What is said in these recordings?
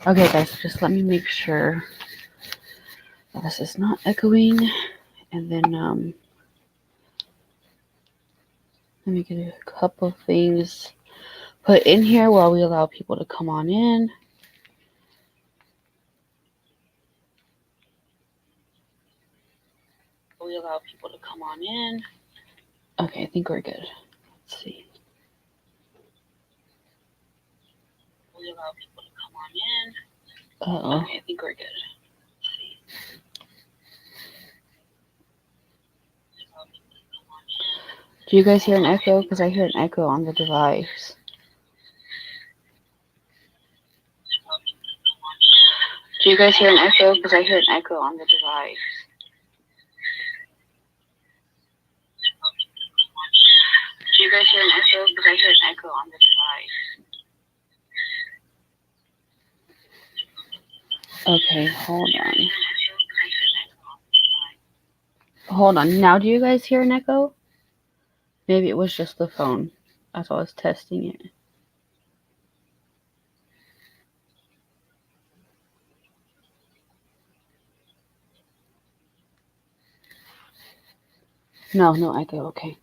Okay, guys, just let me make sure that this is not echoing, and then let me get a couple things put in here while we allow people to come on in. Okay, I think we're good. Let's see. Uh-oh. Okay, I think we're good. Do you guys hear an echo? Because I hear an echo on the device. Do you guys hear an echo? Because I hear an echo on the device. Do you guys hear an echo? Because I hear an echo on the device. Okay, hold on. Hold on. Now, do you guys hear an echo? Maybe it was just the phone. That's why I was testing it. No echo. Okay.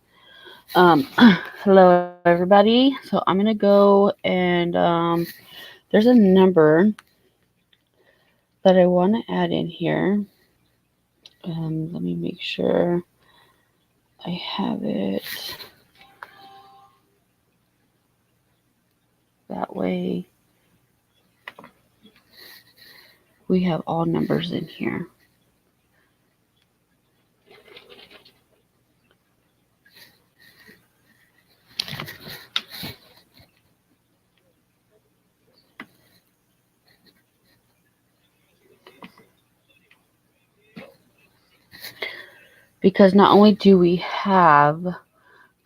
Hello everybody. So I'm gonna go and there's a number that I want to add in here. Let me make sure I have it. That way we have all numbers in here. Because not only do we have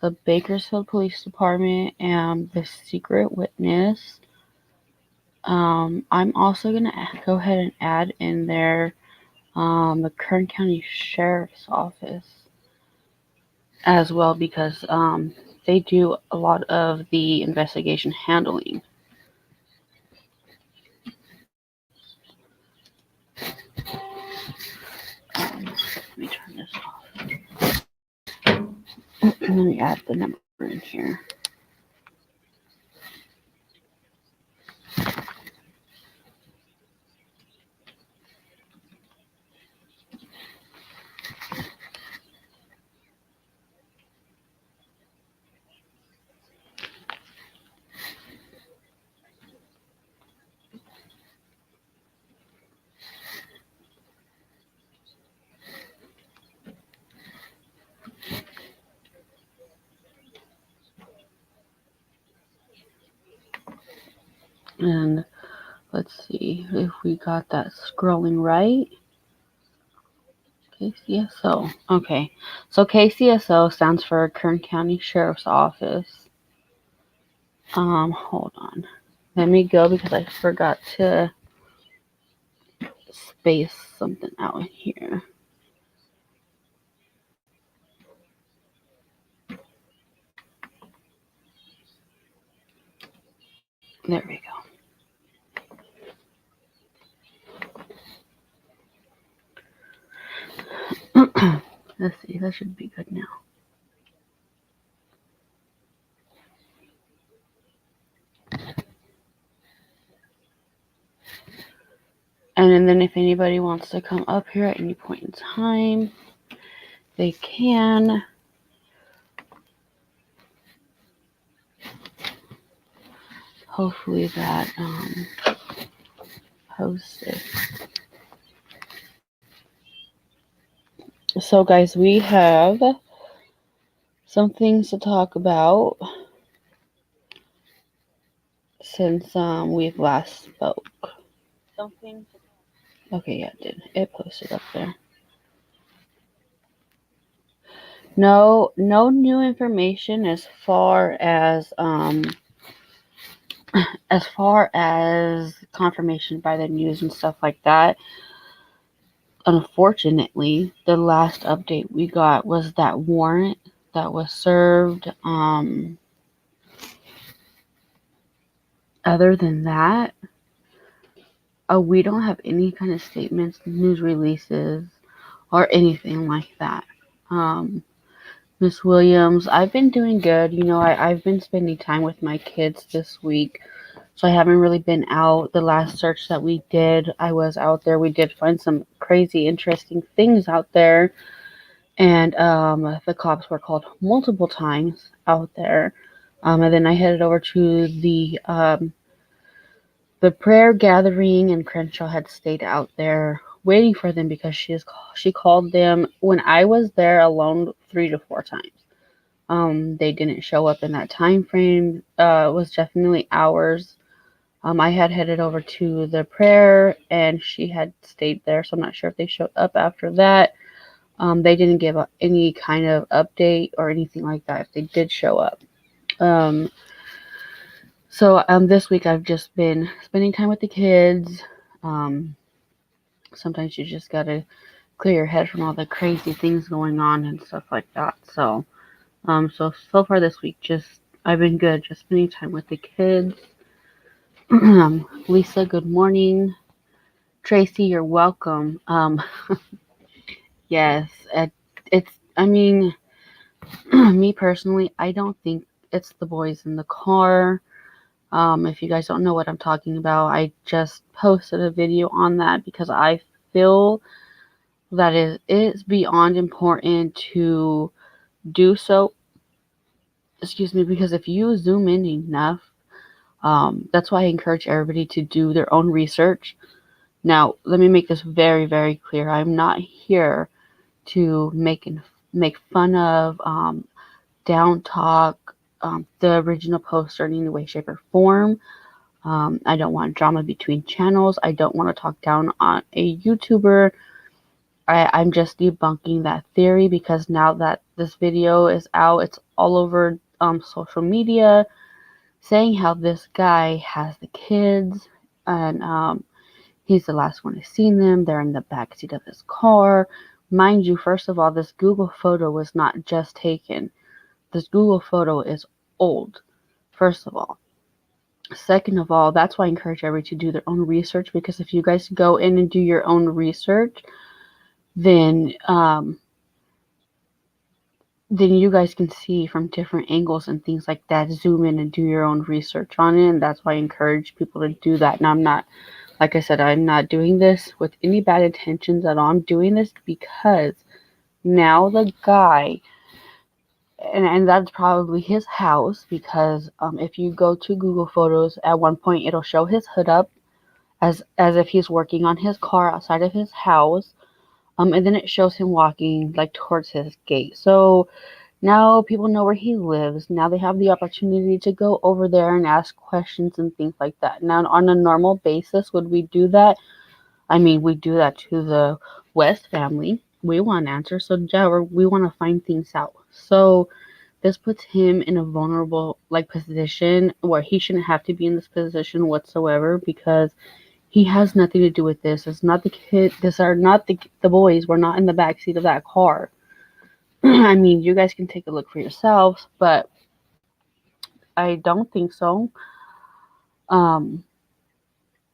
the Bakersfield Police Department and the secret witness, I'm also going to go ahead and add in there the Kern County Sheriff's Office as well, because they do a lot of the investigation handling. Let me turn this off. Let me add the number in here. And let's see if we got that scrolling right. KCSO. Okay. So KCSO stands for Kern County Sheriff's Office. Hold on. Let me go because I forgot to space something out here. There we go. Let's see, that should be good now. And then if anybody wants to come up here at any point in time, they can. Hopefully that hosts it. So guys, we have some things to talk about since we've last spoke. Something. Okay, yeah, it did. It posted up there. No new information as far as confirmation by the news and stuff like that. Unfortunately, the last update we got was that warrant that was served. Other than that, we don't have any kind of statements, news releases, or anything like that. Um, Miss Williams, I've been doing good. I've been spending time with my kids this week, so I haven't really been out. The last search that we did, I was out there. We did find some crazy, interesting things out there, and the cops were called multiple times out there. And then I headed over to the prayer gathering, and Crenshaw had stayed out there waiting for them because she called them when I was there alone 3 to 4 times. They didn't show up in that time frame. It was definitely hours. I had headed over to the prayer, and she had stayed there, so I'm not sure if they showed up after that. They didn't give any kind of update or anything like that if they did show up. Um, so this week I've just been spending time with the kids. Um, Sometimes you just gotta clear your head from all the crazy things going on and stuff like that. So far this week, just I've been good, just spending time with the kids. Lisa, good morning. Tracy, you're welcome. Yes, it's. I mean, me personally, I don't think it's the boys in the car. If you guys don't know what I'm talking about, I just posted a video on that because I feel that it's beyond important to do so. Excuse me, because if you zoom in enough, that's why I encourage everybody to do their own research. Now, let me make this very, very clear. I'm not here to make fun of, down talk, the original poster in any way, shape, or form. I don't want drama between channels. I don't want to talk down on a YouTuber. I'm just debunking that theory because now that this video is out, it's all over social media saying how this guy has the kids, and he's the last one to see them. They're in the backseat of his car. Mind you, first of all, this Google photo was not just taken. This Google photo is old, first of all. Second of all, that's why I encourage everybody to do their own research, because if you guys go in and do your own research, then you guys can see from different angles and things like that. Zoom in and do your own research on it, and that's why I encourage people to do that. Now, like I said, I'm not doing this with any bad intentions at all. I'm doing this because now the guy, and that's probably his house, because if you go to Google Photos, at one point it'll show his hood up as if he's working on his car outside of his house, and then it shows him walking like towards his gate. So now people know where he lives. Now they have the opportunity to go over there and ask questions and things like that. Now, on a normal basis, would we do that? I mean, we do that to the West family. We want answers, so yeah, we want to find things out. So this puts him in a vulnerable position where he shouldn't have to be in this position whatsoever, because he has nothing to do with this. It's not the kid. These are not the boys. We're not in the backseat of that car. I mean, you guys can take a look for yourselves, but I don't think so. Um,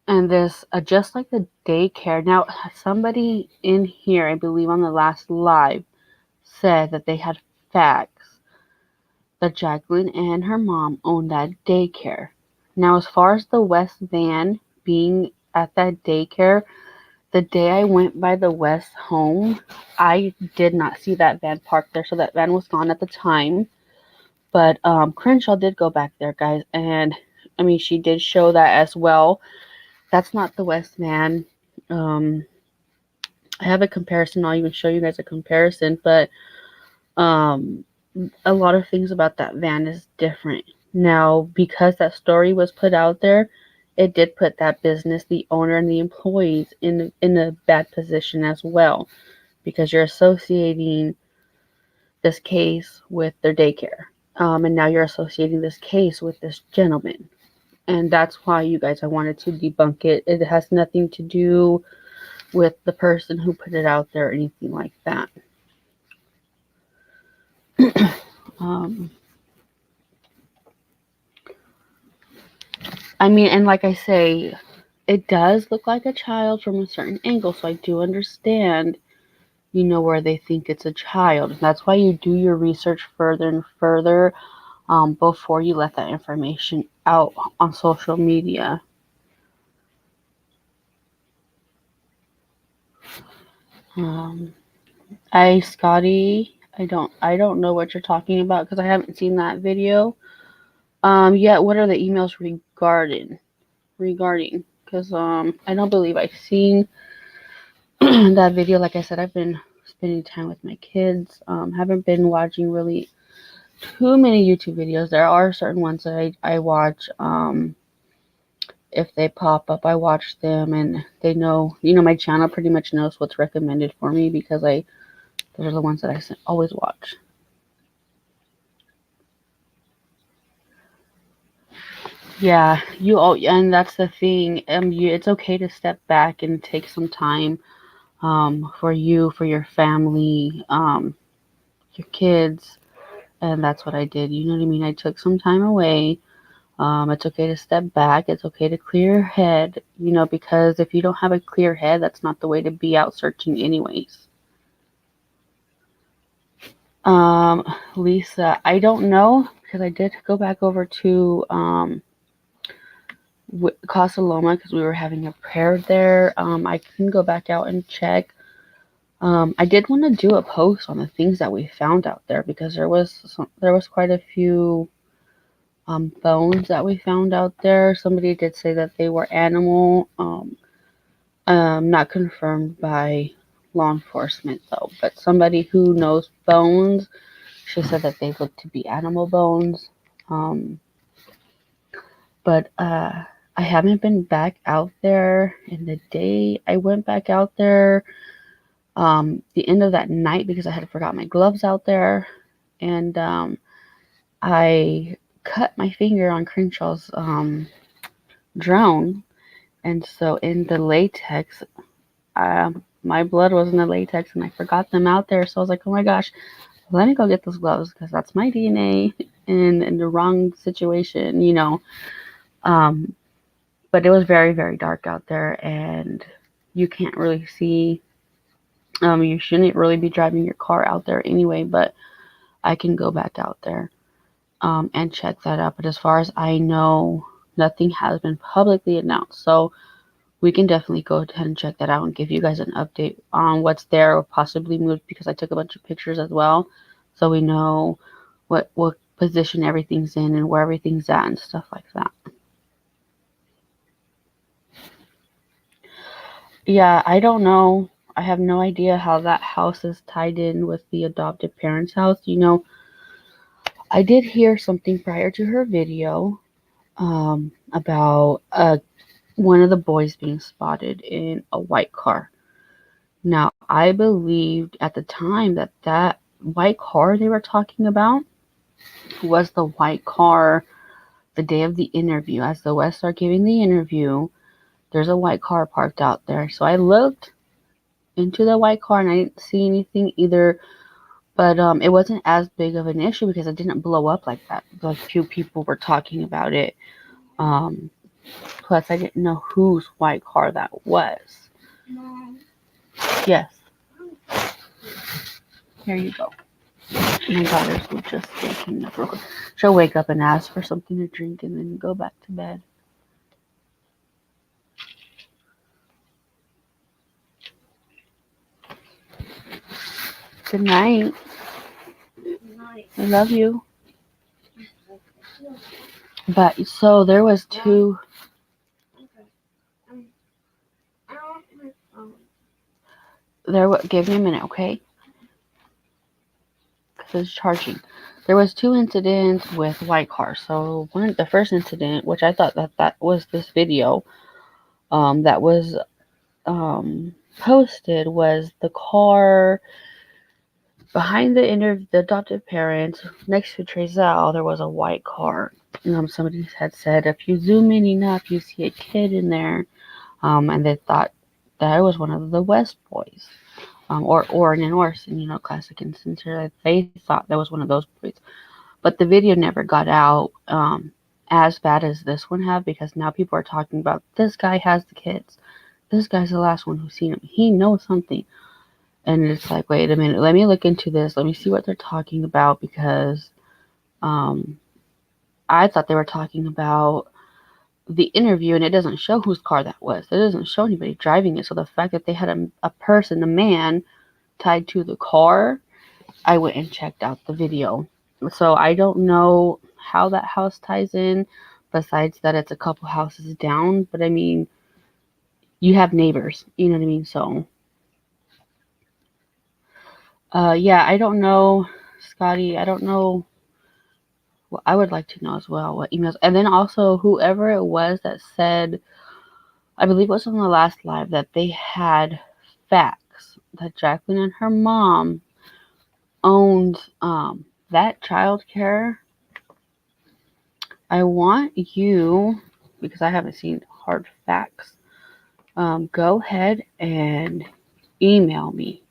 and this, just like the daycare. Now, somebody in here, I believe on the last live, said that they had facts that Jacqueline and her mom owned that daycare. Now, as far as the West van being at that daycare, the day I went by the West home, I did not see that van parked there, so that van was gone at the time. But Crenshaw did go back there, guys, and I mean, she did show that as well. That's not the West van. Um, I have a comparison. I'll even show you guys a comparison, but um, a lot of things about that van is different. Now, because that story was put out there, it did put that business, the owner, and the employees in a bad position as well, because you're associating this case with their daycare. And now you're associating this case with this gentleman. And that's why, you guys, I wanted to debunk it. It has nothing to do with the person who put it out there or anything like that. Um, I mean, and like I say, it does look like a child from a certain angle, so I do understand, where they think it's a child. And that's why you do your research further and further before you let that information out on social media. Um, Scotty, I don't know what you're talking about because I haven't seen that video. Yet what are the emails regarding? Because I don't believe I've seen that video. Like I said, I've been spending time with my kids. Haven't been watching really too many YouTube videos. There are certain ones that I watch. If they pop up, I watch them, and they know, my channel pretty much knows what's recommended for me because those are the ones that I always watch. Yeah, and that's the thing. It's okay to step back and take some time, for you, for your family, your kids, and that's what I did. You know what I mean? I took some time away. It's okay to step back. It's okay to clear your head, because if you don't have a clear head, that's not the way to be out searching, anyways. Um, Lisa, I don't know because I did go back over to Casa Loma because we were having a prayer there. I can go back out and check. I did want to do a post on the things that we found out there because there was quite a few bones that we found out there. Somebody did say that they were animal, not confirmed by law enforcement though, but somebody who knows bones, she said that they look to be animal bones. Um, but I haven't been back out there. In the day I went back out there, the end of that night because I had forgot my gloves out there, and I cut my finger on Crenshaw's drone, and so in the latex, my blood was in the latex, and I forgot them out there. So I was like, oh my gosh, let me go get those gloves because that's my DNA in the wrong situation. Um, but it was very, very dark out there, and you can't really see. You shouldn't really be driving your car out there anyway, but I can go back out there and check that out. But as far as I know, nothing has been publicly announced. So we can definitely go ahead and check that out and give you guys an update on what's there or possibly moved because I took a bunch of pictures as well. So we know what position everything's in and where everything's at and stuff like that. Yeah, I don't know. I have no idea how that house is tied in with the adopted parents' house. I did hear something prior to her video about one of the boys being spotted in a white car. Now, I believed at the time that that white car they were talking about was the white car the day of the interview. As the Wests are giving the interview, there's a white car parked out there. So I looked into the white car and I didn't see anything either. But it wasn't as big of an issue because it didn't blow up like that. A few people were talking about it. Um, Plus, I didn't know whose white car that was. Mom. Yes. Here you go. My daughters were just waking up real quick. She'll wake up and ask for something to drink and then go back to bed. Good night. Good night. I love you. But so there was two. Give me a minute, okay? Because it's charging. There was two incidents with white cars. So the first incident, which I thought that was this video, that was posted, was the car behind the adoptive parents next to Trezal. There was a white car. Somebody had said if you zoom in enough, you see a kid in there, and they thought that it was one of the West boys, or Orrin and Orson, classic instance here. They thought that was one of those boys, but the video never got out. as bad as this one have, because now people are talking about this guy has the kids. This guy's the last one who's seen him. He knows something. And it's like, wait a minute, let me look into this. Let me see what they're talking about, because um, I thought they were talking about the interview, and it doesn't show whose car that was. It doesn't show anybody driving it. So the fact that they had a person, a man, tied to the car, I went and checked out the video. So I don't know how that house ties in, besides that it's a couple houses down. But I mean, you have neighbors, you know what I mean? So, yeah, I don't know, Scotty. I don't know. Well, I would like to know as well what emails. And then also, whoever it was that said, I believe it was on the last live, that they had facts that Jacqueline and her mom owned that child care. I want you, because I haven't seen hard facts, go ahead and email me,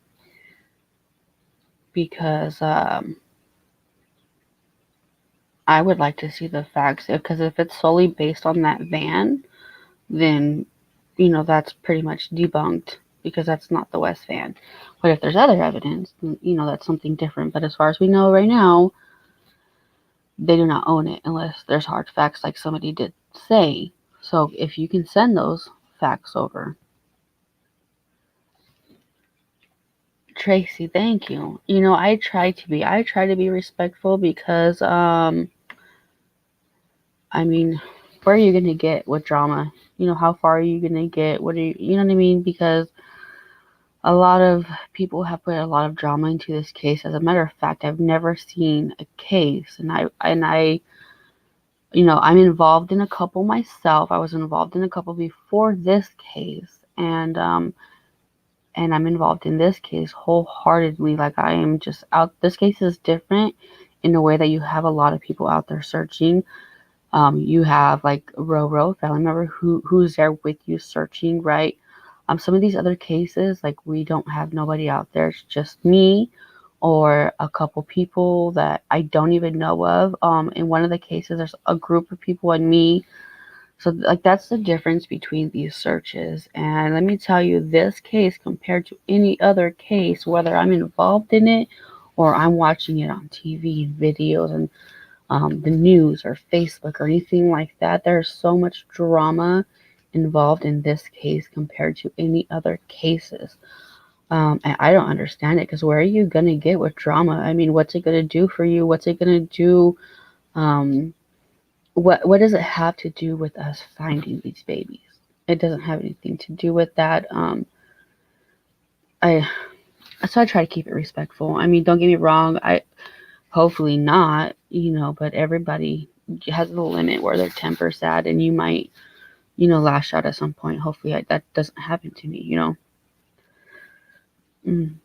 because I would like to see the facts. Because if it's solely based on that van, then that's pretty much debunked, because that's not the West van. But if there's other evidence, then, that's something different. But as far as we know right now, they do not own it unless there's hard facts, like somebody did say. So if you can send those facts over. Tracy, thank you. I try to be respectful, because I mean, where are you gonna get with drama? How far are you gonna get? What are you know what I mean? Because a lot of people have put a lot of drama into this case. As a matter of fact, I've never seen a case, and I'm involved in a couple myself. I was involved in a couple before this case, and I'm involved in this case wholeheartedly. Like, I am just out. This case is different in a way that you have a lot of people out there searching. You have like Roro, family member, who's there with you searching, right? Some of these other cases, like, we don't have nobody out there. It's just me or a couple people that I don't even know of. In one of the cases, there's a group of people and me. So, like, that's the difference between these searches. And let me tell you, this case compared to any other case, whether I'm involved in it or I'm watching it on TV and videos and the news or Facebook or anything like that, there's so much drama involved in this case compared to any other cases. And I don't understand it, because where are you going to get with drama? I mean, what's it going to do for you? What's it going to do? Um, what does it have to do with us finding these babies? It doesn't have anything to do with that. I So I try to keep it respectful. I mean, don't get me wrong. Hopefully not, but everybody has a limit where their temper's at, and you might, lash out at some point. Hopefully that doesn't happen to me. Mm.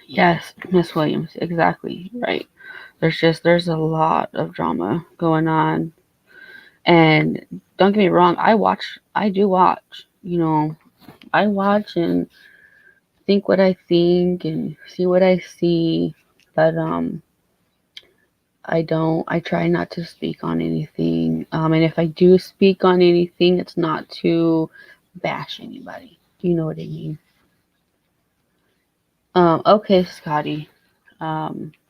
Yes, Miss Williams, exactly right. There's a lot of drama going on, and don't get me wrong. I do watch. I watch and think what I think and see what I see, but I try not to speak on anything. And if I do speak on anything, it's not to bash anybody. You know what I mean? Okay, Scotty.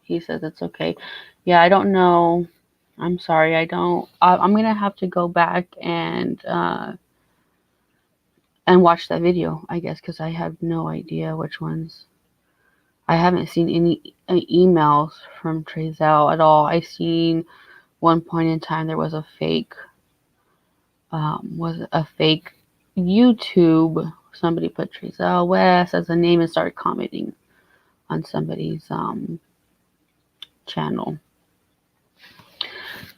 He says it's okay. Yeah, I don't know. I'm sorry. I don't. I'm gonna have to go back and watch that video, I guess, because I have no idea which ones. I haven't seen any emails from Trezell at all. I seen one point in time there was a fake YouTube. Somebody put Trezell West as a name and started commenting on somebody's channel.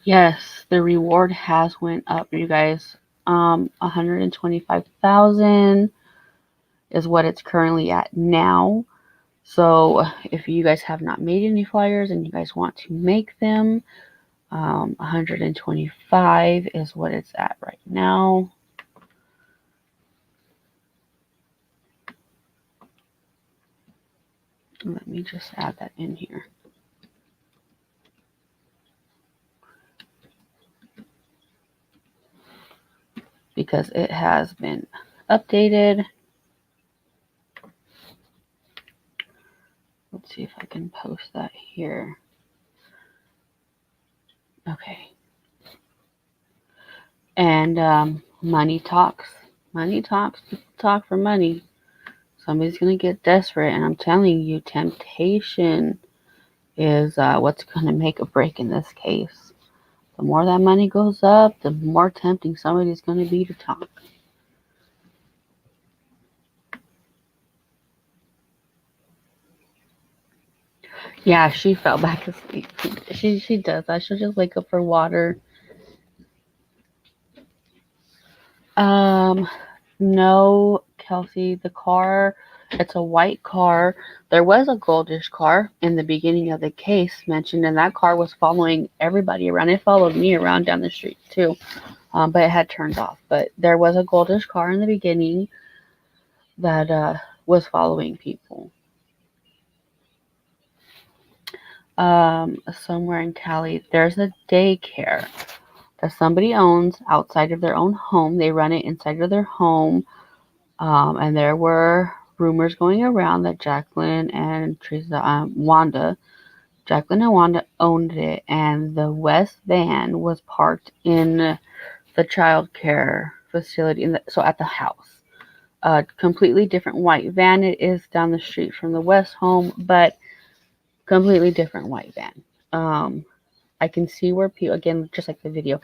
Yes, the reward has went up, you guys. 125,000 is what it's currently at now. So if you guys have not made any flyers and you guys want to make them, 125 is what it's at right now. Let me just add that in here. because it has been updated. Let's see if I can post that here. Okay. And money talks. Money talks. People talk for money. Somebody's going to get desperate. And I'm telling you, temptation is what's going to make a break in this case. The more that money goes up, the more tempting somebody's going to be to talk. Yeah, she fell back asleep. She does that. She'll just wake up for water. No, Kelsey, the car, it's a white car. There was a goldish car in the beginning of the case mentioned, and that car was following everybody around. It followed me around down the street too, but it had turned off. But there was a goldish car in the beginning that was following people. Somewhere in Cali, there's a daycare that somebody owns outside of their own home. They run it inside of their home. And there were rumors going around that Jacqueline and Wanda owned it, and the West van was parked in the child care facility, so at the house. A completely different white van. It is down the street from the West home, but completely different white van. I can see where people, again, just like the video,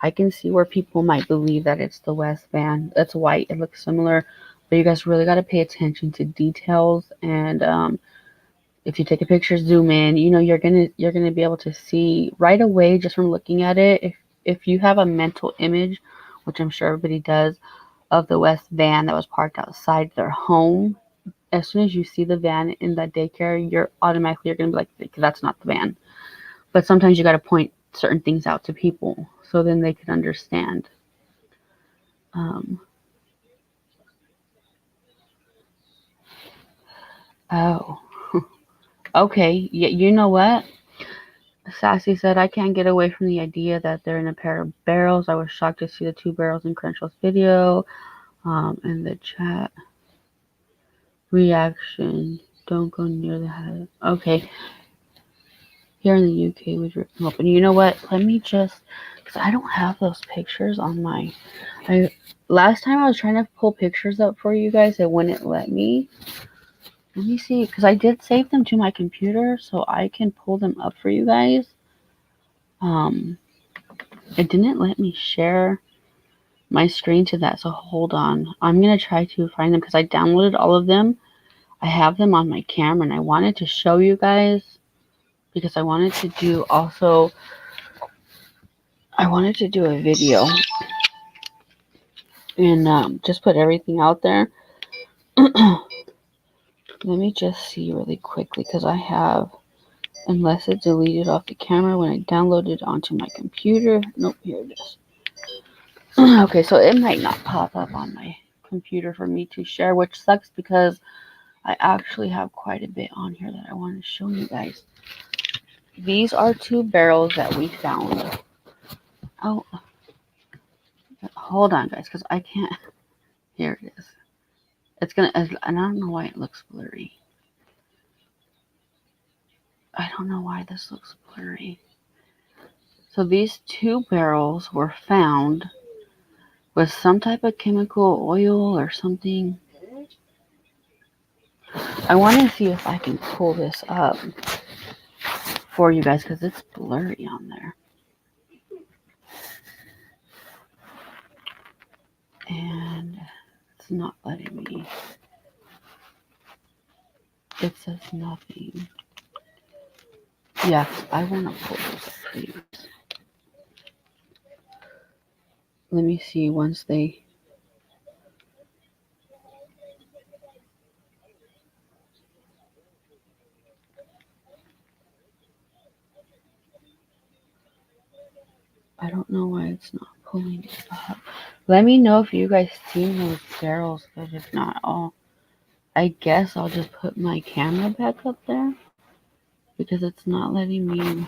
I can see where people might believe that it's the West van. It's white. It looks similar. But you guys really got to pay attention to details. And if you take a picture, zoom in, you're gonna be able to see right away just from looking at it. If you have a mental image, which I'm sure everybody does, of the West van that was parked outside their home, as soon as you see the van in that daycare, you're gonna be like, that's not the van. But sometimes you got to point certain things out to people so then they can understand. Oh, okay. Yeah, you know what? Sassy said, I can't get away from the idea that they're in a pair of barrels. I was shocked to see the two barrels in Crenshaw's video. In the chat, reaction, don't go near the head. Okay. Here in the UK, we rip them open. You know what? Let me just, because I don't have those pictures on my, last time I was trying to pull pictures up for you guys, it wouldn't let me. Let me see, because I did save them to my computer, so I can pull them up for you guys. It didn't let me share my screen to that, so hold on. I'm going to try to find them, because I downloaded all of them. I have them on my camera, and I wanted to show you guys, because I wanted to do a video and just put everything out there. Let me just see really quickly, because I have, unless it deleted off the camera when I downloaded it onto my computer. Nope, here it is. Okay, so it might not pop up on my computer for me to share, which sucks because I actually have quite a bit on here that I want to show you guys. These are two barrels that we found. Oh, hold on, guys, because I can't. Here it is. It's gonna, and I don't know why it looks blurry. I don't know why this looks blurry. So these two barrels were found with some type of chemical oil or something. I want to see if I can pull this up for you guys because it's blurry on there. And it's not letting me. It says nothing. Yeah, I want to pull this up for you. Let me see once they. I don't know why it's not pulling it up. Let me know if you guys seen those barrels, but if not, I guess I'll just put my camera back up there because it's not letting me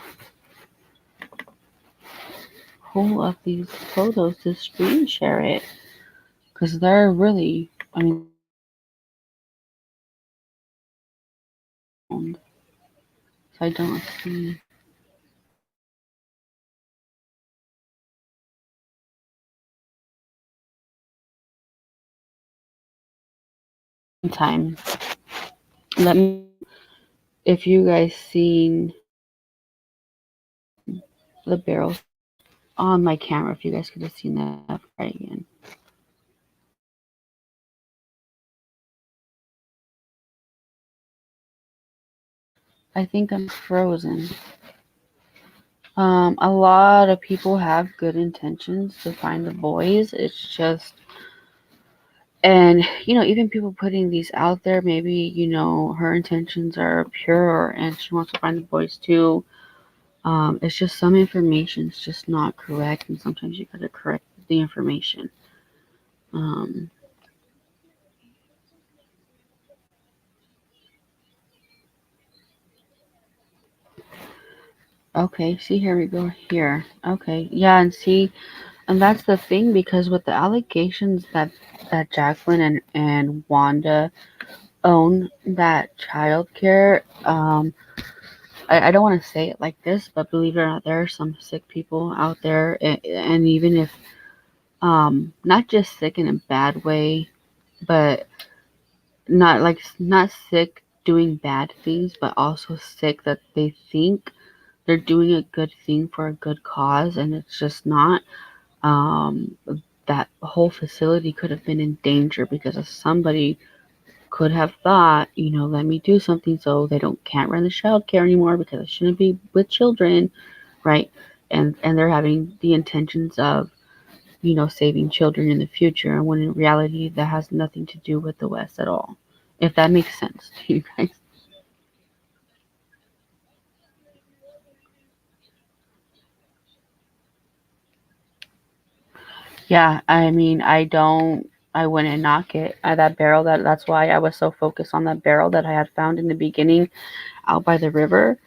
pull up these photos to screen share it. because they're really, I mean, they're around. So I don't see time. Let me know if you guys seen the barrels on my camera. If you guys could have seen that, try again. I think I'm frozen. A lot of people have good intentions to find the boys. It's just, and even people putting these out there, maybe her intentions are pure and she wants to find the boys too. It's just some information is just not correct, and sometimes you gotta correct the information. Um, okay, see, here we go here. Okay, yeah, and see, and that's the thing, because with the allegations that Jacqueline and Wanda own that childcare, I don't want to say it like this, but believe it or not, there are some sick people out there, and even if not just sick in a bad way, but not sick doing bad things, but also sick that they think they're doing a good thing for a good cause, and it's just not. Um, that whole facility could have been in danger because of somebody could have thought, let me do something so they don't can't run the child care anymore because it shouldn't be with children, right? And they're having the intentions of, saving children in the future, when in reality that has nothing to do with the West at all. If that makes sense to you guys. Yeah, I mean, I wouldn't knock it. That barrel, that's why I was so focused on that barrel that I had found in the beginning out by the river.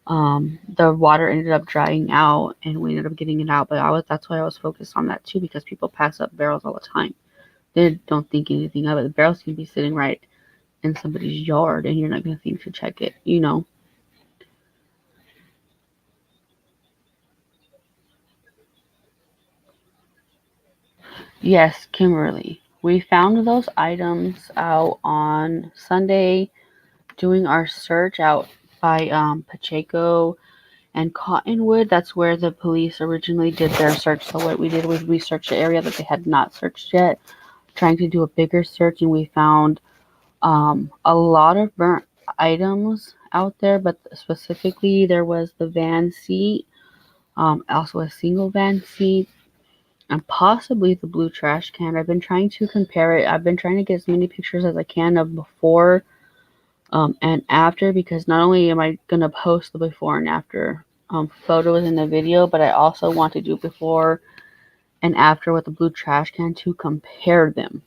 The water ended up drying out and we ended up getting it out, but that's why I was focused on that too, because people pass up barrels all the time. They don't think anything of it. The barrels can be sitting right in somebody's yard and you're not gonna think to check it. Yes, Kimberly. We found those items out on Sunday doing our search out by Pacheco and Cottonwood. That's where the police originally did their search. So what we did was we searched the area that they had not searched yet, trying to do a bigger search, and we found a lot of burnt items out there, but specifically there was the van seat, also a single van seat, and possibly the blue trash can. I've been trying to compare it. I've been trying to get as many pictures as I can of before and after, because not only am I gonna post the before and after photos in the video, but I also want to do before and after with the blue trash can to compare them.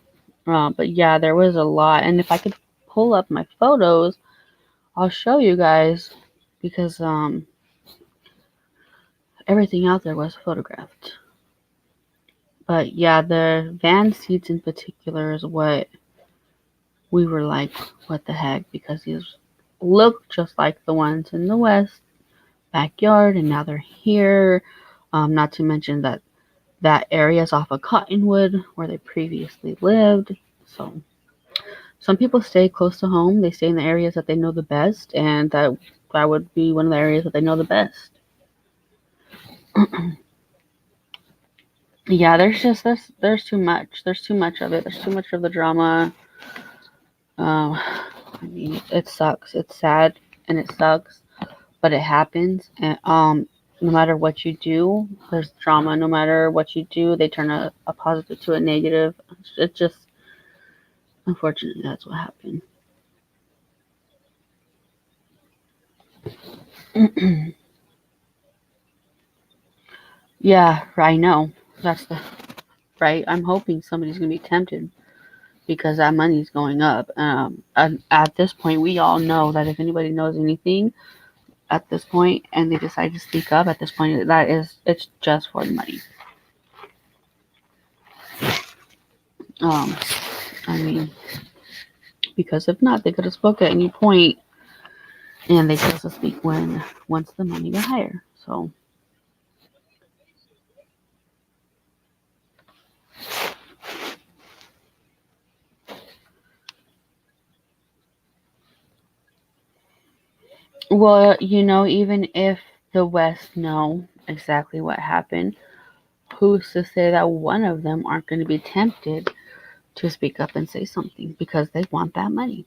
But yeah, there was a lot, and if I could pull up my photos, I'll show you guys, because everything out there was photographed. But yeah, the van seats in particular is what we were like, what the heck, because these look just like the ones in the West backyard, and now they're here. Not to mention that area is off of Cottonwood where they previously lived. So some people stay close to home. They stay in the areas that they know the best, and that would be one of the areas that they know the best. Yeah, there's too much. There's too much of it. There's too much of the drama. I mean, it sucks. It's sad and it sucks, but it happens. And no matter what you do, there's drama. No matter what you do, they turn a positive to a negative. It's just, unfortunately, that's what happened. Yeah, I know. That's the right. I'm hoping somebody's gonna be tempted because that money's going up. And at this point, we all know that if anybody knows anything at this point and they decide to speak up at this point, it's just for the money. Um, I mean, because if not, they could have spoke at any point, and they chose to speak when once the money got higher. So, well, even if the West know exactly what happened, who's to say that one of them aren't going to be tempted to speak up and say something because they want that money?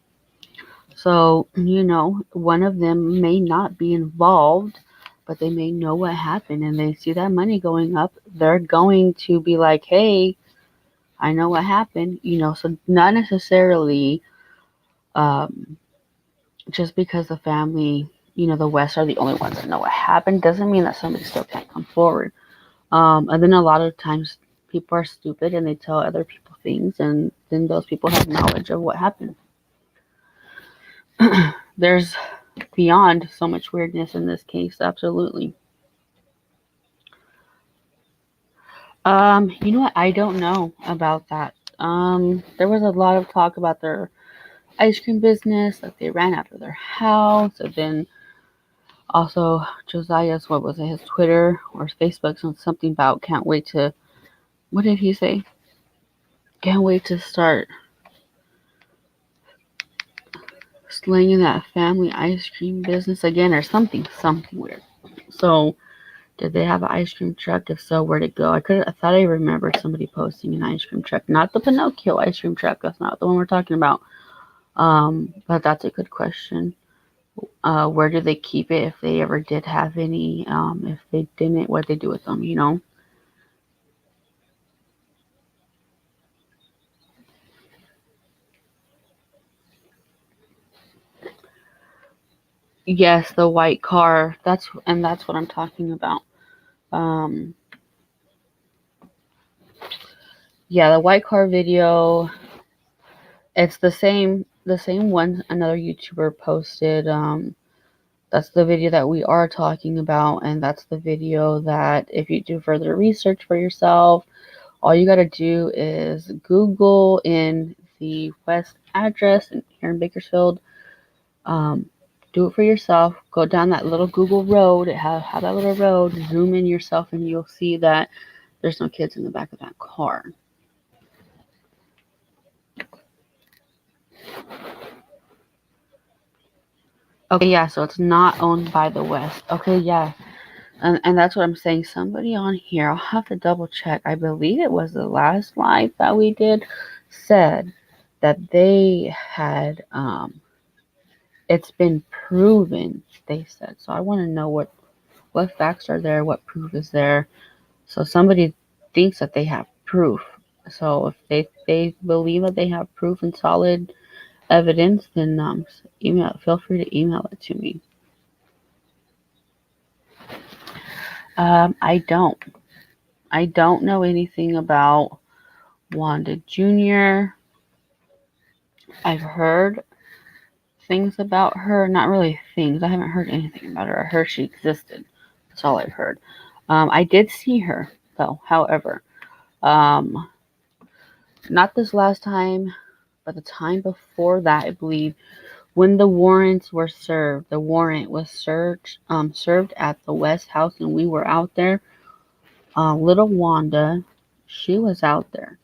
So, one of them may not be involved, but they may know what happened and they see that money going up. They're going to be like, hey, I know what happened, so not necessarily um, just because the family, the West are the only ones that know what happened, doesn't mean that somebody still can't come forward. And then a lot of times people are stupid and they tell other people things, and then those people have knowledge of what happened. There's beyond so much weirdness in this case, absolutely. You know what? I don't know about that. There was a lot of talk about their ice cream business, like they ran out of their house, and then also Josiah's, what was it, his Twitter or his Facebook, something about can't wait to, what did he say? Can't wait to start slinging that family ice cream business again, or something weird. So, did they have an ice cream truck? If so, where'd it go? I thought I remembered somebody posting an ice cream truck, not the Pinocchio ice cream truck. That's not the one we're talking about. But that's a good question. Where do they keep it if they ever did have any? If they didn't, what they do with them? Yes, the white car. That's what I'm talking about. Um, yeah, the white car video. It's the same one another YouTuber posted. That's the video that we are talking about, and that's the video that if you do further research for yourself, all you gotta do is Google in the West address here in Bakersfield. Um, do it for yourself. Go down that little Google road. Have that little road. Zoom in yourself, and you'll see that there's no kids in the back of that car. Okay, yeah, so it's not owned by the West. Okay, yeah. And that's what I'm saying. Somebody on here, I'll have to double check. I believe it was the last live that we did, said that they had, it's been proven, they said. So I want to know what facts are there, what proof is there. So somebody thinks that they have proof. So if they believe that they have proof and solid evidence, then feel free to email it to me. I don't. I don't know anything about Wanda Jr. I've heard things about her. Not really things. I haven't heard anything about her. I heard she existed. That's all I've heard. I did see her, though, however. Um, Not this last time, but the time before that, I believe, when the warrants were served. The warrant was served at the West House, and we were out there. Little Wanda, she was out there.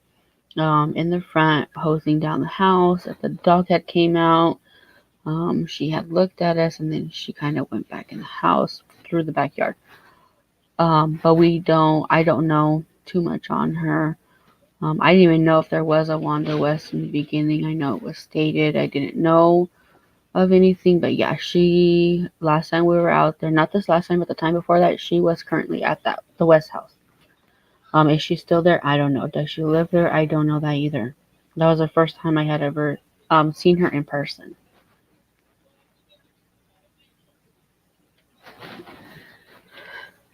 In the front, hosing down the house. If the dog had came out, she had looked at us, and then she kind of went back in the house through the backyard. But I don't know too much on her. I didn't even know if there was a Wanda West in the beginning. I know it was stated. I didn't know of anything, but yeah, last time we were out there, not this last time, but the time before that, she was currently at the West House. Is she still there? I don't know. Does she live there? I don't know that either. That was the first time I had ever seen her in person.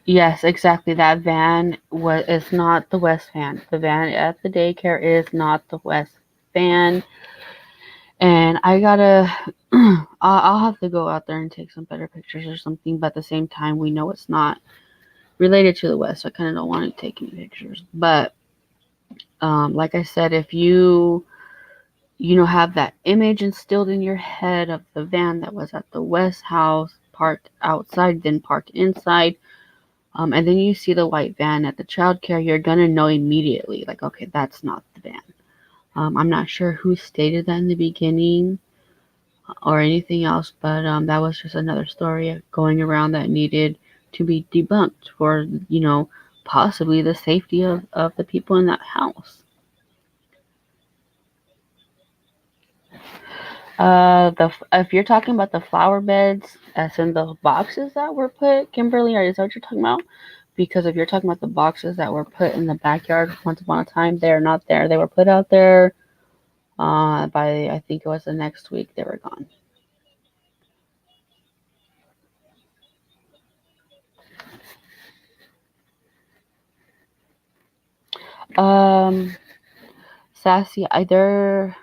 Yes, exactly. That van is not the West van. The van at the daycare is not the West van. And I gotta, I'll have to go out there and take some better pictures or something. But at the same time, we know it's not related to the West. So I kind of don't want to take any pictures. But Like I said, if you have that image instilled in your head of the van that was at the West house, parked outside, then parked inside, and then you see the white van at the childcare, you're gonna know immediately, like, okay, that's not the van. I'm not sure who stated that in the beginning or anything else, but that was just another story going around that needed to be debunked for, possibly the safety of the people in that house. If you're talking about the flower beds, as in the boxes that were put, Kimberly, is that what you're talking about? Because if you're talking about the boxes that were put in the backyard once upon a time, they're not there. They were put out there by, I think it was the next week, they were gone. Um, Sassy, either.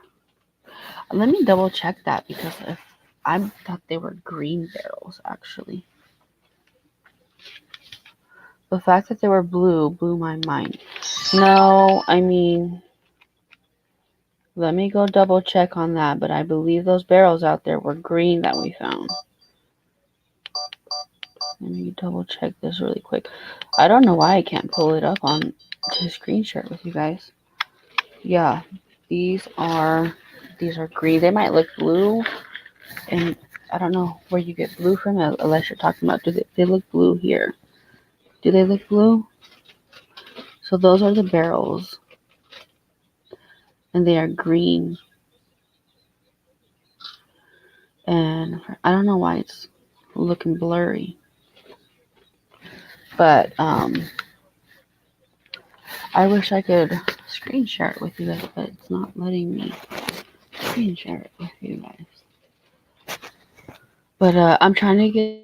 Let me double check that because if I thought they were green barrels actually. The fact that they were blue blew my mind. No, I mean, let me go double check on that, but I believe those barrels out there were green that we found. Let me double check this really quick. I don't know why I can't pull it up on to screen share it with you guys. Yeah, these are green. They might look blue, and I don't know where you get blue from unless you're talking about they look blue here. Do they look blue? So those are the barrels, and they are green. And I don't know why it's looking blurry, but I wish I could screen share it with you guys, but it's not letting me screen share it with you guys. But I'm trying to get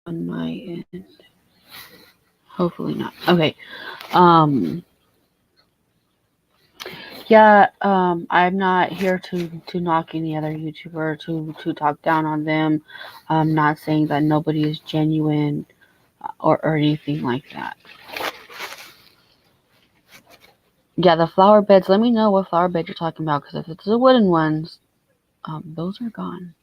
on my end. Hopefully not. Okay. Um. Yeah. I'm not here to knock any other YouTuber to talk down on them. I'm not saying that nobody is genuine or anything like that. Yeah, the flower beds. Let me know what flower bed you're talking about, because if it's the wooden ones, those are gone.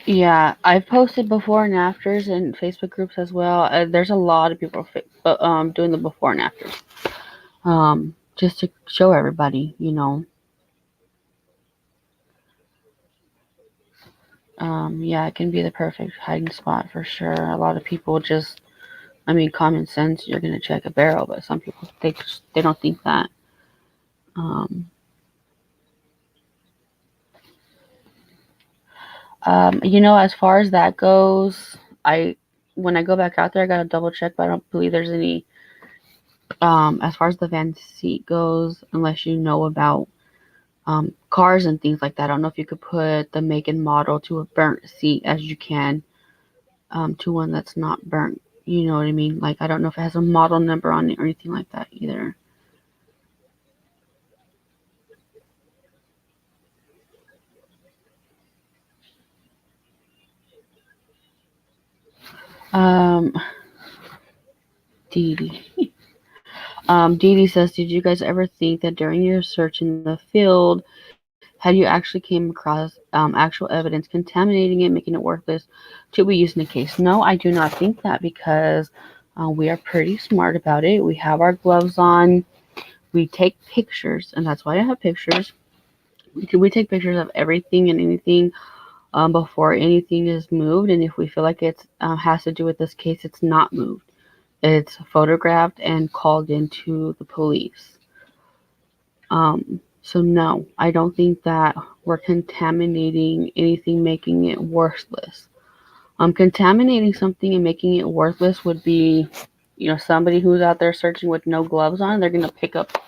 Yeah, I've posted before and afters in Facebook groups as well. There's a lot of people doing the before and afters, just to show everybody, yeah, it can be the perfect hiding spot for sure. A lot of people just, I mean, common sense, you're gonna check a barrel, but some people they don't think that. Um, as far as that goes, I when I go back out there, I gotta double check, but I don't believe there's any. As far as the van seat goes, unless you know about cars and things like that, I don't know if you could put the make and model to a burnt seat as you can to one that's not burnt. You know what I mean? Like, I don't know if it has a model number on it or anything like that either. Um, Dee Dee. Dee Dee says, did you guys ever think that during your search in the field, had you actually came across actual evidence contaminating it, making it worthless to be used in a case? No, I do not think that because we are pretty smart about it. We have our gloves on. We take pictures, and that's why I have pictures. We take pictures of everything and anything before anything is moved, and if we feel like it has to do with this case, it's not moved. It's photographed and called into the police. So no, I don't think that we're contaminating anything, making it worthless. Contaminating something and making it worthless would be, somebody who's out there searching with no gloves on, they're gonna pick up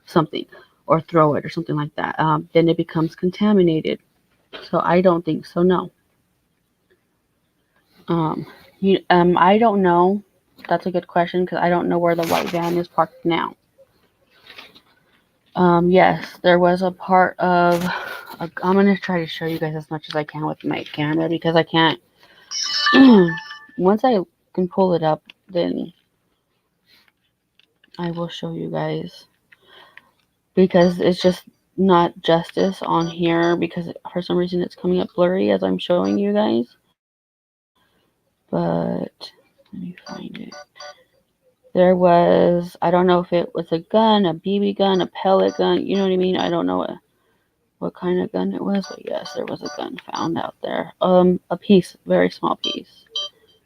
something or throw it or something like that. Then it becomes contaminated. So I don't think so. No. Um, I don't know. That's a good question because I don't know where the white van is parked now. Yes, there was a part of. I'm gonna try to show you guys as much as I can with my camera because I can't. Once I can pull it up, then I will show you guys because it's just not justice on here because for some reason it's coming up blurry as I'm showing you guys. But let me find it. There was, I don't know if it was a gun, a BB gun, a pellet gun, you know what I mean? I don't know what kind of gun it was, but yes, there was a gun found out there. A piece, very small piece,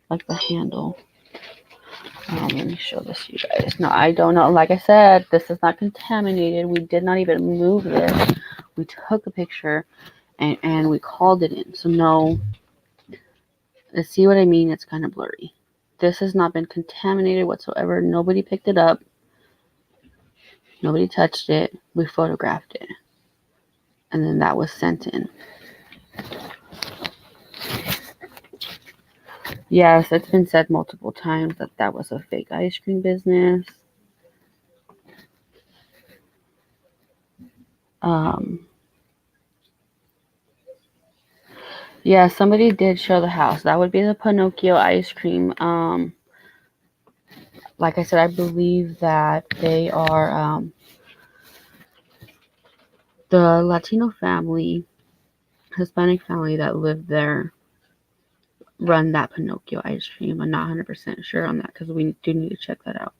like the handle. Let me show this to you guys. No, I don't know. Like I said, this is not contaminated. We did not even move this. We took a picture and we called it in. So no, see what I mean? It's kind of blurry. This has not been contaminated whatsoever. Nobody picked it up. Nobody touched it. We photographed it. And then that was sent in. Yes, it's been said multiple times that that was a fake ice cream business. Um, yeah, somebody did show the house. That would be the Pinocchio ice cream. Like I said, I believe that they are the Latino family, Hispanic family that lived there run that Pinocchio ice cream. I'm not 100% sure on that because we do need to check that out.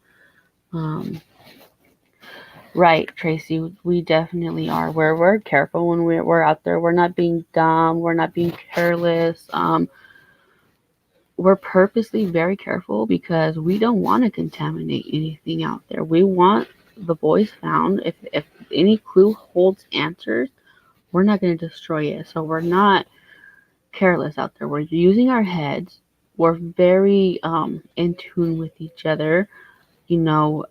Right, Tracy, we definitely are. We're careful when we're out there. We're not being dumb. We're not being careless. We're purposely very careful because we don't want to contaminate anything out there. We want the boys found. If any clue holds answers, we're not going to destroy it. So we're not careless out there. We're using our heads. We're very in tune with each other. You know,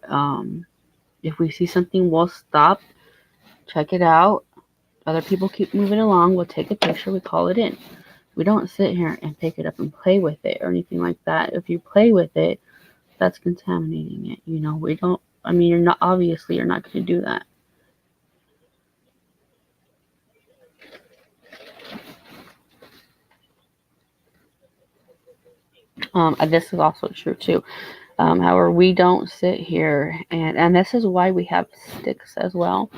if we see something, we'll stop, check it out. Other people keep moving along. We'll take a picture. We call it in. We don't sit here and pick it up and play with it or anything like that. If you play with it, that's contaminating it. We don't. I mean, you're not obviously you're not going to do that. This is also true too. However, we don't sit here and this is why we have sticks as well.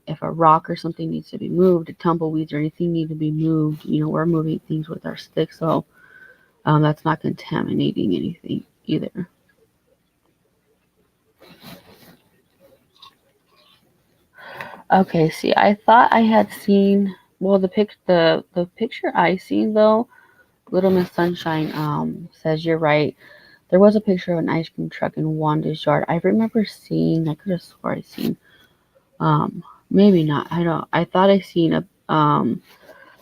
If a rock or something needs to be moved, tumbleweeds or anything need to be moved, we're moving things with our sticks, so that's not contaminating anything either. Okay, see, I thought I had seen well the picture I seen though, Little Miss Sunshine says you're right. There was a picture of an ice cream truck in Wanda's yard. I remember seeing. I could have swore I seen. Maybe not. I don't. I thought I seen a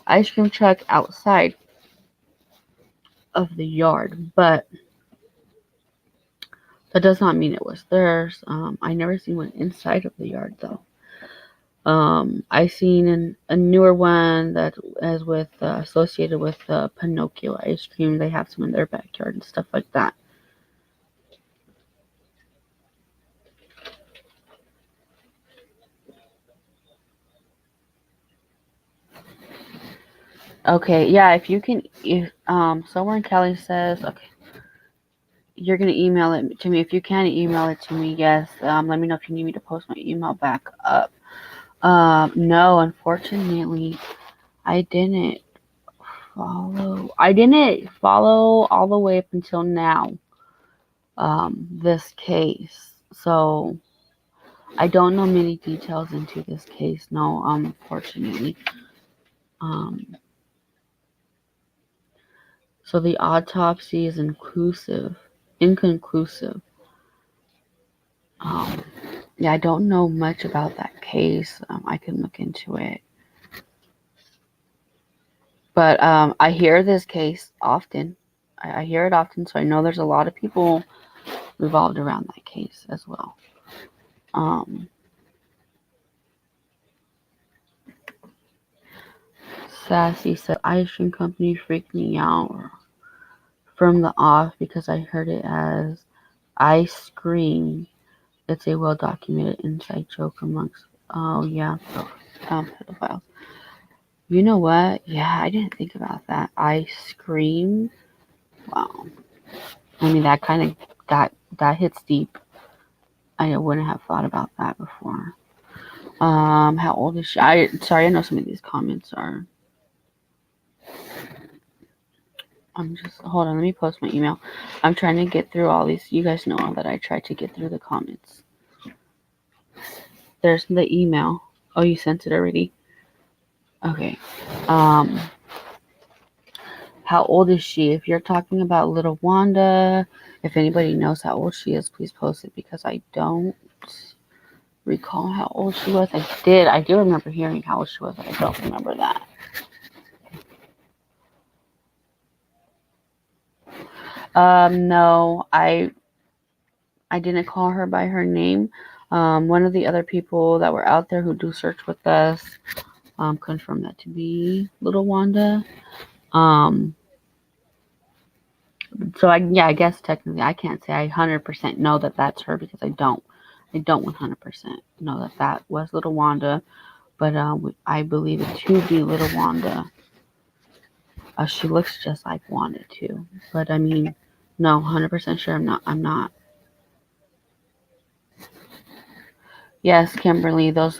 ice cream truck outside of the yard, but that does not mean it was theirs. I never seen one inside of the yard though. I seen a newer one that is with associated with Pinocchio ice cream. They have some in their backyard and stuff like that. Okay, yeah. If you can, if somewhere in Cali says okay, you're gonna email it to me. If you can email it to me, yes. Let me know if you need me to post my email back up. No, unfortunately, I didn't I didn't follow all the way up until now. This case. So I don't know many details into this case. No, unfortunately. Um, so the autopsy is inconclusive. Um, Yeah, I don't know much about that case. I can look into it. But I hear this case often. I hear it often, so I know there's a lot of people revolved around that case as well. Sassy said, ice cream company freaked me out from the off because I heard it as ice cream. It's a well documented inside joke amongst, oh yeah, pedophiles. You know what? Yeah, I didn't think about that. Ice cream. Wow. I mean, that kind of that hits deep. I wouldn't have thought about that before. How old is she? Sorry, I know some of these comments are. I'm just hold on. Let me post my email. I'm trying to get through all these. You guys know that I try to get through the comments. There's the email. Oh, you sent it already. Okay. How old is she? If you're talking about little Wanda, if anybody knows how old she is, please post it because I don't recall how old she was. I do remember hearing how old she was, but I don't remember that. No, I didn't call her by her name. One of the other people that were out there who do search with us confirmed that to be little Wanda. Um, so I guess technically I can't say I 100% know that that's her because I don't 100% know that that was little Wanda, but I believe it to be little Wanda. She looks just like Wanda too, but I mean, no, 100% sure I'm not. Yes, Kimberly, those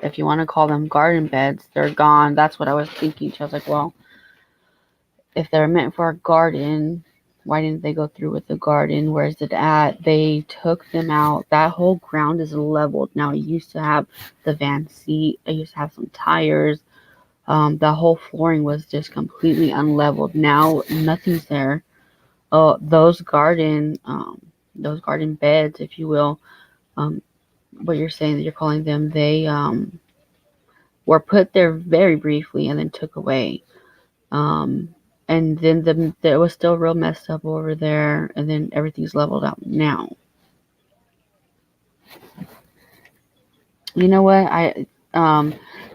if you want to call them garden beds, they're gone. That's what I was thinking. I was like, well, if they're meant for a garden, why didn't they go through with the garden? Where's it at? They took them out. That whole ground is leveled now. It used to have the van seat. It used to have some tires. The whole flooring was just completely unleveled. Now nothing's there. Oh, those garden beds, if you will, what you're saying that you're calling them, they were put there very briefly and then took away. Um, and then it was still real messed up over there, and then everything's leveled out now. You know what?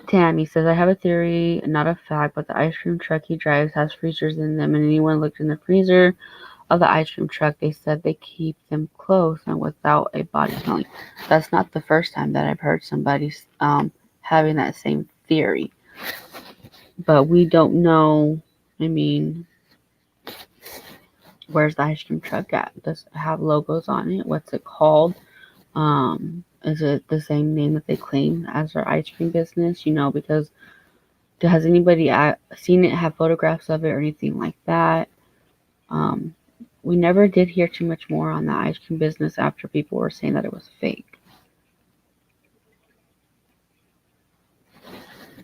Tammy says, I have a theory, not a fact, but the ice cream truck he drives has freezers in them, and anyone looked in the freezer of the ice cream truck, they said they keep them closed and without a body smelling. That's not the first time that I've heard somebody having that same theory. But we don't know. I mean, where's the ice cream truck at? Does it have logos on it? What's it called? Is it the same name that they claim as their ice cream business? Because has anybody seen it, have photographs of it, or anything like that? We never did hear too much more on the ice cream business after people were saying that it was fake.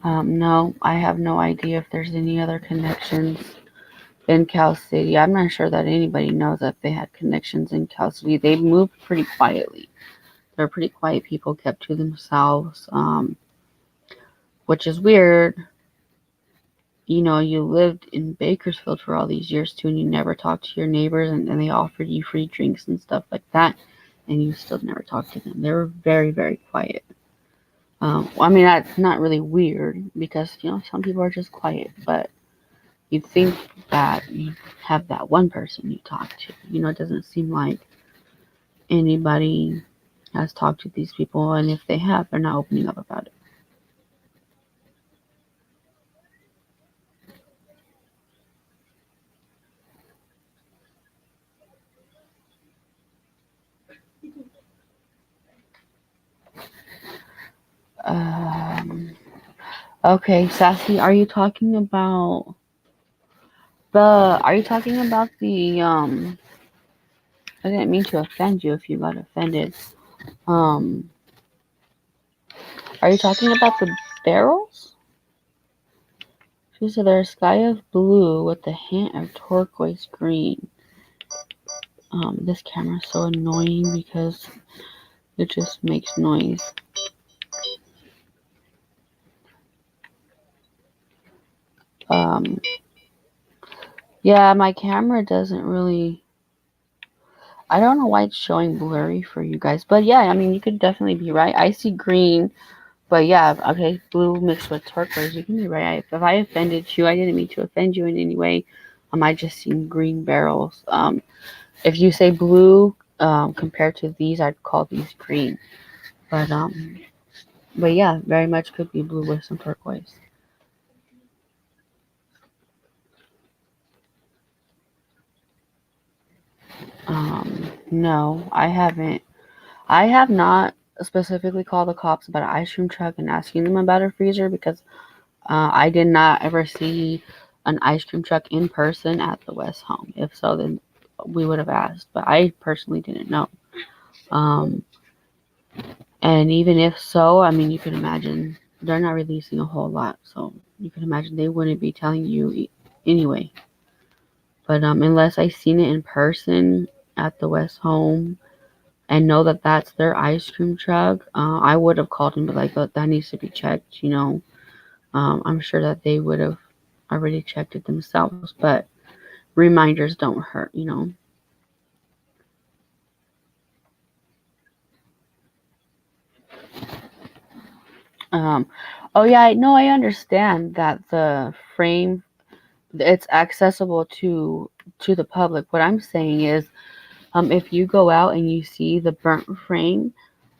No, I have no idea if there's any other connections in Cal City. I'm not sure that anybody knows that they had connections in Cal City. They moved pretty quietly. They're pretty quiet people, kept to themselves, which is weird. You lived in Bakersfield for all these years too, and you never talked to your neighbors, and they offered you free drinks and stuff like that, and you still never talked to them. They were very, very quiet. I mean, that's not really weird because, some people are just quiet, but you'd think that you have that one person you talk to. It doesn't seem like anybody has talked to these people, and if they have, they're not opening up about it. Okay, Sassy, are you talking about the I didn't mean to offend you if you got offended. Um, are you talking about the barrels? She said they're a sky of blue with a hint of turquoise green. This camera is so annoying because it just makes noise. Um, yeah, my camera doesn't really. I don't know why it's showing blurry for you guys, but yeah, I mean, you could definitely be right. I see green, but yeah, okay, blue mixed with turquoise. You can be right. If I offended you, I didn't mean to offend you in any way. I just seen green barrels. If you say blue, compared to these, I'd call these green. But yeah, very much could be blue with some turquoise. No, I haven't. I have not specifically called the cops about an ice cream truck and asking them about a freezer because I did not ever see an ice cream truck in person at the West home. If so, then we would have asked. But I personally didn't know. Um, and even if so, I mean, you can imagine they're not releasing a whole lot, so you can imagine they wouldn't be telling you anyway. But unless I seen it in person at the West home and know that that's their ice cream truck, I would have called and be like, "Look, that needs to be checked." I'm sure that they would have already checked it themselves, but reminders don't hurt. Um, oh yeah, no, I understand that the frame it's accessible to the public. What I'm saying is, if you go out and you see the burnt frame,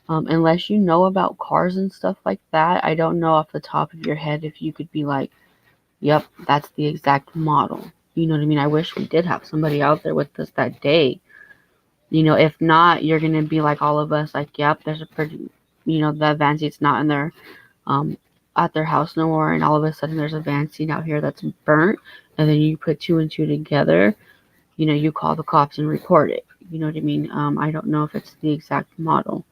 unless you know about cars and stuff like that, I don't know off the top of your head if you could be like, "Yep, that's the exact model." You know what I mean? I wish we did have somebody out there with us that day. If not, you're gonna be like all of us, like, "Yep, there's a pretty, the van seat's not in there." um, at their house no more, and all of a sudden there's a van seat out here that's burnt, and then you put two and two together, you call the cops and report it. You know what I mean? I don't know if it's the exact model.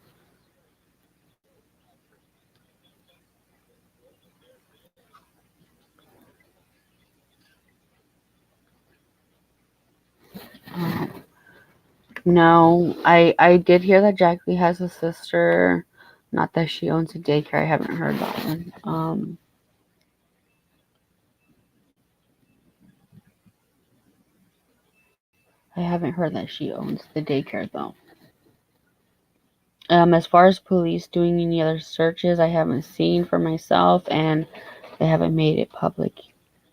Um, no, I did hear that Jackie has a sister. Not that she owns a daycare. I haven't heard that one. I haven't heard that she owns the daycare though. As far as police doing any other searches, I haven't seen for myself, and they haven't made it public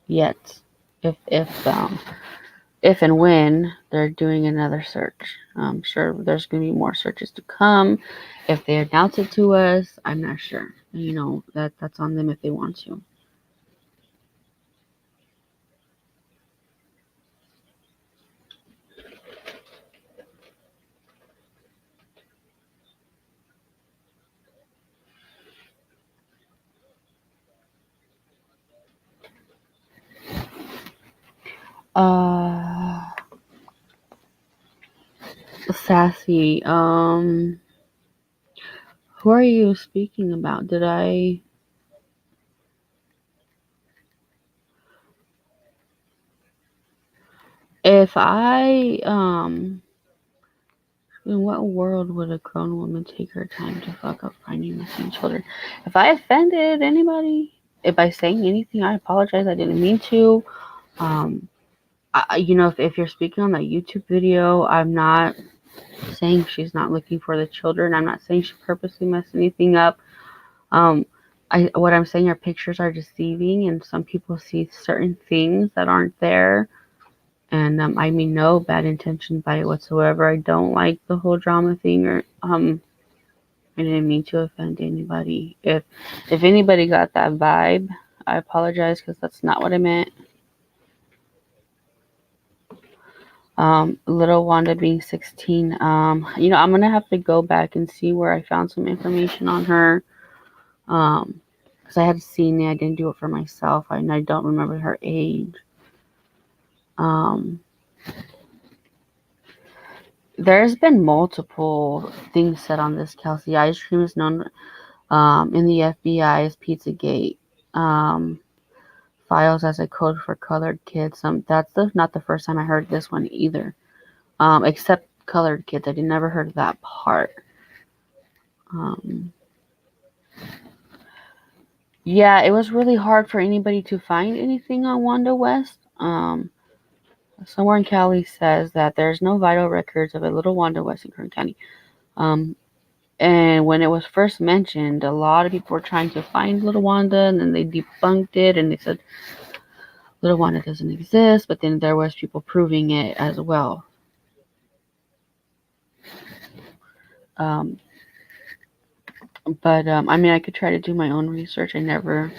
yet. If and when they're doing another search, I'm sure there's going to be more searches to come. If they announce it to us, I'm not sure. That's on them if they want to. Uh, Sassy. Who are you speaking about? If I In what world would a grown woman take her time to fuck up finding missing children? If I offended anybody, if by saying anything, I apologize. I didn't mean to. Um, if you're speaking on that YouTube video, I'm not saying she's not looking for the children. I'm not saying she purposely messed anything up. Um, what I'm saying are pictures are deceiving, and some people see certain things that aren't there. And I mean no bad intentions by it whatsoever. I don't like the whole drama thing, or I didn't mean to offend anybody. If anybody got that vibe, I apologize because that's not what I meant. Little Wanda being 16. I'm gonna have to go back and see where I found some information on her. Because I had seen it, I didn't do it for myself, and I don't remember her age. Um, there's been multiple things said on this. Kelsey ice cream is known in the FBI as Pizzagate. Um, Files as a code for colored kids. That's not the first time I heard this one either. Except colored kids. I never heard of that part. Um, yeah, it was really hard for anybody to find anything on Wanda West. Somewhere in Cali says that there's no vital records of a little Wanda West in Kern County. Um, and when it was first mentioned, a lot of people were trying to find little Wanda, and then they debunked it, and they said little Wanda doesn't exist. But then there was people proving it as well. Um, but I mean, I could try to do my own research. I never.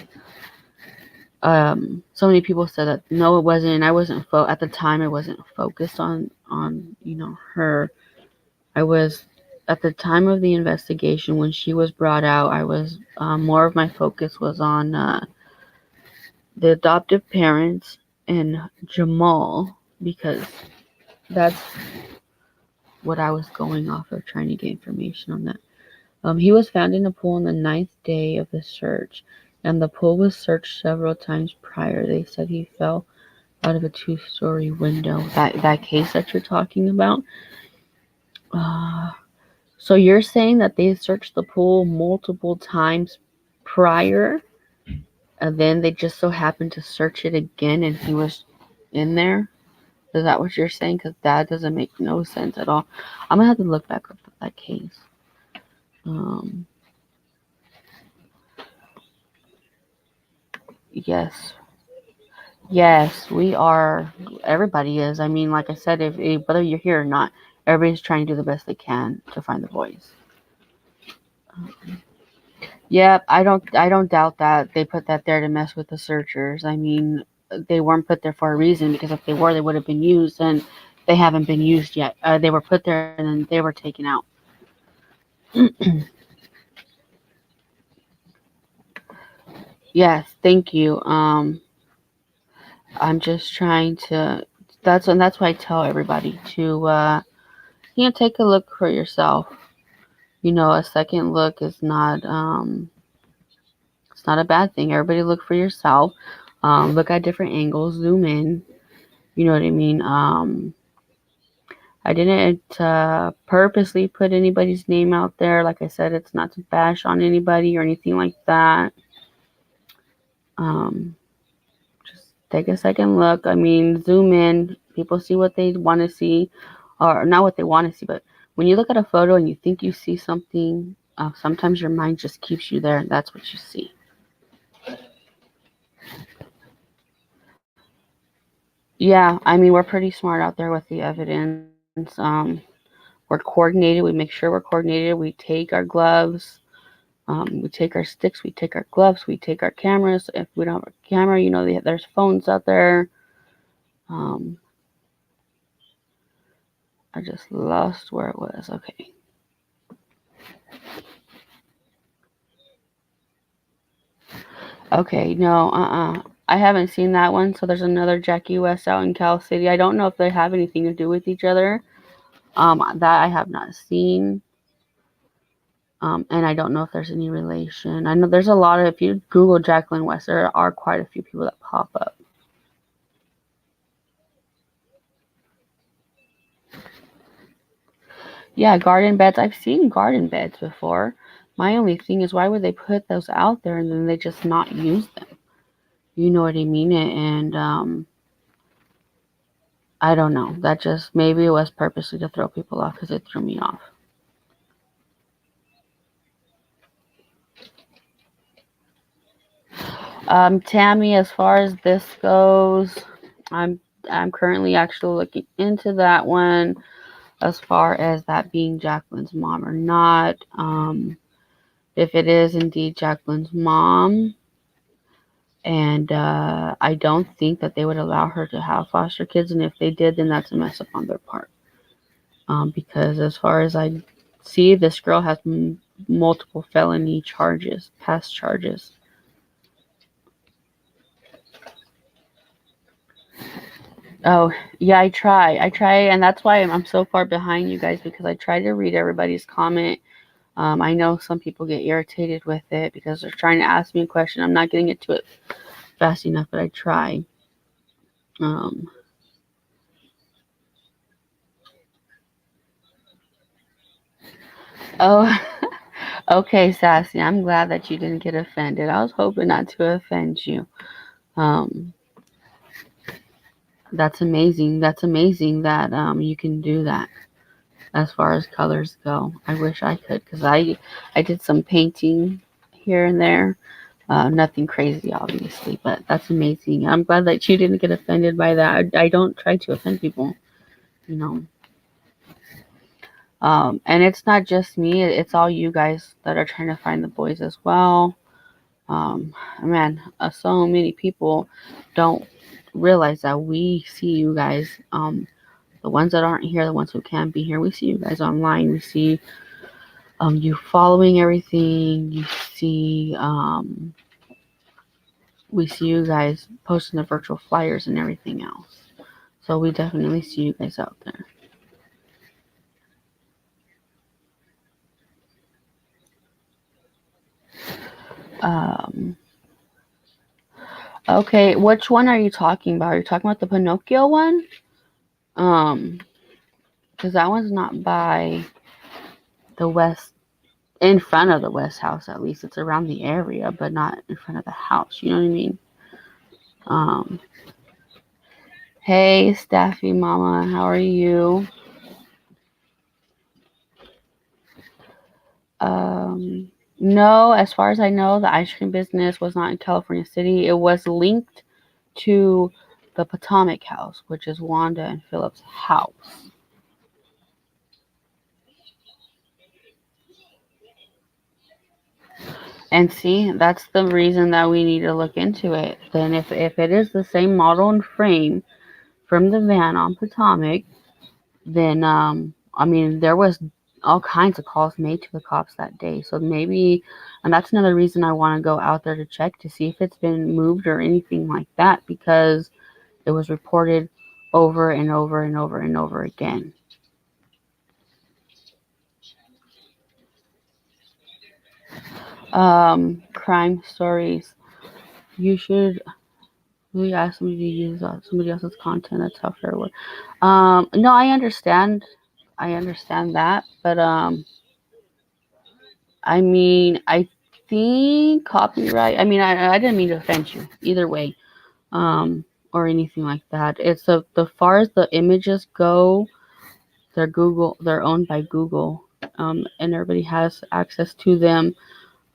So many people said that no, it wasn't. I wasn't at the time. I wasn't focused on her. I was at the time of the investigation when she was brought out. I was more of my focus was on the adoptive parents and Jamal because that's what I was going off of, trying to get information on that. He was found in a pool on the 9th day of the search, and the pool was searched several times prior. They said he fell out of a 2-story window. That case that you're talking about. So you're saying that they searched the pool multiple times prior, and then they just so happened to search it again, and he was in there? Is that what you're saying? Because that doesn't make no sense at all. I'm gonna have to look back up at that case. Um, yes, yes, we are. Everybody is. I mean, like I said, if whether you're here or not, everybody's trying to do the best they can to find the boys. Yeah, I don't doubt that they put that there to mess with the searchers. I mean, they weren't put there for a reason, because if they were, they would have been used, and they haven't been used yet. They were put there and then they were taken out. Yes, thank you. I'm just trying to. That's why I tell everybody to take a look for yourself. A second look is not it's not a bad thing. Everybody look for yourself. Look at different angles, zoom in. You know what I mean? I didn't purposely put anybody's name out there. Like I said, it's not to bash on anybody or anything like that. Um, just take a second look. I mean, zoom in. People see what they want to see, or not what they want to see, but when you look at a photo and you think you see something, sometimes your mind just keeps you there, and that's what you see. Yeah, I mean, we're pretty smart out there with the evidence. We're coordinated. We make sure we're coordinated. We take our gloves. We take our sticks. We take our gloves. We take our cameras. If we don't have a camera, there's phones out there. Um, I just lost where it was. Okay. Okay. No. I haven't seen that one. So there's another Jackie West out in Cal City. I don't know if they have anything to do with each other. That I have not seen. And I don't know if there's any relation. I know there's a lot of, if you Google Jacqueline West, there are quite a few people that pop up. Yeah, garden beds. I've seen garden beds before. My only thing is, why would they put those out there and then they just not use them? You know what I mean? And I don't know. That just, maybe it was purposely to throw people off, because it threw me off. Tammy, as far as this goes, I'm I'm currently actually looking into that one, as far as that being Jacqueline's mom or not. If it is indeed Jacqueline's mom, and I don't think that they would allow her to have foster kids, and if they did, then that's a mess up on their part. Because as far as I see, this girl has multiple felony charges, past charges. Oh, yeah, I try, and that's why I'm so far behind you guys, because I try to read everybody's comment. I know some people get irritated with it because they're trying to ask me a question. I'm not getting into it fast enough, but I try. Um, Oh, okay, Sassy. I'm glad that you didn't get offended. I was hoping not to offend you. Um, that's amazing. That's amazing that you can do that as far as colors go. I wish I could because I did some painting here and there. Nothing crazy, obviously, but that's amazing. I'm glad that you didn't get offended by that. I don't try to offend people, you know. And it's not just me, it's all you guys that are trying to find the boys as well. Um, man, so many people don't realize that we see you guys. The ones that aren't here, the ones who can't be here, we see you guys online. We see you following everything. We see you guys posting the virtual flyers and everything else. So we definitely see you guys out there. Um, okay, which one are you talking about? Are you talking about the Pinocchio one? Um, because that one's not by the West, in front of the West House at least. It's around the area, but not in front of the house. You know what I mean? Um, hey, Staffy Mama, how are you? No, as far as I know, the ice cream business was not in California City. It was linked to the Potomac House, which is Wanda and Philip's house. And see, that's the reason that we need to look into it. Then if it is the same model and frame from the van on Potomac, then I mean there was all kinds of calls made to the cops that day. So maybe, and that's another reason I want to go out there to check to see if it's been moved or anything like that, because it was reported over and over and over and over again. Crime stories. You should really ask somebody to use somebody else's content. That's how fair word. No, I understand. I understand that, but I mean, I think copyright. I mean, I didn't mean to offend you either way, or anything like that. It's the far as the images go, they're Google. They're owned by Google, and everybody has access to them.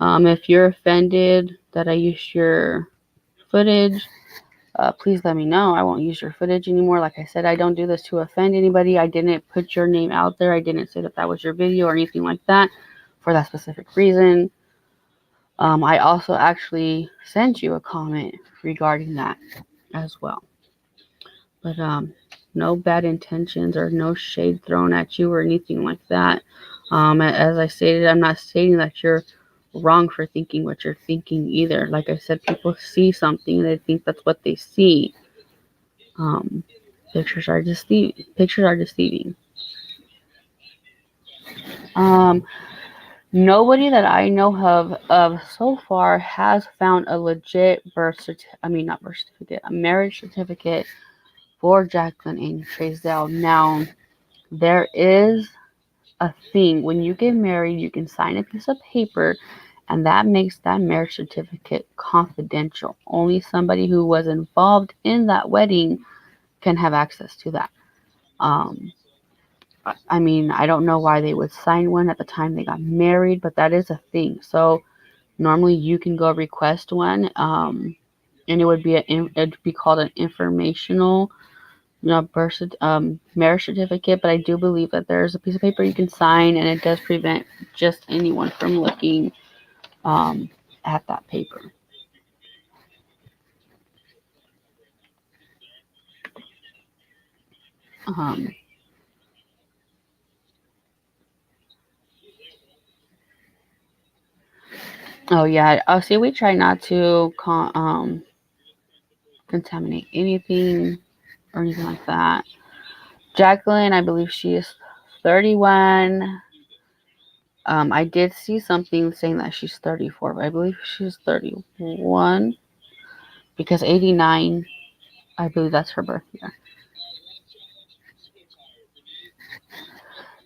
If you're offended that I used your footage, please let me know. I won't use your footage anymore. Like I said, I don't do this to offend anybody. I didn't put your name out there. I didn't say that that was your video or anything like that for that specific reason. I also actually sent you a comment regarding that as well. But no bad intentions or no shade thrown at you or anything like that. As I stated, I'm not stating that you're wrong for thinking what you're thinking either. Like I said, people see something and they think that's what they see. Um, pictures are deceiving. Pictures are deceiving. Um, Nobody that I know of so far has found a legit birth certificate. I mean, not birth certificate, a marriage certificate for Jacqueline and Trezell. Now, there is a thing when you get married, you can sign a piece of paper, and that makes that marriage certificate confidential. Only somebody who was involved in that wedding can have access to that. Um, I mean, I don't know why they would sign one at the time they got married, but that is a thing. So normally you can go request one, and it would be it'd be called an informational, marriage certificate. But I do believe that there's a piece of paper you can sign, and it does prevent just anyone from looking um, at that paper. Um, oh yeah. Oh, see, we try not to contaminate anything or anything like that. Jacqueline, I believe she is 31. I did see something saying that she's 34, but I believe she's 31 because 89, I believe that's her birth year.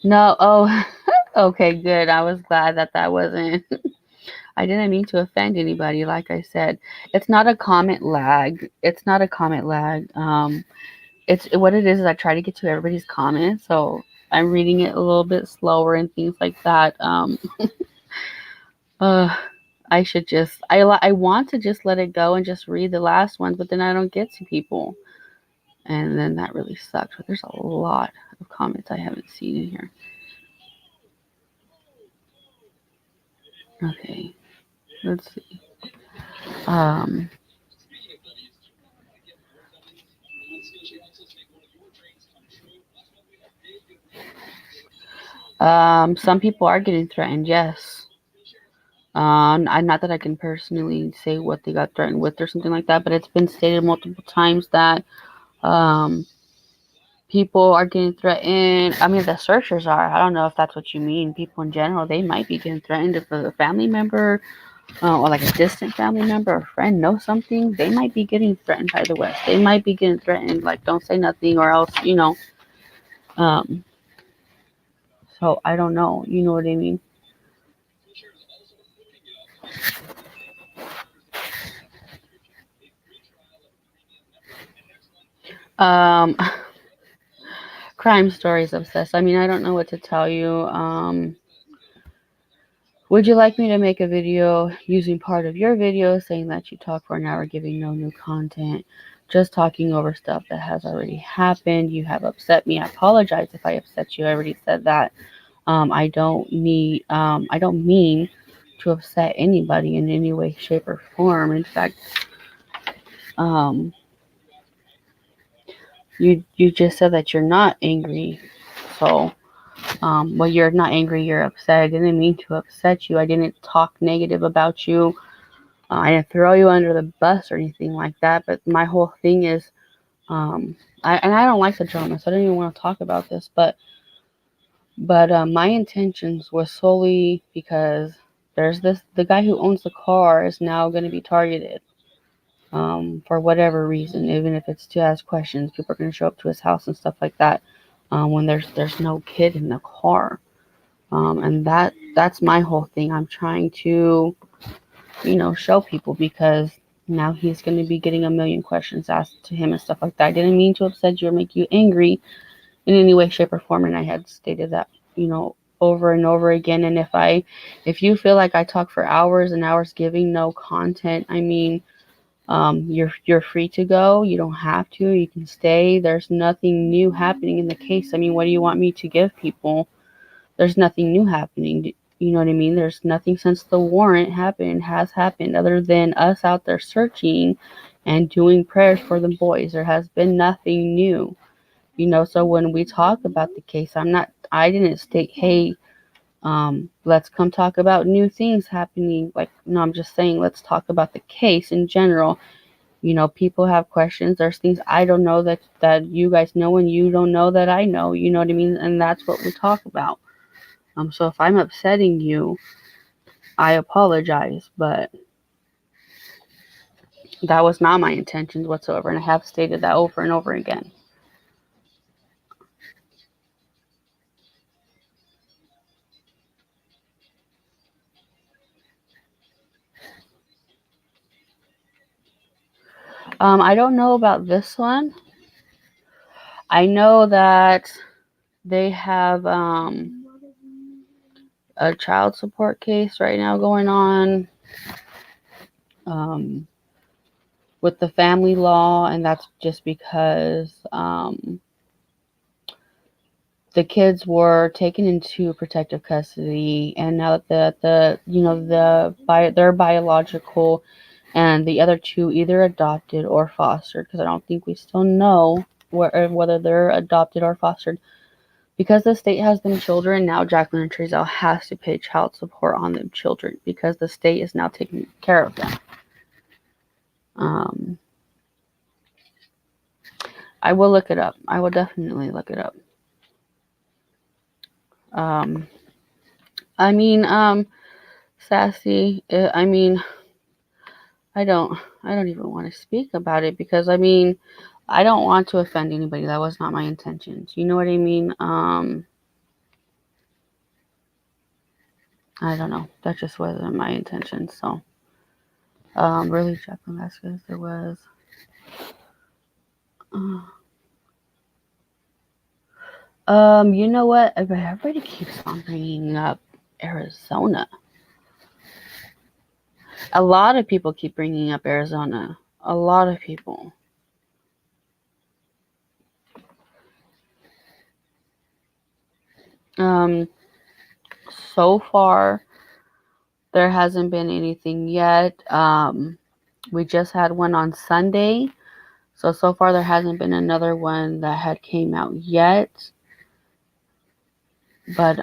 No, oh, Okay, good. I was glad that that wasn't. I didn't mean to offend anybody. Like I said, it's not a comment lag. It's not a comment lag. It's what it is I try to get to everybody's comments, so I'm reading it a little bit slower and things like that. Uh, I should just I want to just let it go and just read the last ones, but then I don't get to people, and then that really sucks. But there's a lot of comments I haven't seen in here. Okay, let's see. Um, some people are getting threatened. Yes. I not that I can personally say what they got threatened with or something like that, but it's been stated multiple times that um people are getting threatened. I mean, the searchers are. I don't know if that's what you mean. People in general, they might be getting threatened if a family member or like a distant family member or friend knows something. They might be getting threatened by the West. They might be getting threatened, like don't say nothing or else, you know. Um, so I don't know. You know what I mean? Um, crime stories obsessed. I mean, I don't know what to tell you. Would you like me to make a video using part of your video saying that you talk for an hour giving no new content, just talking over stuff that has already happened? You have upset me. I apologize if I upset you. I already said that. I don't mean to upset anybody in any way, shape, or form. In fact, um, you just said that you're not angry. So, well, you're not angry. You're upset. I didn't mean to upset you. I didn't talk negative about you. I didn't throw you under the bus or anything like that, but my whole thing is, I don't like the drama, so I don't even want to talk about this. But my intentions was solely because there's the guy who owns the car is now going to be targeted, for whatever reason, even if it's to ask questions. People are going to show up to his house and stuff like that, when there's no kid in the car, and that's my whole thing. I'm trying to show people because now he's going to be getting a million questions asked to him and stuff like that. I didn't mean to upset you or make you angry in any way, shape, or form, and I had stated that, over and over again. And if you feel like I talk for hours and hours giving no content, I mean, you're free to go. You don't have to. You can stay. There's nothing new happening in the case. I mean, what do you want me to give people? There's nothing new happening. You know what I mean? There's nothing since the warrant has happened other than us out there searching and doing prayers for the boys. There has been nothing new. So when we talk about the case, I didn't state, hey, let's come talk about new things happening. Like, no, I'm just saying, let's talk about the case in general. People have questions. There's things I don't know that you guys know, and you don't know that I know. You know what I mean? And that's what we talk about. So if I'm upsetting you, I apologize, but that was not my intentions whatsoever, and I have stated that over and over again. I don't know about this one. I know that they have a child support case right now going on, um, with the family law, and that's just because the kids were taken into protective custody, and now that their biological and the other two either adopted or fostered, because I don't think we still know whether they're adopted or fostered. Because the state has them children, now Jacqueline and Trezell has to pay child support on them children because the state is now taking care of them. Um, I will look it up. I will definitely look it up. Um, I mean, Sassy. I mean, I don't. I don't even want to speak about it because I mean, I don't want to offend anybody. That was not my intentions. You know what I mean? I don't know. That just wasn't my intention. So, really, Jacqueline Vasquez, there was. You know what? Everybody keeps on bringing up Arizona. A lot of people keep bringing up Arizona. A lot of people. Um, so far, there hasn't been anything yet. We just had one on Sunday. So far there hasn't been another one that had came out yet. But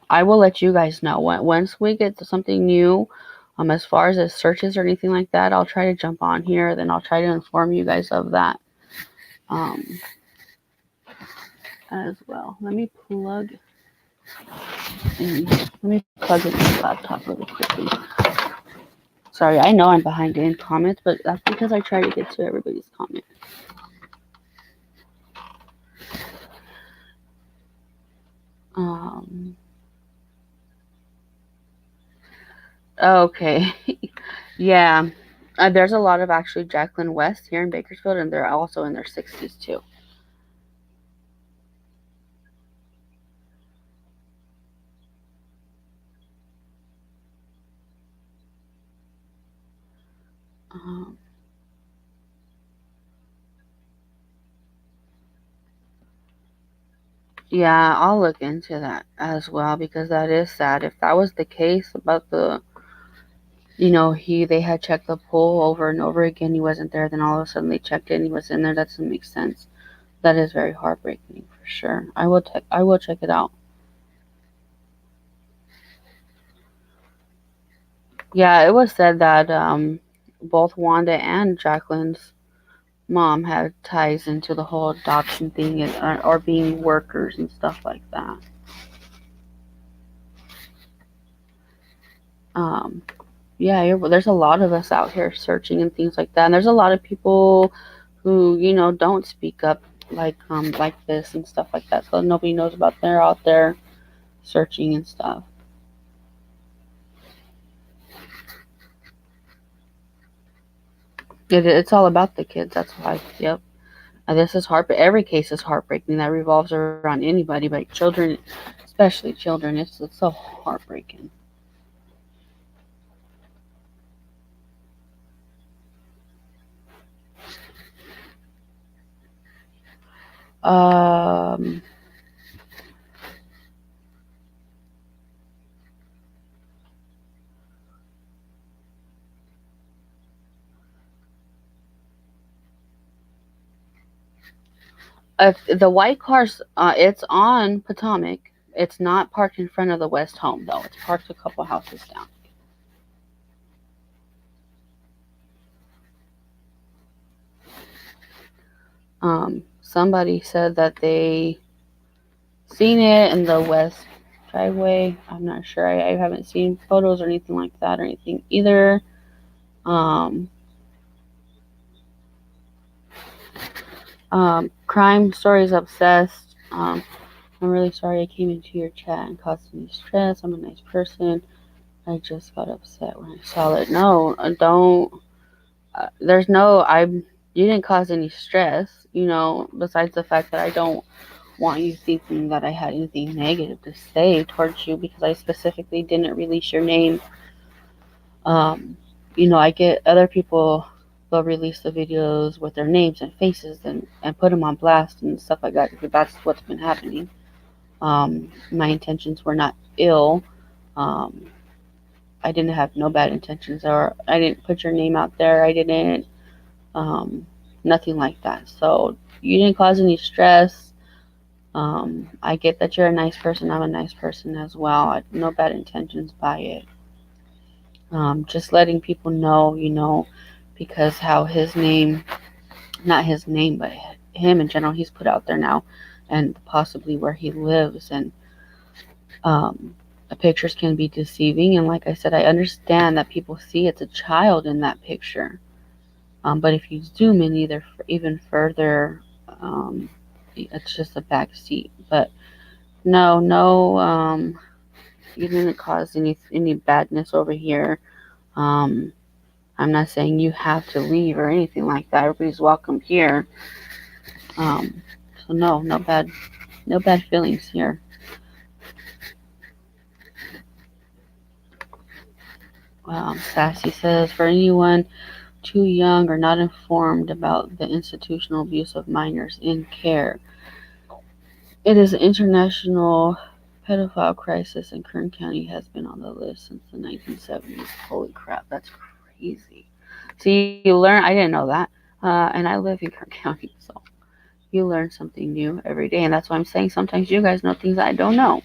I will let you guys know once we get to something new. As far as the searches or anything like that, I'll try to jump on here. Then I'll try to inform you guys of that as well. Let me plug in. Let me plug in this laptop really quickly. Sorry, I know I'm behind in comments, but that's because I try to get to everybody's comment. Okay. Yeah. There's a lot of actually Jacqueline West here in Bakersfield, and they're also in their 60s too. Um, yeah, I'll look into that as well because that is sad. If that was the case about they had checked the poll over and over again, he wasn't there, then all of a sudden they checked it and he was in there. That doesn't make sense. That is very heartbreaking for sure. I will check it out. Yeah, it was said that both Wanda and Jacqueline's mom had ties into the whole adoption thing or being workers and stuff like that. Um, yeah, there's a lot of us out here searching and things like that. And there's a lot of people who, don't speak up like this and stuff like that. So nobody knows about they're out there searching and stuff. It's all about the kids. That's why. Yep. This is heart. Every case is heartbreaking that revolves around anybody, but children, especially children. It's so heartbreaking. Um, if the white car's, it's on Potomac. It's not parked in front of the West home though. It's parked a couple houses down. Somebody said that they seen it in the west driveway. I'm not sure. I haven't seen photos or anything like that or anything either. Crime stories obsessed. I'm really sorry I came into your chat and caused any stress. I'm a nice person. I just got upset when I saw it. No, don't. There's no. You didn't cause any stress. Besides the fact that I don't want you thinking that I had anything negative to say towards you because I specifically didn't release your name. I get other people, they'll release the videos with their names and faces and put them on blast and stuff like that because that's what's been happening. My intentions were not ill. Um, I didn't have no bad intentions, or I didn't put your name out there. I didn't, nothing like that. So you didn't cause any stress. I get that you're a nice person. I'm a nice person as well. No bad intentions by it. Just letting people know, because how his name, not his name, but him in general, he's put out there now, and possibly where he lives, and the pictures can be deceiving. And like I said, I understand that people see it's a child in that picture, but if you zoom in even further, it's just a back seat. But no, You didn't cause any badness over here. Um, I'm not saying you have to leave or anything like that. Everybody's welcome here. Um, so no bad feelings here. Sassy says, for anyone too young or not informed about the institutional abuse of minors in care, it is an international pedophile crisis, and Kern County has been on the list since the 1970s. Holy crap, that's crazy. So you learn, I didn't know that. And I live in Kern County, so you learn something new every day. And that's why I'm saying sometimes you guys know things I don't know.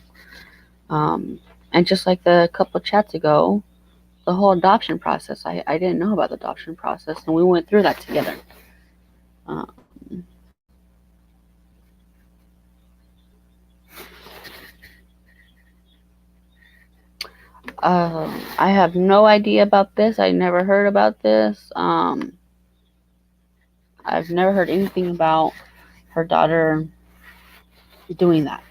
And just like the couple chats ago, the whole adoption process, I didn't know about the adoption process, and we went through that together. Um, I have no idea about this. I never heard about this. I've never heard anything about her daughter doing that.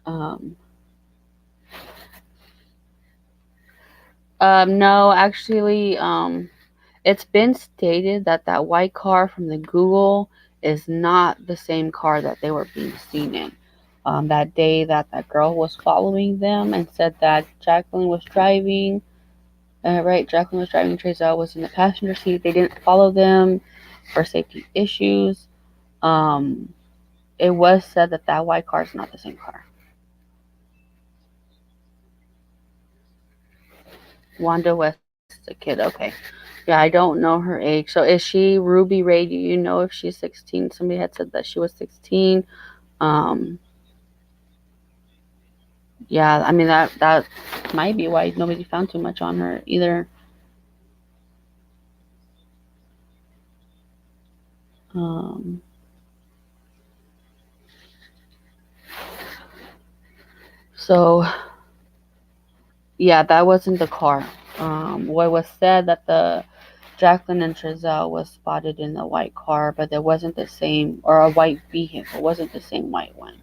Um, no, actually, it's been stated that that white car from the Google is not the same car that they were being seen in. That day that that girl was following them and said that Jacqueline was driving, right? Jacqueline was driving, Trezell was in the passenger seat. They didn't follow them for safety issues. Um, it was said that that white car is not the same car. Wanda West, the kid. Okay. Yeah, I don't know her age. So is she Ruby Ray? Do you know if she's 16? Somebody had said that she was 16. Um, yeah, I mean that might be why nobody found too much on her either. Um, so yeah, that wasn't the car. What was said that the Jacqueline and Trezell was spotted in the white car, but there wasn't the same, or a white vehicle. It wasn't the same white one.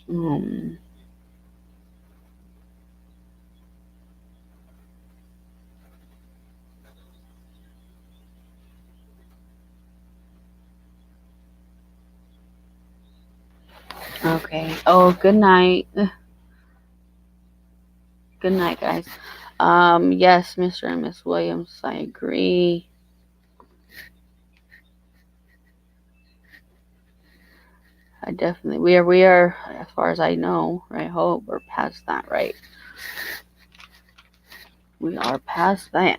Um, okay. Oh, good night. Good night, guys. Yes, Mr. and Miss Williams, I agree. I definitely we are as far as I know, I hope we're past that, right? We are past that.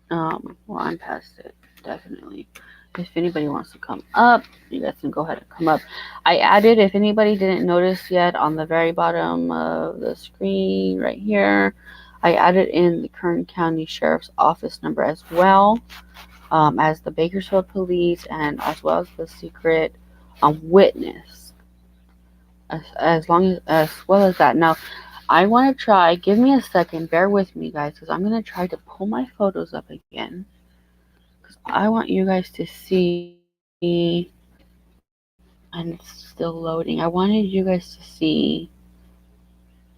Well, I'm past it, definitely. If anybody wants to come up, you guys can go ahead and come up. I added, if anybody didn't notice yet, on the very bottom of the screen right here, I added in the Kern County Sheriff's Office number as well, as the Bakersfield Police, and as well as the secret witness, as long as well as that. Now, I want to try. Give me a second. Bear with me, guys, because I'm gonna try to pull my photos up again. Because I want you guys to see, and it's still loading. I wanted you guys to see.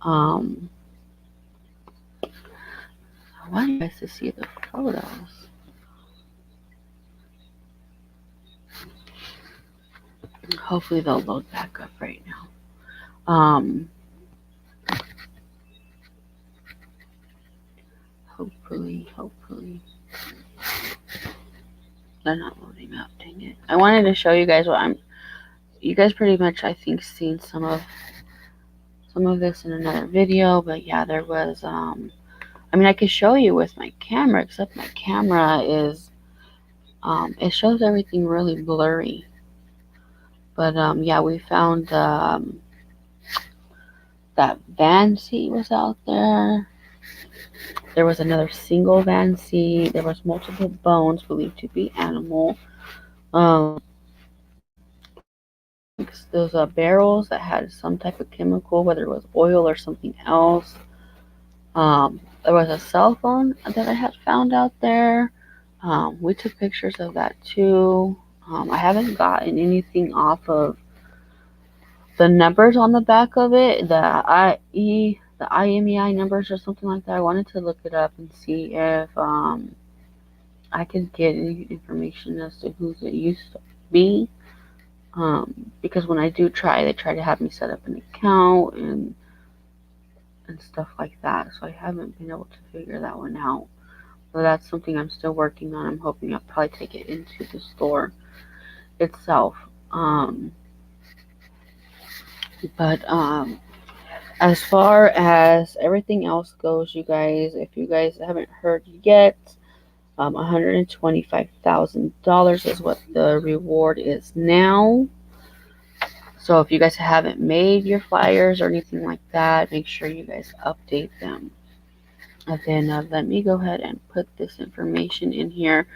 Um, I want you guys to see the photos. Hopefully, they'll load back up right now. Hopefully. They're not loading up, dang it. I wanted to show you guys what I'm. You guys pretty much, I think, seen some of this in another video, but yeah, there was. I mean, I could show you with my camera, except my camera is. It shows everything really blurry. But yeah, we found that van seat was out there. There was another single van seat. There was multiple bones believed to be animal. Those barrels that had some type of chemical, whether it was oil or something else. There was a cell phone that I had found out there. We took pictures of that too. I haven't gotten anything off of the numbers on the back of it, the IMEI numbers or something like that. I wanted to look it up and see if I could get any information as to whose it used to be. Because when I do try, they try to have me set up an account and stuff like that. So I haven't been able to figure that one out. But that's something I'm still working on. I'm hoping I'll probably take it into the store itself. But as far as everything else goes, you guys, if you guys haven't heard yet, $125,000 is what the reward is now. So if you guys haven't made your flyers or anything like that, make sure you guys update them. And then let me go ahead and put this information in here.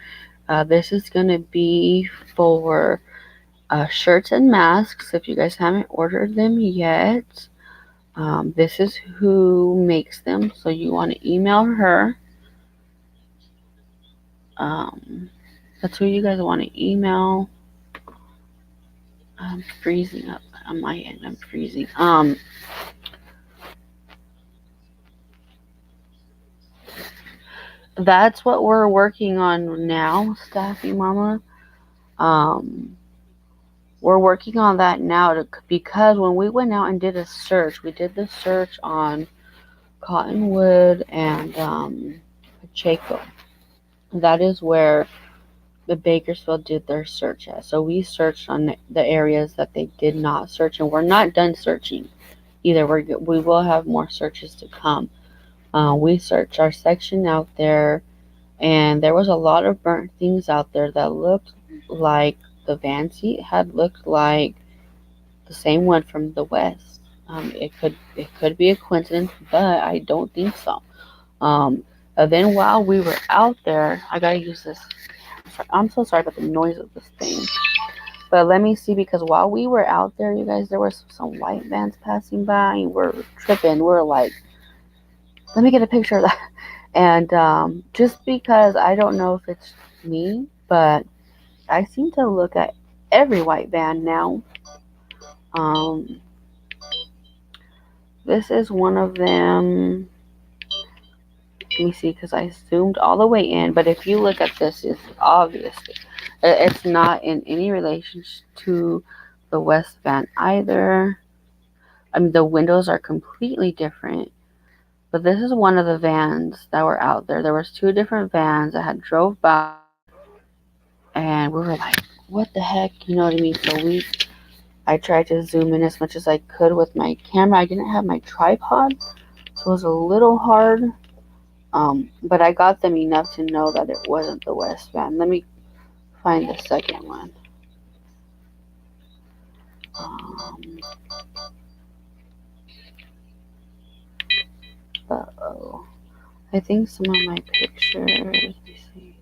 This is going to be for shirts and masks. If you guys haven't ordered them yet, this is who makes them. So you want to email her. That's who you guys want to email. I'm freezing up on my end. I'm freezing. That's what we're working on now, Staffy Mama. We're working on that now because when we went out and did a search, we did the search on Cottonwood and Pacheco. That is where the Bakersfield did their search at. So we searched on the areas that they did not search, and we're not done searching either. We will have more searches to come. We searched our section out there, and there was a lot of burnt things out there that looked like the van seat had looked like the same one from the West. It could be a coincidence, but I don't think so. Then while we were out there, I gotta use this. I'm so sorry about the noise of this thing. But let me see, because while we were out there, you guys, there was some white vans passing by, and we're tripping. We're like, let me get a picture of that. And just because I don't know if it's me, but I seem to look at every white van now. This is one of them. Let me see, because I zoomed all the way in. But if you look at this, it's obviously it's not in any relation to the West van either. I mean, the windows are completely different. But this is one of the vans that were out there. There was two different vans that had drove by, and we were like, what the heck? You know what I mean? So I tried to zoom in as much as I could with my camera. I didn't have my tripod, so it was a little hard. But I got them enough to know that it wasn't the West van. Let me find the second one. Uh-oh. I think some of my pictures, let me see.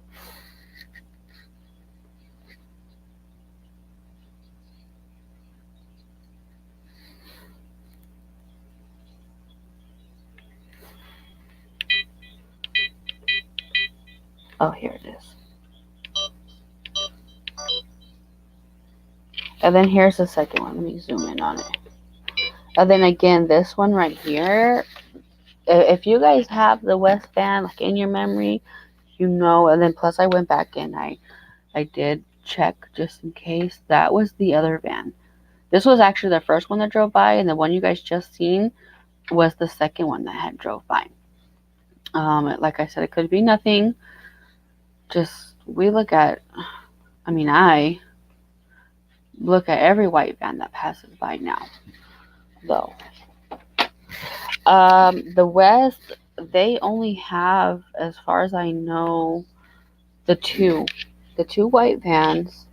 Oh, here it is. And then here's the second one. Let me zoom in on it. And then again, this one right here. If you guys have the West van like in your memory, you know. And then plus I went back and I did check just in case. That was the other van. This was actually the first one that drove by, and the one you guys just seen was the second one that had drove by. Like I said, it could be nothing. Just I look at every white van that passes by now, though. The West, they only have, as far as I know, the two white vans.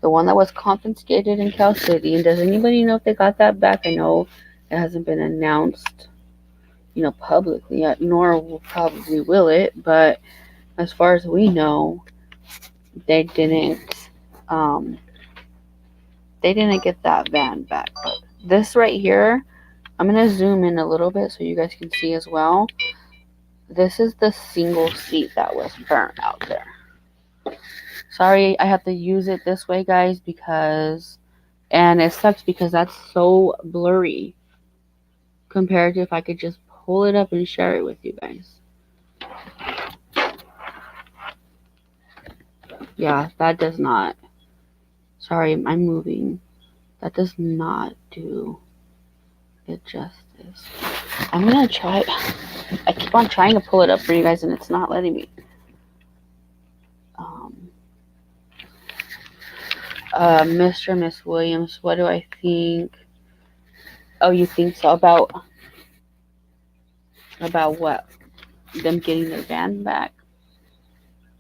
The one that was confiscated in Cal City. And does anybody know if they got that back? I know it hasn't been announced, publicly yet, nor probably will it. But as far as we know, they didn't. They didn't get that van back. But this right here, I'm gonna zoom in a little bit so you guys can see as well. This is the single seat that was burnt out there. Sorry, I have to use it this way, guys, because And it sucks because that's so blurry compared to if I could just pull it up and share it with you guys. Yeah, that does not. Sorry, I'm moving. That does not do it justice. I'm gonna try. I keep on trying to pull it up for you guys and it's not letting me. Um, Mr. and Miss Williams, what do I think? Oh, you think so? About what? Them getting their van back?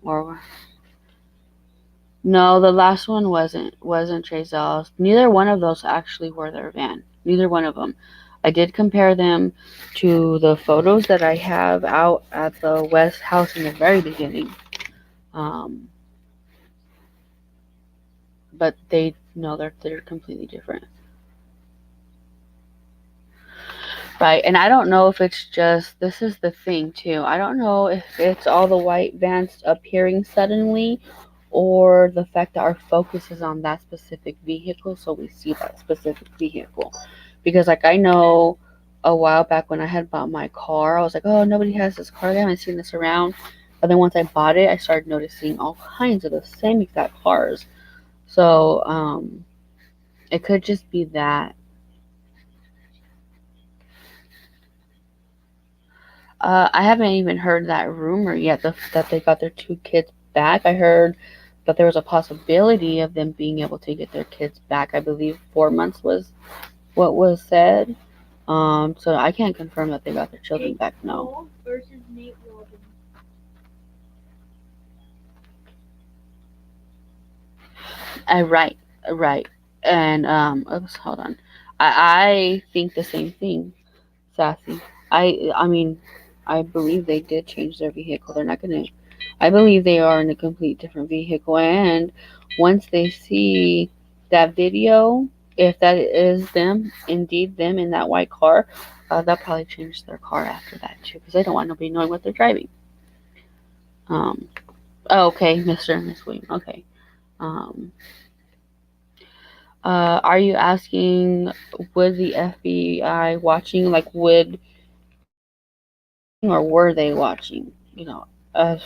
Or no, the last one wasn't Trezell's. Neither one of those actually were their van. Neither one of them. I did compare them to the photos that I have out at the West house in the very beginning. Um, but they no, they're completely different. Right, and I don't know if it's just this is the thing too. I don't know if it's all the white vans appearing suddenly or the fact that our focus is on that specific vehicle so we see that specific vehicle. Because like I know a while back when I had bought my car, I was like, "Oh, nobody has this car. I haven't seen this around." But then once I bought it, I started noticing all kinds of the same exact cars. So, it could just be that. I haven't even heard that rumor yet that they got their two kids back. I heard that there was a possibility of them being able to get their kids back. I believe 4 months was what was said. So I can't confirm that they got their children back. No. Right, right. And oops, hold on. I think the same thing, Sassy. I mean, I believe they did change their vehicle. They're not gonna. I believe they are in a complete different vehicle. And once they see that video, if that is them, indeed them in that white car, they'll probably change their car after that too, because they don't want nobody knowing what they're driving. Um. Oh, okay, Mr. and Miss William. Okay. Um. Are you asking, would the FBI watching, like, were they watching or were they watching? Uh,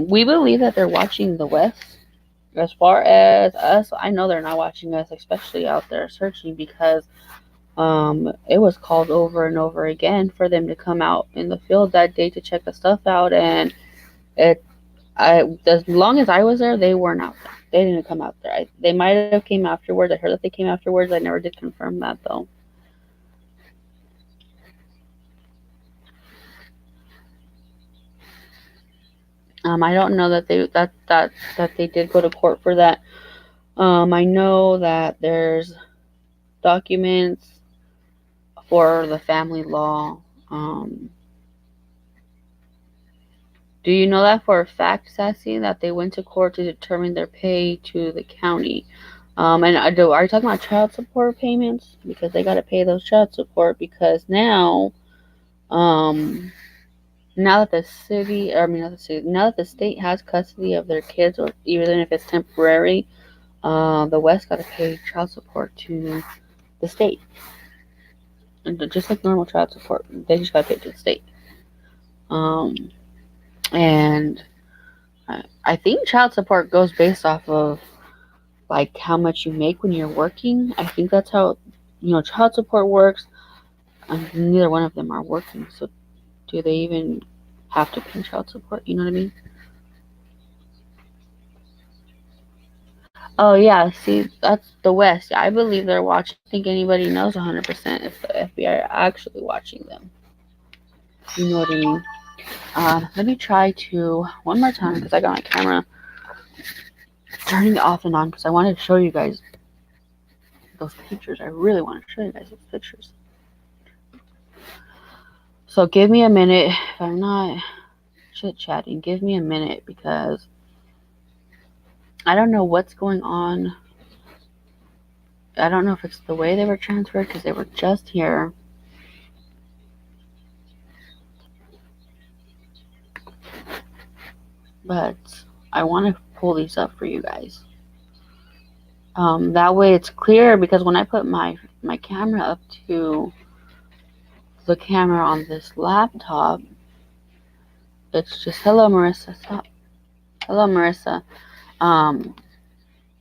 we believe that they're watching the West. As far as us, I know they're not watching us, especially out there searching, because it was called over and over again for them to come out in the field that day to check the stuff out, and it, as long as I was there, they weren't out there. They didn't come out there. They might have came afterwards. I heard that they came afterwards. I never did confirm that though. I don't know that they did go to court for that. I know that there's documents for the family law. Um, do you know that for a fact, Sassy, that they went to court to determine their pay to the county? And are you talking about child support payments? Because they got to pay those child support because um, now that the city, I mean not the city, now that the state has custody of their kids, or even if it's temporary, the West got to pay child support to the state, and just like normal child support, they just got to pay to the state. Um, and I think child support goes based off of like how much you make when you're working. I think that's how child support works. Neither one of them are working, so do they even have to pay child support? You know what I mean? Oh yeah, see, that's the West. I believe they're watching. I don't think anybody knows 100% if the FBI are actually watching them. You know what I mean? Let me try to one more time because I got my camera turning it off and on because I wanted to show you guys those pictures. I really want to show you guys those pictures. So give me a minute. If I'm not chit chatting, give me a minute because I don't know what's going on. I don't know if it's the way they were transferred because they were just here. But I want to pull these up for you guys. That way it's clear, because when I put my camera up to the camera on this laptop, it's just, hello Marissa, stop. Hello Marissa. Um,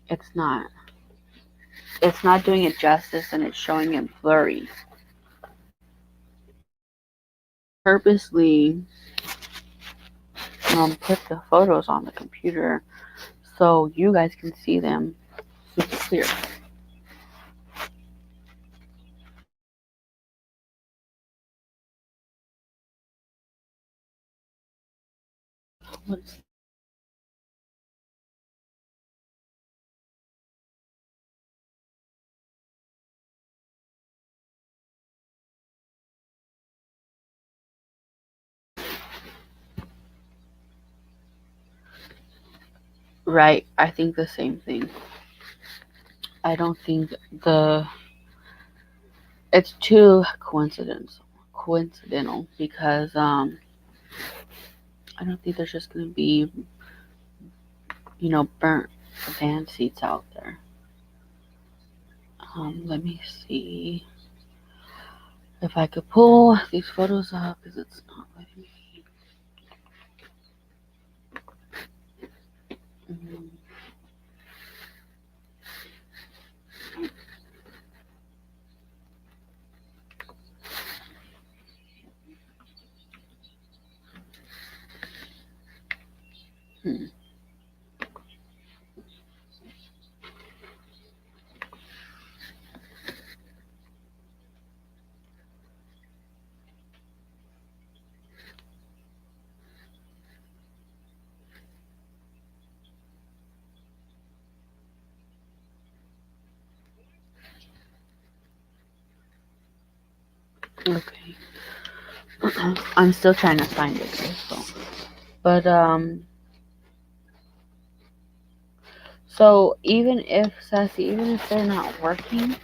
it's not doing it justice, and it's showing it blurry. Purposely put the photos on the computer so you guys can see them super clear. What's right? I think the same thing. I don't think it's too coincidental, because I don't think there's just gonna be burnt van seats out there. Let me see if I could pull these photos up, because it's not letting me. Mm. Hmm. Okay. I'm still trying to find it, Crystal. But so even if they're not working,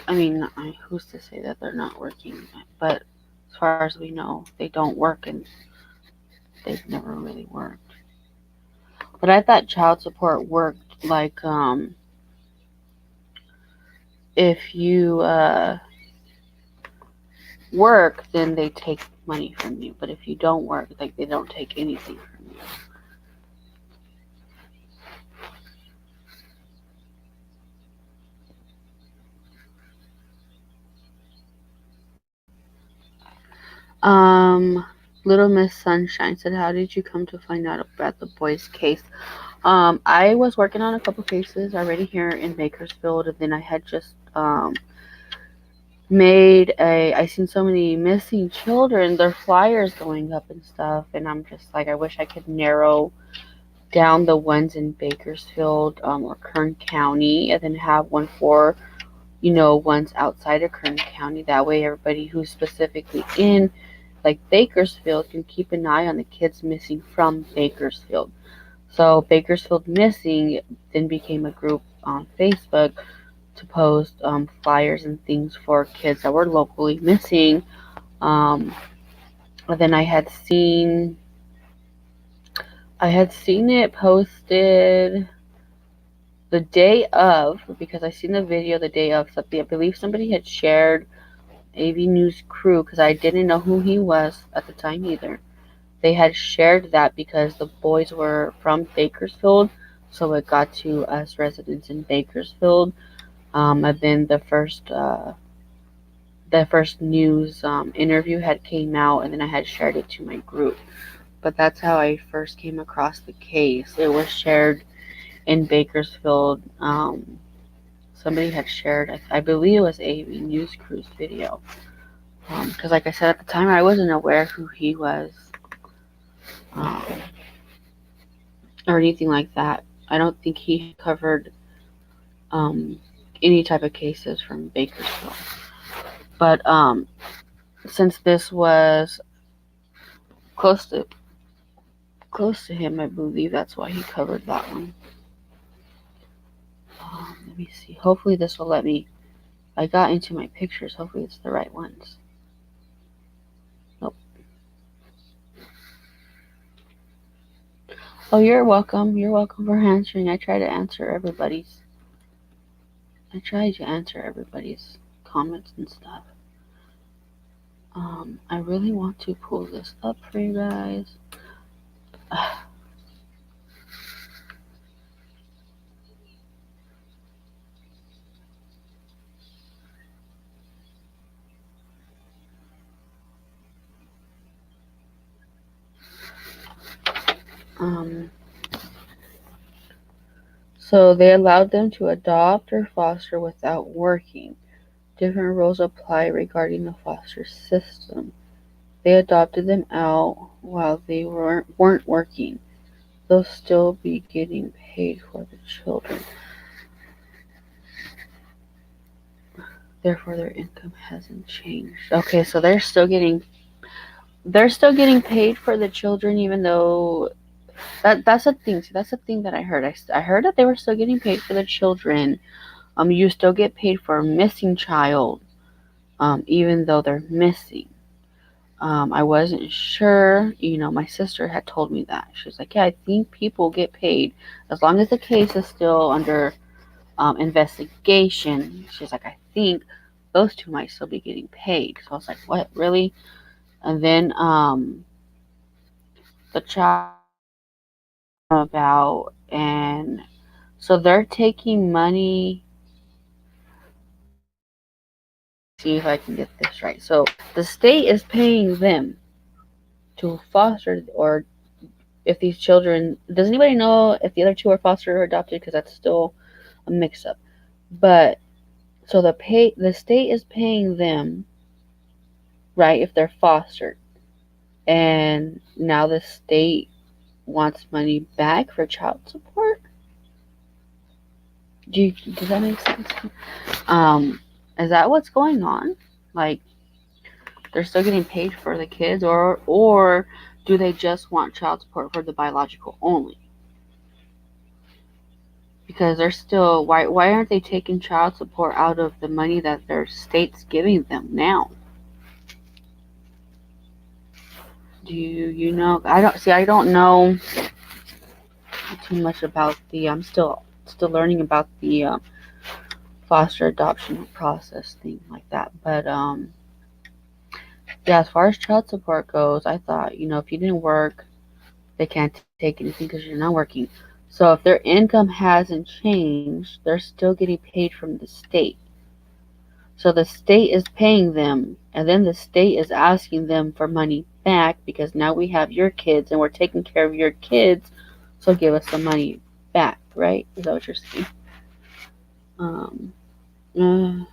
I mean, who's to say that they're not working? But as far as we know, they don't work, and they've never really worked. But I thought child support worked like if you work, then they take money from you. But if you don't work, like, they don't take anything from you. Little Miss Sunshine said, "How did you come to find out about the boys' case?" I was working on a couple cases already here in Bakersfield, and then I had just I seen so many missing children, their flyers going up and stuff, and I'm just like, I wish I could narrow down the ones in Bakersfield or Kern County, and then have one for ones outside of Kern County. That way, everybody who's specifically in like Bakersfield can keep an eye on the kids missing from Bakersfield. So Bakersfield Missing then became a group on Facebook to post flyers and things for kids that were locally missing. And then I had seen it posted the day of, because I seen the video the day of. So I believe somebody had shared AV News Crew, because I didn't know who he was at the time either. They had shared that because the boys were from Bakersfield, so it got to us residents in Bakersfield. And then the first news interview had came out, and then I had shared it to my group. But that's how I first came across the case. It was shared in Bakersfield. Somebody had shared, I believe it was AV News Crew's video. Because like I said, at the time I wasn't aware who he was. Um, or anything like that. I don't think he covered any type of cases from Bakersfield. But since this was close to him, I believe that's why he covered that one. Let me see. Hopefully this will let me. I got into my pictures. Hopefully it's the right ones. Nope. Oh, you're welcome. You're welcome for answering. I try to answer everybody's. I try to answer everybody's comments and stuff. I really want to pull this up for you guys. Um, so they allowed them to adopt or foster without working. Different rules apply regarding the foster system. They adopted them out while they weren't working. They'll still be getting paid for the children. Therefore, their income hasn't changed. Okay, so they're still getting paid for the children, even though that's a thing. See, that's a thing that I heard. I heard that they were still getting paid for the children. You still get paid for a missing child, even though they're missing. I wasn't sure. My sister had told me that. She was like, "Yeah, I think people get paid as long as the case is still under investigation." She's like, "I think those two might still be getting paid." So I was like, "What, really?" And then the child about, and so they're taking money. See if I can get this right. So the state is paying them to foster, or if these children, does anybody know if the other two are fostered or adopted? Because that's still a mix up. But so the state is paying them, right, if they're fostered, and now the state wants money back for child support. Does that make sense? Um, is that what's going on? Like, they're still getting paid for the kids, or do they just want child support for the biological only? Because they're still, why aren't they taking child support out of the money that their state's giving them now? Do you know? I don't know too much about the. I'm still learning about the foster adoption process thing like that. But yeah, as far as child support goes, I thought, if you didn't work, they can't take anything because you're not working. So if their income hasn't changed, they're still getting paid from the state. So the state is paying them, and then the state is asking them for money back because now we have your kids and we're taking care of your kids, so give us some money back, right? Is that what you're saying? Um, uh,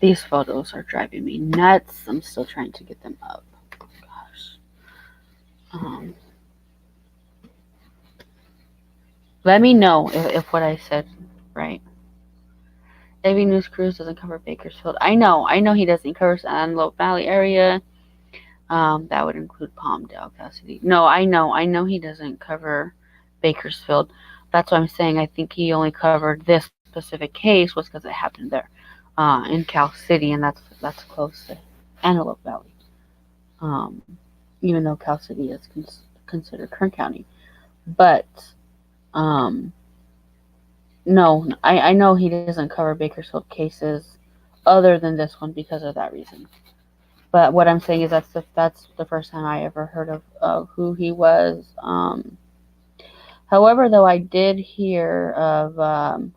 these photos are driving me nuts. I'm still trying to get them up. Gosh. Um, Let me know if what I said right. AV News Cruise doesn't cover Bakersfield. I know he doesn't. He covers the Antelope Valley area. That would include Palmdale, Cassidy. No, I know he doesn't cover Bakersfield. That's what I'm saying. I think he only covered this specific case was because it happened there, in Cal City, and that's close to Antelope Valley. Um, Even though Cal City is considered Kern County, but um, no, I know he doesn't cover Bakersfield cases other than this one because of that reason. But what I'm saying is that's the first time I ever heard of who he was. However, though, I did hear of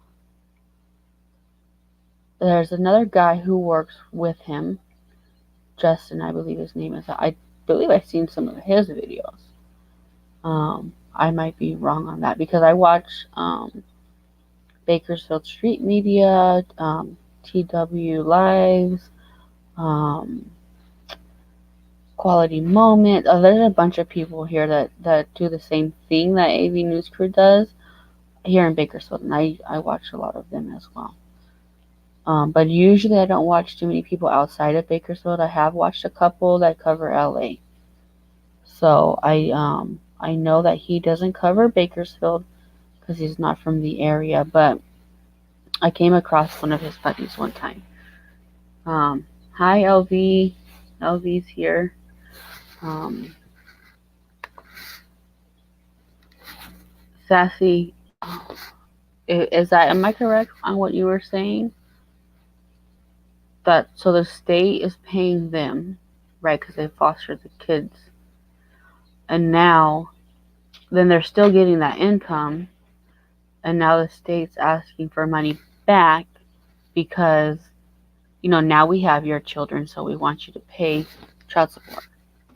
there's another guy who works with him, Justin, I believe his name is. I believe I've seen some of his videos. I might be wrong on that because I watch Bakersfield Street Media, TW Lives, um, Quality Moment. There's a bunch of people here that do the same thing that AV News Crew does here in Bakersfield, and I watch a lot of them as well. But usually I don't watch too many people outside of Bakersfield. I have watched a couple that cover LA. So I know that he doesn't cover Bakersfield because he's not from the area, but I came across one of his buddies one time. Hi, LV. LV's here. Um, Sassy, is that, am I correct on what you were saying? That, so the state is paying them, right, because they fostered the kids. And now, then they're still getting that income. And now the state's asking for money back because, now we have your children, so we want you to pay child support,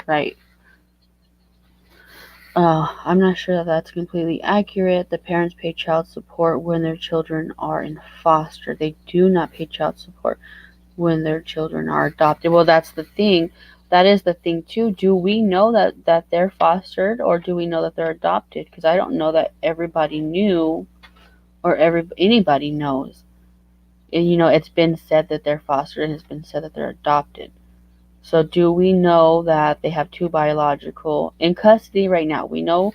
right? I'm not sure that that's completely accurate. The parents pay child support when their children are in foster. They do not pay child support when their children are adopted. Well, that's the thing. That is the thing too. Do we know that they're fostered, or do we know that they're adopted? Because I don't know that everybody knew, or anybody knows. And, it's been said that they're fostered, and it's been said that they're adopted. So do we know that they have two biological in custody right now? We know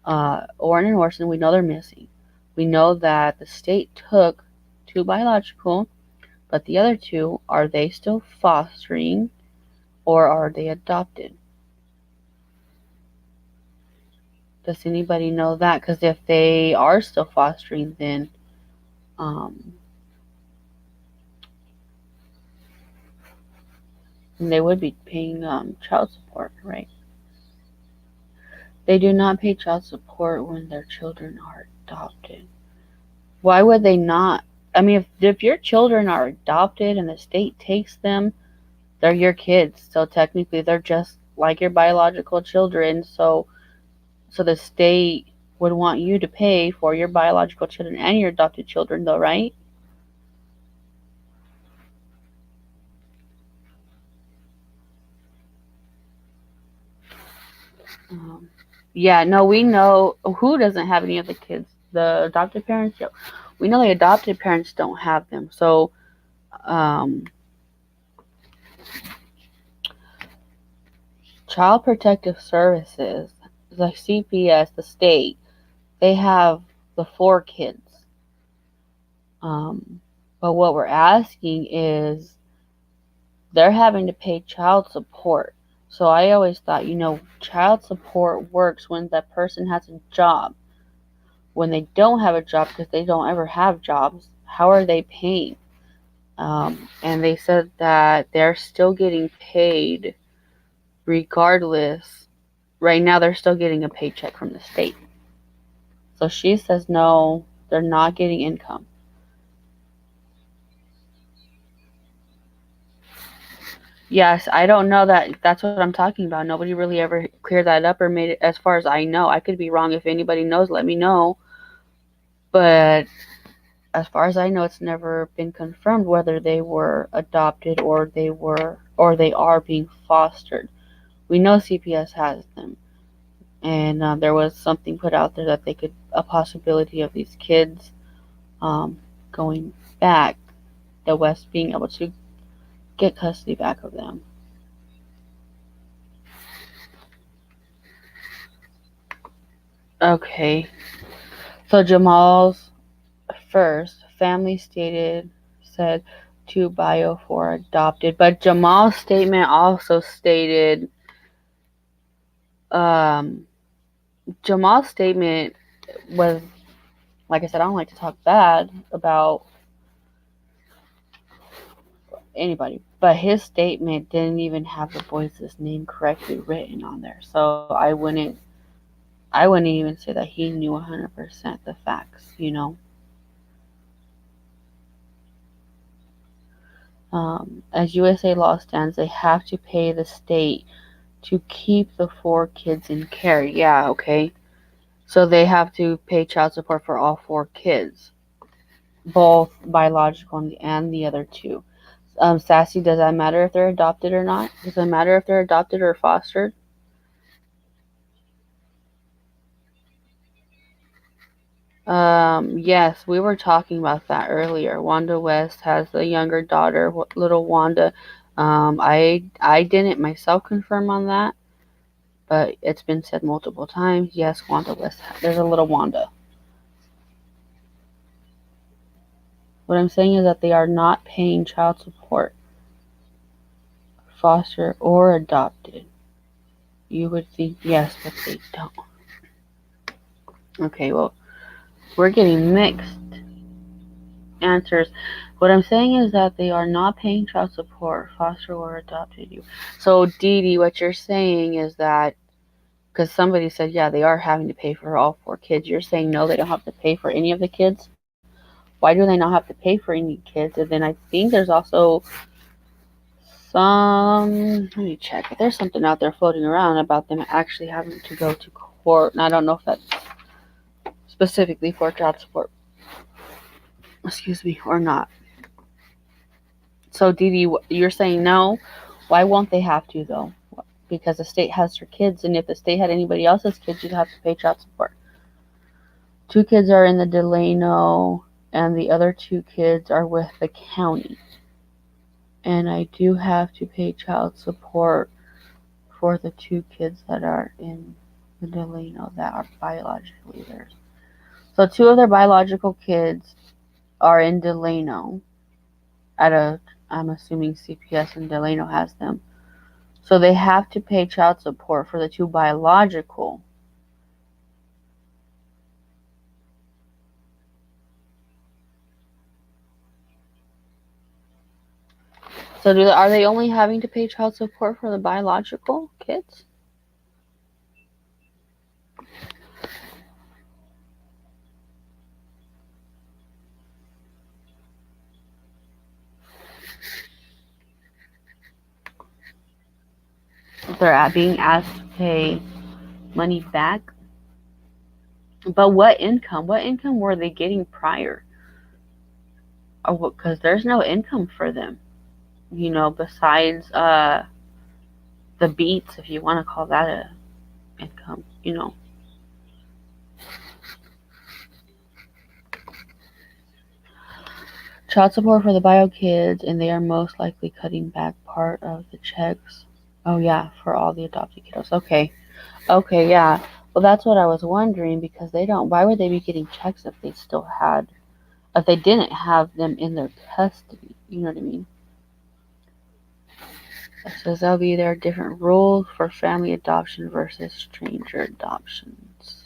Orrin and Orson, we know they're missing. We know that the state took two biological, but the other two, are they still fostering or are they adopted? Does anybody know that? Because if they are still fostering, then um, they would be paying child support, right? They do not pay child support when their children are adopted. Why would they not? I mean, if your children are adopted and the state takes them, they're your kids. So technically, they're just like your biological children. So the state would want you to pay for your biological children and your adopted children, though, right? Um, yeah, no, we know who doesn't have any of the kids. The adopted parents, yeah. We know the adopted parents don't have them. So, um, Child Protective Services, like CPS, the state, they have the 4 kids. Um, but what we're asking is they're having to pay child support. So I always thought, child support works when that person has a job. When they don't have a job, because they don't ever have jobs, how are they paying? And they said that they're still getting paid regardless. Right now, they're still getting a paycheck from the state. So she says, no, they're not getting income. Yes, I don't know that. That's what I'm talking about. Nobody really ever cleared that up or made it, as far as I know. I could be wrong. If anybody knows, let me know. But as far as I know, it's never been confirmed whether they were adopted or they are being fostered. We know CPS has them, and there was something put out there that a possibility of these kids um, going back, the West being able to get custody back of them. Okay, so Jamal's first family said to bio for adopted, but Jamal's statement also stated um, Jamal's statement was, like I said, I don't like to talk bad about anybody, but his statement didn't even have the boys' name correctly written on there. So I wouldn't even say that he knew 100% the facts. As USA law stands, they have to pay the state to keep the 4 kids in care. Yeah, okay. So they have to pay child support for all 4 kids, both biological and the other 2. Sassy, does that matter if they're adopted or not? Does it matter if they're adopted or fostered? Yes, we were talking about that earlier. Wanda West has a younger daughter, little Wanda. I didn't myself confirm on that, but it's been said multiple times. Yes, Wanda West. There's a little Wanda. What I'm saying is that they are not paying child support. foster, or adopted? You would think yes, but they don't. Okay, well, we're getting mixed answers. What I'm saying is that they are not paying child support, foster or adopted you. So, Dee Dee, what you're saying is that because somebody said, yeah, they are having to pay for all 4 kids. You're saying no, they don't have to pay for any of the kids. Why do they not have to pay for any kids? And then I think there's also let me check. There's something out there floating around about them actually having to go to court. And I don't know if that's specifically for child support, excuse me, or not. So, Dee Dee, you're saying no. Why won't they have to, though? Because the state has your kids, and if the state had anybody else's kids, you'd have to pay child support. 2 kids are in the Delano, and the other 2 kids are with the county. And I do have to pay child support for the 2 kids that are in the Delano that are biologically theirs. So 2 of their biological kids are in Delano I'm assuming CPS in Delano has them. So they have to pay child support for the 2 biological. So are they only having to pay child support for the biological kids? They're being asked to pay money back. But what income? What income were they getting prior? Because there's no income for them, besides the beats, if you want to call that a income, Child support for the bio kids, and they are most likely cutting back part of the checks. Oh yeah, for all the adopted kiddos. Okay, yeah. Well, that's what I was wondering, because they don't. Why would they be getting checks if they didn't have them in their custody? You know what I mean? It says there'll be there different rules for family adoption versus stranger adoptions.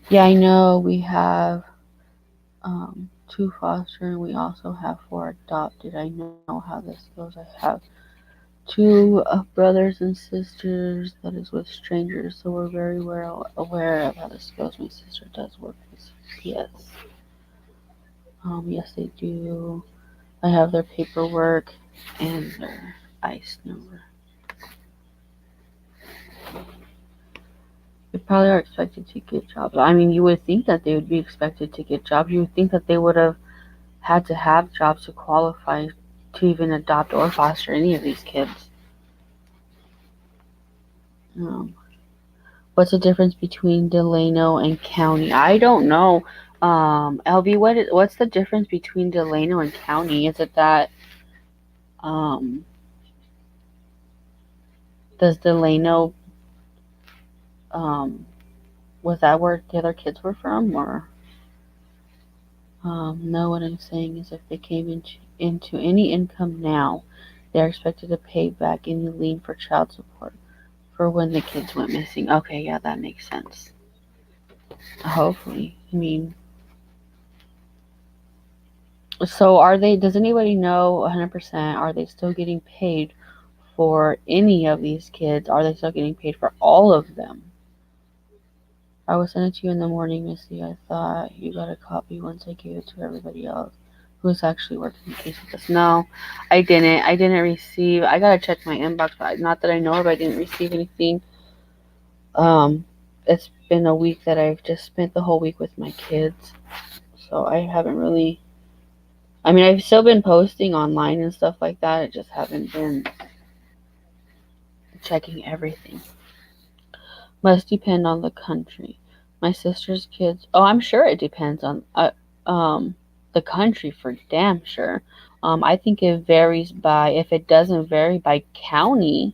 Yeah, I know we have 2 foster, and we also have 4 adopted. I know how this goes. I have 2 brothers and sisters that is with strangers, so we're very well aware of how this goes. My sister does work with CPS. Yes, they do. I have their paperwork and their ICE number. They probably are expected to get jobs. I mean, you would think that they would be expected to get jobs. You would think that they would have had to have jobs to qualify to even adopt or foster any of these kids. What's the difference between Delano and county? I don't know. LB, what's the difference between Delano and county? Is it that does Delano was that where the other kids were from, or no? What I'm saying is, if they came into any income now, they're expected to pay back any lien for child support for when the kids went missing. Okay, yeah, that makes sense. Hopefully, I mean. So does anybody know 100%, are they still getting paid for any of these kids? Are they still getting paid for all of them? I will send it to you in the morning, Missy. I thought you got a copy once I gave it to everybody else who's actually working the case with us. No, I didn't. I didn't receive. I gotta check my inbox, but not that I know of. I didn't receive anything. It's been a week that I've just spent the whole week with my kids, so I haven't really. I mean, I've still been posting online and stuff like that. I just haven't been checking everything. Must depend on the country. My sister's kids. Oh, I'm sure it depends on the country for damn sure. I think it varies by. If it doesn't vary by county,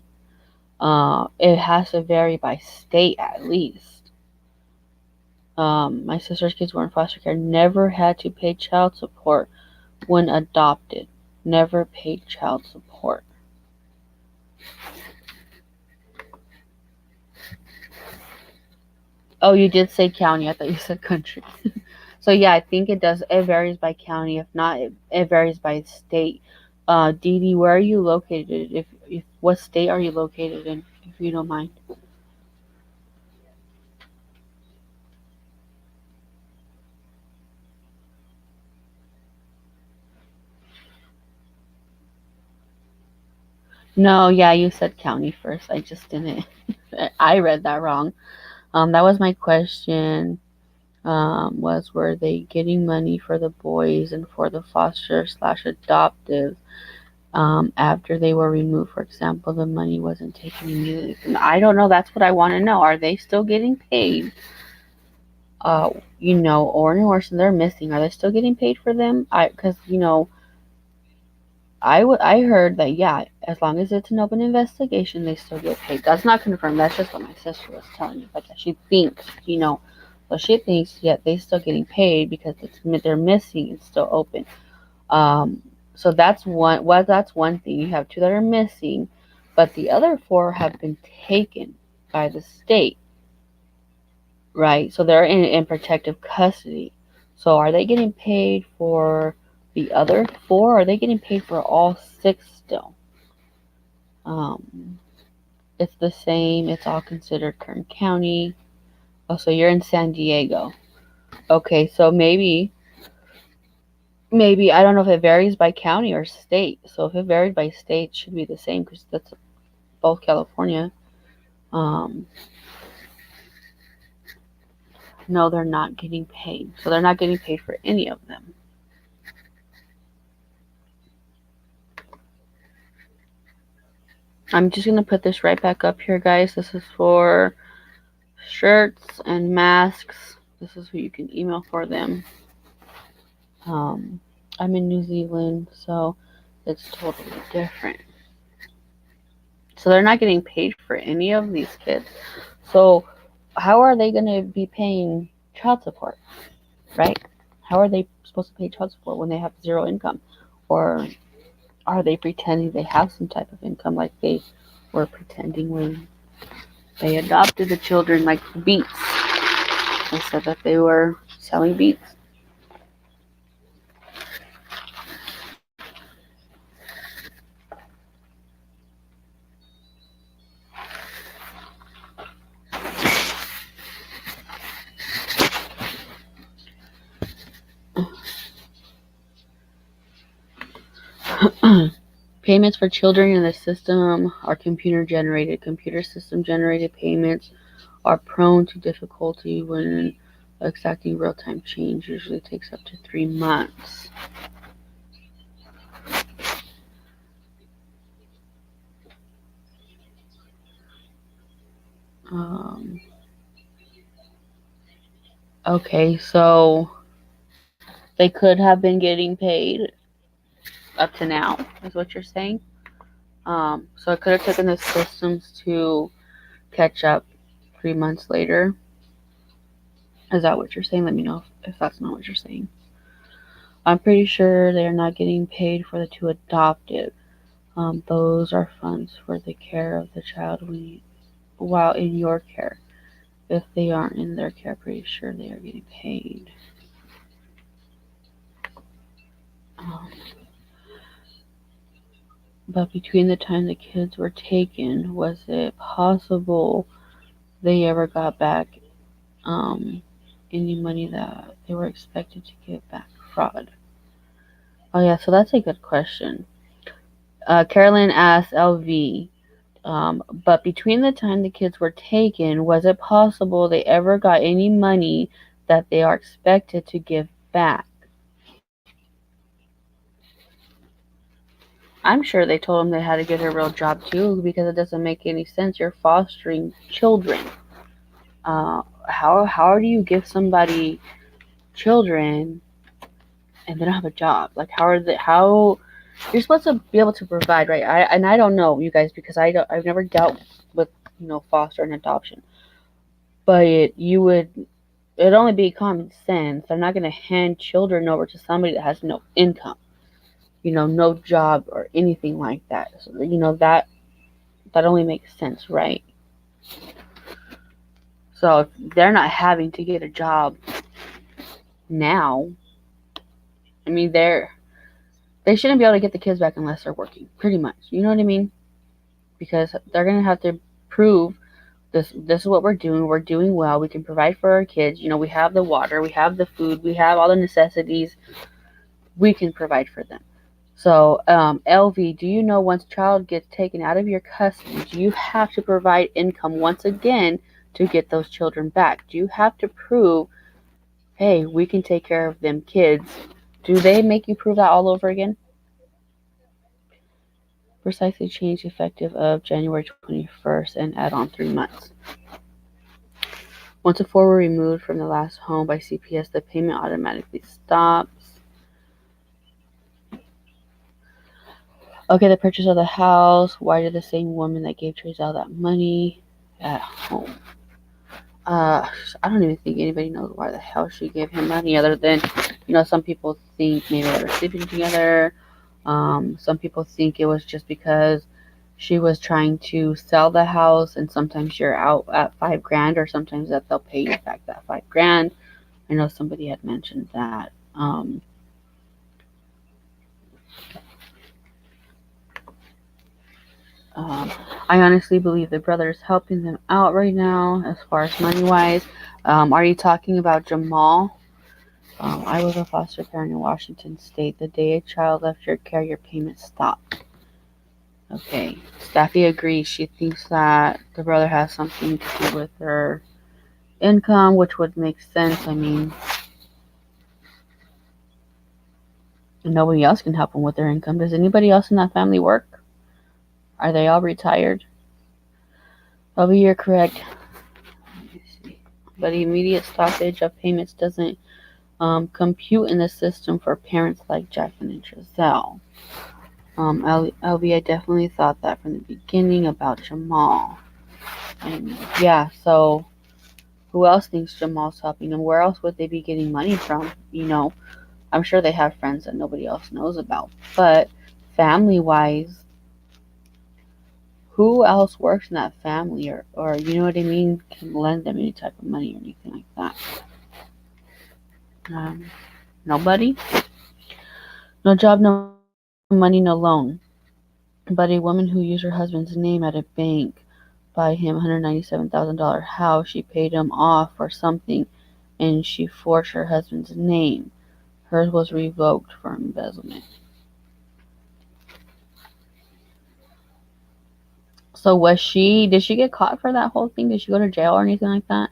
it has to vary by state at least. My sister's kids were in foster care. Never had to pay child support when adopted. Never paid child support. Oh, you did say county. I thought you said country. So yeah, I think it does. It varies by county. If not, it varies by state. Dee Dee, where are you located? If what state are you located in? If you don't mind. No, yeah, you said county first. I just didn't. I read that wrong. That was my question. Was were they getting money for the boys and for the foster slash adoptive after they were removed? For example, the money wasn't taken immediately. I don't know. That's what I want to know. Are they still getting paid? Orrin and Orson, they're missing. Are they still getting paid for them? Because I heard that yeah, as long as it's an open investigation, they still get paid. That's not confirmed. That's just what my sister was telling me. Like she thinks, so she thinks yeah they still getting paid because they're missing. It's still open. Um, so that's one. Well, that's one thing. You have two that are missing, but the other four have been taken by the state, right? So they're in protective custody. So are they getting paid for the other four? Or are they getting paid for all six still? Um, it's the same. It's all considered Kern County. Oh, so you're in San Diego. Okay, so maybe I don't know if it varies by county or state. So if it varies by state, it should be the same because that's both California. Um, no, they're not getting paid. So they're not getting paid for any of them. I'm just gonna put this right back up here, guys. This is for shirts and masks. This is who you can email for them. Um, I'm in New Zealand, so it's totally different. So they're not getting paid for any of these kids. So how are they going to be paying child support, right? How are they supposed to pay child support when they have zero income? Or are they pretending they have some type of income like they were pretending when they adopted the children like beets? They said that they were selling beets. Payments for children in the system are computer generated. Computer system generated payments are prone to difficulty when exacting real time change. Usually takes up to 3 months. Um, okay, so they could have been getting paid up to now, is what you're saying. So it could have taken the systems to catch up 3 months later. Is that what you're saying? Let me know if that's not what you're saying. I'm pretty sure they're not getting paid for the two adopted. Those are funds for the care of the child while in your care. If they aren't in their care, pretty sure they are getting paid. Um, but between the time the kids were taken, was it possible they ever got back um, any money that they were expected to get back? Fraud. Oh yeah, so that's a good question. Carolyn asked LV, but between the time the kids were taken, was it possible they ever got any money that they are expected to give back? I'm sure they told them they had to get a real job too because it doesn't make any sense. You're fostering children. How do you give somebody children and they don't have a job? Like how you're supposed to be able to provide, right? I don't know you guys because I've never dealt with foster and adoption, but it'd only be common sense. They're not going to hand children over to somebody that has no income. no job or anything like that. So, that only makes sense, right? So if they're not having to get a job now, I mean they shouldn't be able to get the kids back unless they're working, pretty much. You know what I mean? Because they're gonna have to prove this is what we're doing. We're doing well. We can provide for our kids. We have the water, we have the food, we have all the necessities. We can provide for them. So, LV, do you know once a child gets taken out of your custody, do you have to provide income once again to get those children back? Do you have to prove, hey, we can take care of them kids? Do they make you prove that all over again? Precisely change effective of January 21st and add on 3 months. Once a four were removed from the last home by CPS, the payment automatically stops. Okay, the purchase of the house. Why did the same woman that gave Trace all that money at home? I don't even think anybody knows why the hell she gave him money, other than, some people think maybe they were sleeping together. Some people think it was just because she was trying to sell the house, and sometimes you're out at $5,000, or sometimes that they'll pay you back that $5,000. I know somebody had mentioned that. I honestly believe the brother is helping them out right now as far as money wise. Are you talking about Jamal? I was a foster parent in Washington State. The day a child left your care, your payment stopped. Okay. Staffy agrees. She thinks that the brother has something to do with her income, which would make sense. I mean, nobody else can help them with their income. Does anybody else in that family work? Are they all retired? Bobby, you're correct. Let me see. But immediate stoppage of payments doesn't compute in the system for parents like Jacqueline and Giselle. LB, I definitely thought that from the beginning about Jamal. And yeah, so who else thinks Jamal's helping them? Where else would they be getting money from? I'm sure they have friends that nobody else knows about. But family wise, who else works in that family, or you know what I mean, can lend them any type of money or anything like that? Nobody? No job, no money, no loan. But a woman who used her husband's name at a bank buy him $197,000 house, she paid him off for something, and she forged her husband's name. Hers was revoked for embezzlement. So did she get caught for that whole thing? Did she go to jail or anything like that?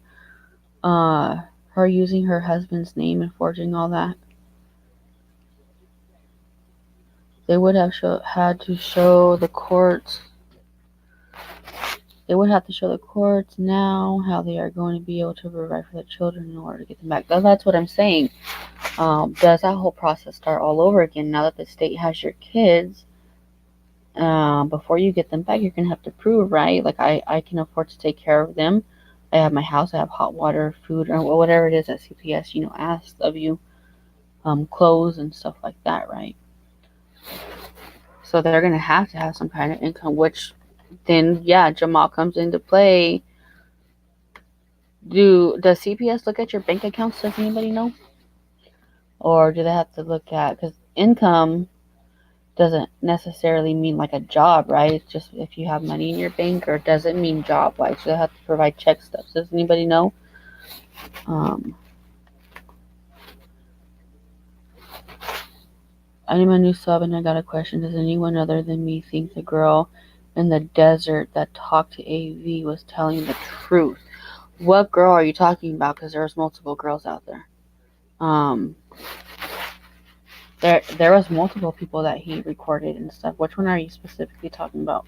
Her using her husband's name and forging all that? They would have had to show the courts. They would have to show the courts now how they are going to be able to provide for the children in order to get them back. That's what I'm saying. Does that whole process start all over again now that the state has your kids? Before you get them back, you're going to have to prove, right? Like, I can afford to take care of them. I have my house, I have hot water, food, or whatever it is that CPS, asks of you, clothes and stuff like that, right? So they're going to have some kind of income, which then, yeah, Jamal comes into play. Does CPS look at your bank accounts? Does anybody know? Or do they have to look at, because income doesn't necessarily mean like a job, right? It's just if you have money in your bank, or does it mean job wise? So they have to provide check stubs. Does anybody know? I'm a new sub and I got a question. Does anyone other than me think the girl in the desert that talked to AV was telling the truth? What girl are you talking about? Because there's multiple girls out there. There was multiple people that he recorded and stuff. Which one are you specifically talking about?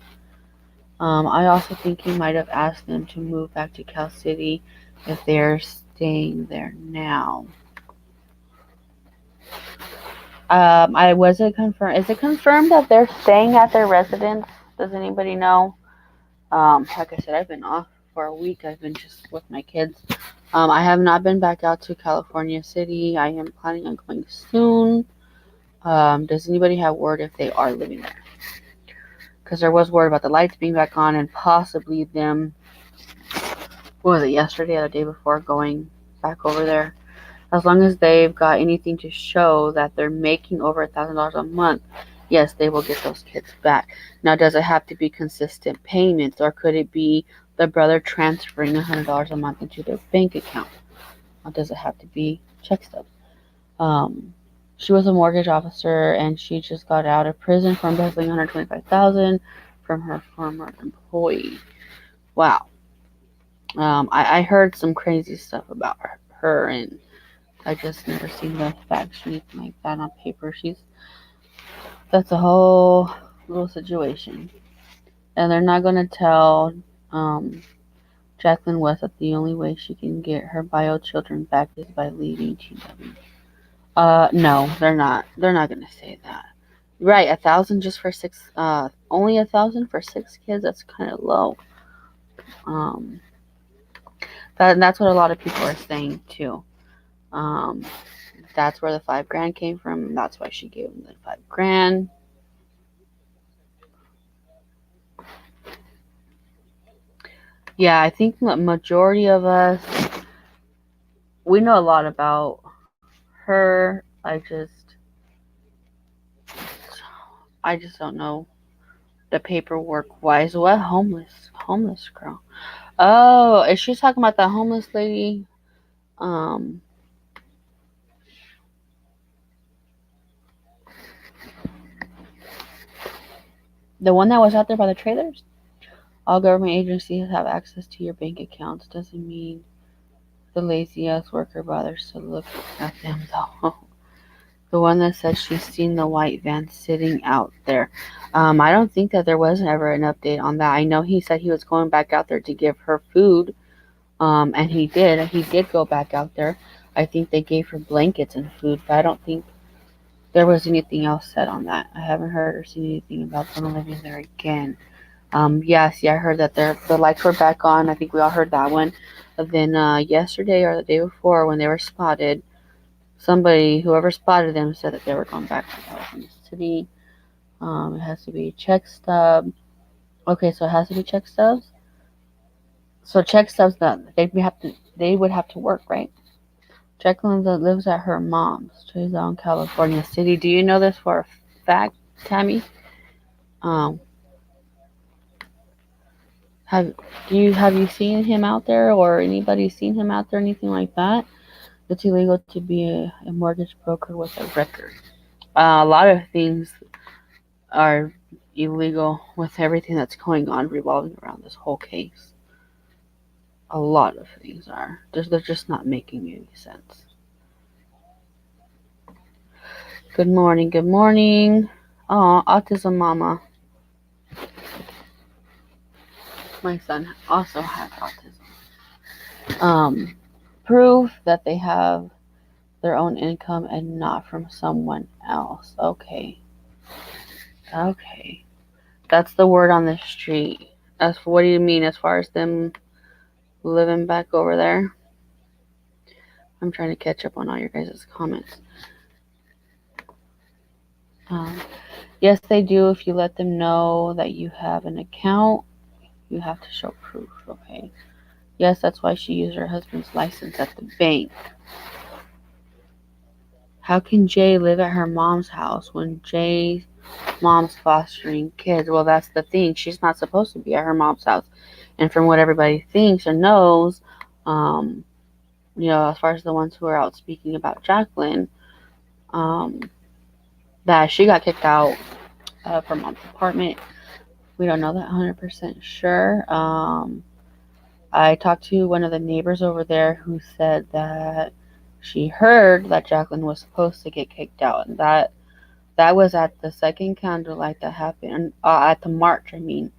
I also think he might have asked them to move back to Cal City if they're staying there now. I was it confirmed? Is it confirmed that they're staying at their residence? Does anybody know? Like I said, I've been off for a week. I've been just with my kids. I have not been back out to California City. I am planning on going soon. Does anybody have word if they are living there? Because there was word about the lights being back on and possibly them, what was it, yesterday or the day before, going back over there. As long as they've got anything to show that they're making over $1,000 a month, yes, they will get those kids back. Now, does it have to be consistent payments, or could it be the brother transferring $100 a month into their bank account? Or does it have to be check stubs? Um, she was a mortgage officer, and she just got out of prison for embezzling $125,000 from her former employee. Wow. I heard some crazy stuff about her, and I just never seen the fact sheet like that on paper. That's a whole little situation, and they're not gonna tell um, Jacqueline West that the only way she can get her bio children back is by leaving TW. No, they're not. They're not gonna say that. Right, 1,000 just for six. Only 1,000 for 6 kids. That's kind of low. Um, that's what a lot of people are saying too. Um, that's where the 5 grand came from. That's why she gave him the 5 grand. Yeah, I think the majority of us, we know a lot about her. I just don't know the paperwork wise. What homeless girl? Oh, is she talking about the homeless lady? Um, the one that was out there by the trailers? All government agencies have access to your bank accounts. Doesn't mean the lazy ass worker bothers to look at them though. The one that said she's seen the white van sitting out there. I don't think that there was ever an update on that. I know he said he was going back out there to give her food, and he did. He did go back out there. I think they gave her blankets and food, but I don't think there was anything else said on that. I haven't heard or seen anything about them living there again. Yes, yeah, I heard that the lights were back on. I think we all heard that one. But then yesterday or the day before, when they were spotted, somebody, whoever spotted them, said that they were going back to California City. It has to be check stub. Okay, so it has to be check stubs. So check stubs that they would have to work, right? Jacqueline that lives at her mom's, she's out in California City. Do you know this for a fact, Tammy? Um, have have you seen him out there, or anybody seen him out there, anything like that? It's illegal to be a mortgage broker with a record. A lot of things are illegal with everything that's going on revolving around this whole case. A lot of things are. They're just not making any sense. Good morning, good morning. Oh, autism mama. My son also has autism. Prove that they have their own income and not from someone else. Okay. Okay. That's the word on the street. What do you mean as far as them living back over there? I'm trying to catch up on all your guys' comments. Um, yes, they do. If you let them know that you have an account, you have to show proof. Okay. Yes, that's why she used her husband's license at the bank. How can Jay live at her mom's house when Jay's mom's fostering kids? Well, that's the thing. She's not supposed to be at her mom's house. And from what everybody thinks or knows, um, as far as the ones who are out speaking about Jacqueline, um, that she got kicked out of her mom's apartment. We don't know that 100% sure. I talked to one of the neighbors over there who said that she heard that Jacqueline was supposed to get kicked out, and that was at the second candlelight that happened at the march. I mean,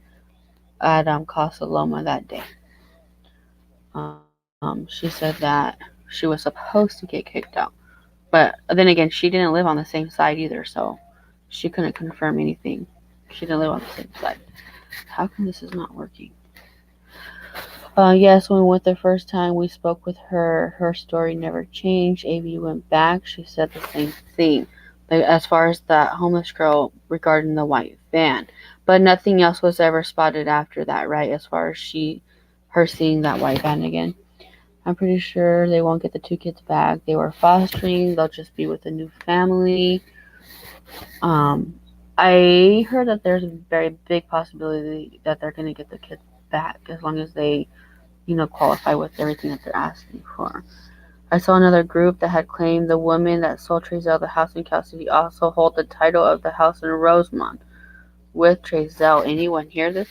at Casa Loma that day. She said that she was supposed to get kicked out, but then again, she didn't live on the same side either, so she couldn't confirm anything. She didn't live on the same side. How come this is not working? Yes, when we went the first time we spoke with her, her story never changed. AV went back. She said the same thing. like as far as that homeless girl regarding the white van. But nothing else was ever spotted after that, right? As far as her seeing that white van again. I'm pretty sure they won't get the two kids back. They were fostering. They'll just be with a new family. Um, I heard that there's a very big possibility that they're going to get the kids back as long as they, qualify with everything that they're asking for. I saw another group that had claimed the woman that sold Trezell the house in Cal City also hold the title of the house in Rosemont with Trezell. Anyone hear this?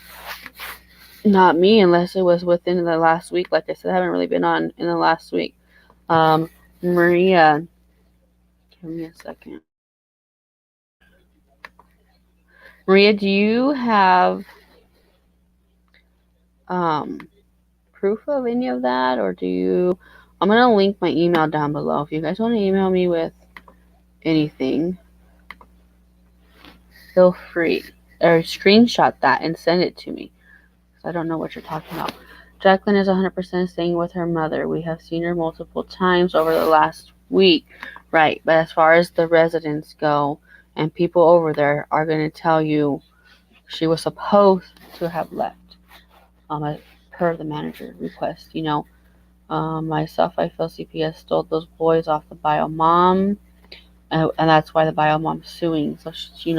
Not me, unless it was within the last week. Like I said, I haven't really been on in the last week. Um, Maria, give me a second. Maria, do you have um, proof of any of that, or do you? I'm gonna link my email down below. If you guys want to email me with anything, feel free, or screenshot that and send it to me. So I don't know what you're talking about. Jacqueline is 100% staying with her mother. We have seen her multiple times over the last week. Right, but as far as the residents go, and people over there are going to tell you she was supposed to have left per the manager request. Myself, I feel CPS stole those boys off the bio mom, and that's why the bio mom's suing. So she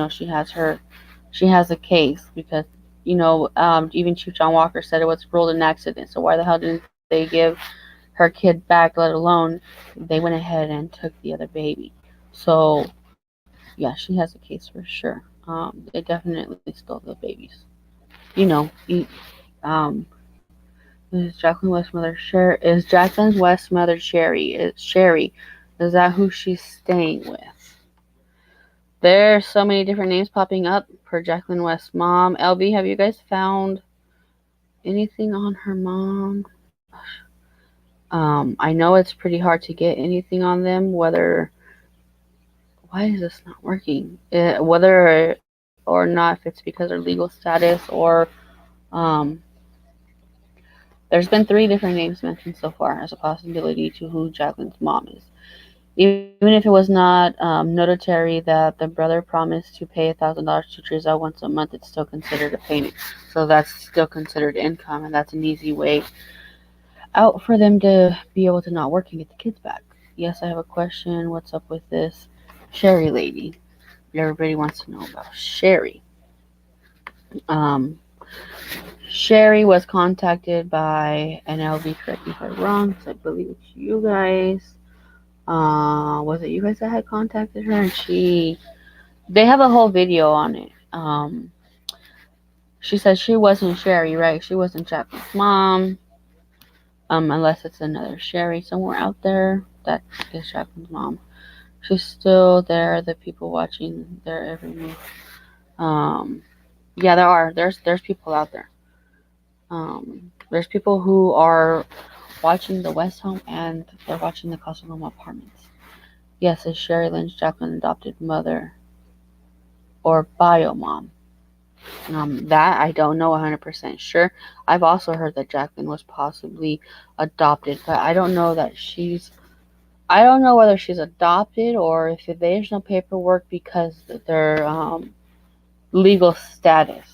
has a case because even Chief John Walker said it was ruled an accident. So why the hell didn't they give her kid back? Let alone they went ahead and took the other baby. So yeah, she has a case for sure. They definitely stole the babies. You know, you, um, is Jacqueline's West mother Sherry? Is Sherry? Is that who she's staying with? There's so many different names popping up for Jacqueline West's mom. LB, have you guys found anything on her mom? I know it's pretty hard to get anything on them. Why is this not working? Whether or not if it's because of legal status or um, there's been 3 different names mentioned so far as a possibility to who Jacqueline's mom is. Even if it was not notary that the brother promised to pay $1,000 to Trizelle once a month, it's still considered a payment. So that's still considered income, and that's an easy way out for them to be able to not work and get the kids back. Yes, I have a question. What's up with this Sherry lady? Everybody wants to know about Sherry. Um, Sherry was contacted by NLB, correct me if I'm wrong, because I believe it's you guys. Was it you guys that had contacted her? And they have a whole video on it. She said she wasn't Sherry, right? She wasn't Jacqueline's mom. Unless it's another Sherry somewhere out there that is Jacqueline's mom. She's still there. The people watching their every move. Um, yeah, there are. There's people out there. There's people who are watching the West Home and they're watching the Casa Loma apartments. Yes, is Sherry Lynch Jacqueline's adopted mother or bio mom? That I don't know 100% sure. I've also heard that Jacqueline was possibly adopted, but I don't know that I don't know whether she's adopted or if there's no paperwork because of their legal status.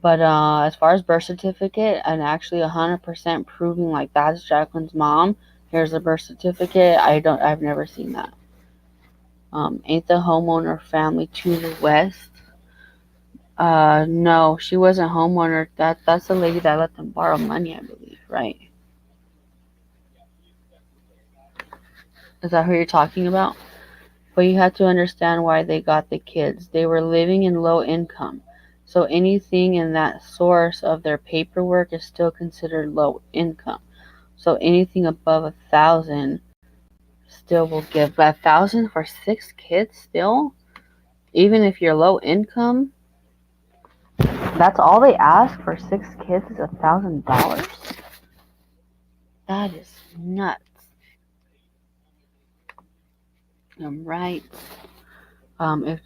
But as far as birth certificate and actually 100% proving like that's Jacqueline's mom, here's the birth certificate. I've never seen that. Ain't the homeowner family to the west? No, she wasn't homeowner. That's the lady that let them borrow money, I believe, right? Is that who you're talking about? But you have to understand why they got the kids. They were living in low income. So anything in that source of their paperwork is still considered low income. So anything above 1,000 still will give. But 1,000 for 6 kids still? Even if you're low income? That's all they ask for 6 kids is $1,000? That is nuts. I'm right. Um, if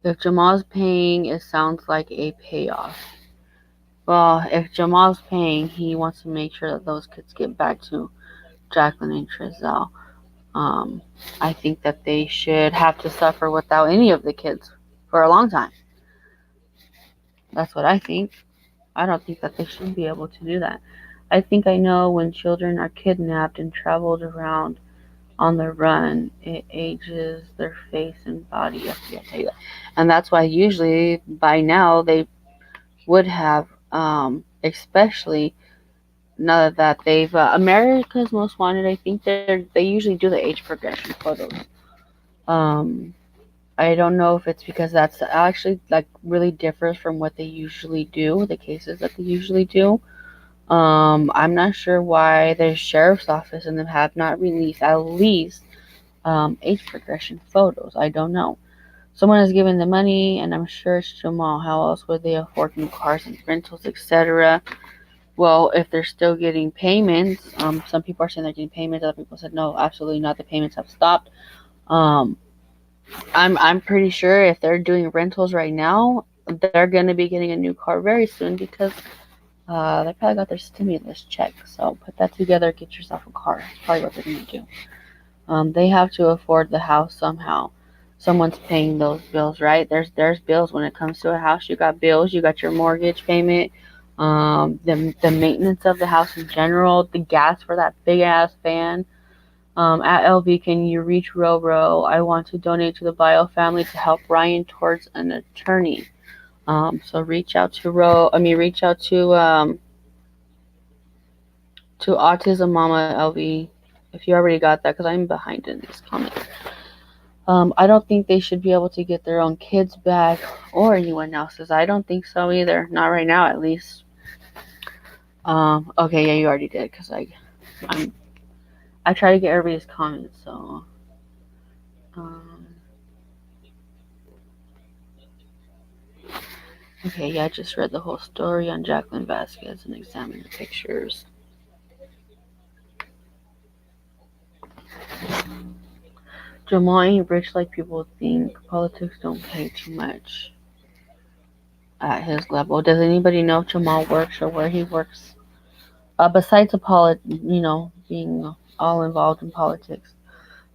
if Jamal's paying, it sounds like a payoff. Well, if Jamal's paying, he wants to make sure that those kids get back to Jacqueline and Trezell. Um, I think that they should have to suffer without any of the kids for a long time. That's what I think. I don't think that they should be able to do that. I think I know when children are kidnapped and traveled around on the run, it ages their face and body. Yes, yeah, tell you that. And that's why usually by now they would have, especially now that they've America's Most Wanted. I think they usually do the age progression photos. Um, I don't know if it's because that's actually like really differs from what they usually do, the cases that they usually do. I'm not sure why the sheriff's office and them have not released at least age progression photos. I don't know. Someone is giving the money, and I'm sure it's Jamal. How else would they afford new cars and rentals, etc.? Well, if they're still getting payments, some people are saying they're getting payments. Other people said no, absolutely not. The payments have stopped. Um, I'm pretty sure if they're doing rentals right now, they're gonna be getting a new car very soon because they probably got their stimulus check. So put that together, get yourself a car. That's probably what they're gonna do. They have to afford the house somehow. Someone's paying those bills, right? There's bills when it comes to a house. You got bills. You got your mortgage payment, the maintenance of the house in general, the gas for that big ass fan. At LV, can you reach Roro? I want to donate to the Bio family to help Ryan towards an attorney. So reach out to reach out to Autism Mama LV if you already got that, because I'm behind in these comments. I don't think they should be able to get their own kids back or anyone else's. I don't think so either. Not right now, at least. Okay, yeah, you already did, because I try to get everybody's comments. So, um, okay, yeah, I just read the whole story on Jacqueline Vasquez and examined the pictures. Jamal ain't rich like people think. Politics don't pay too much at his level. Does anybody know if Jamal works or where he works? Besides being all involved in politics.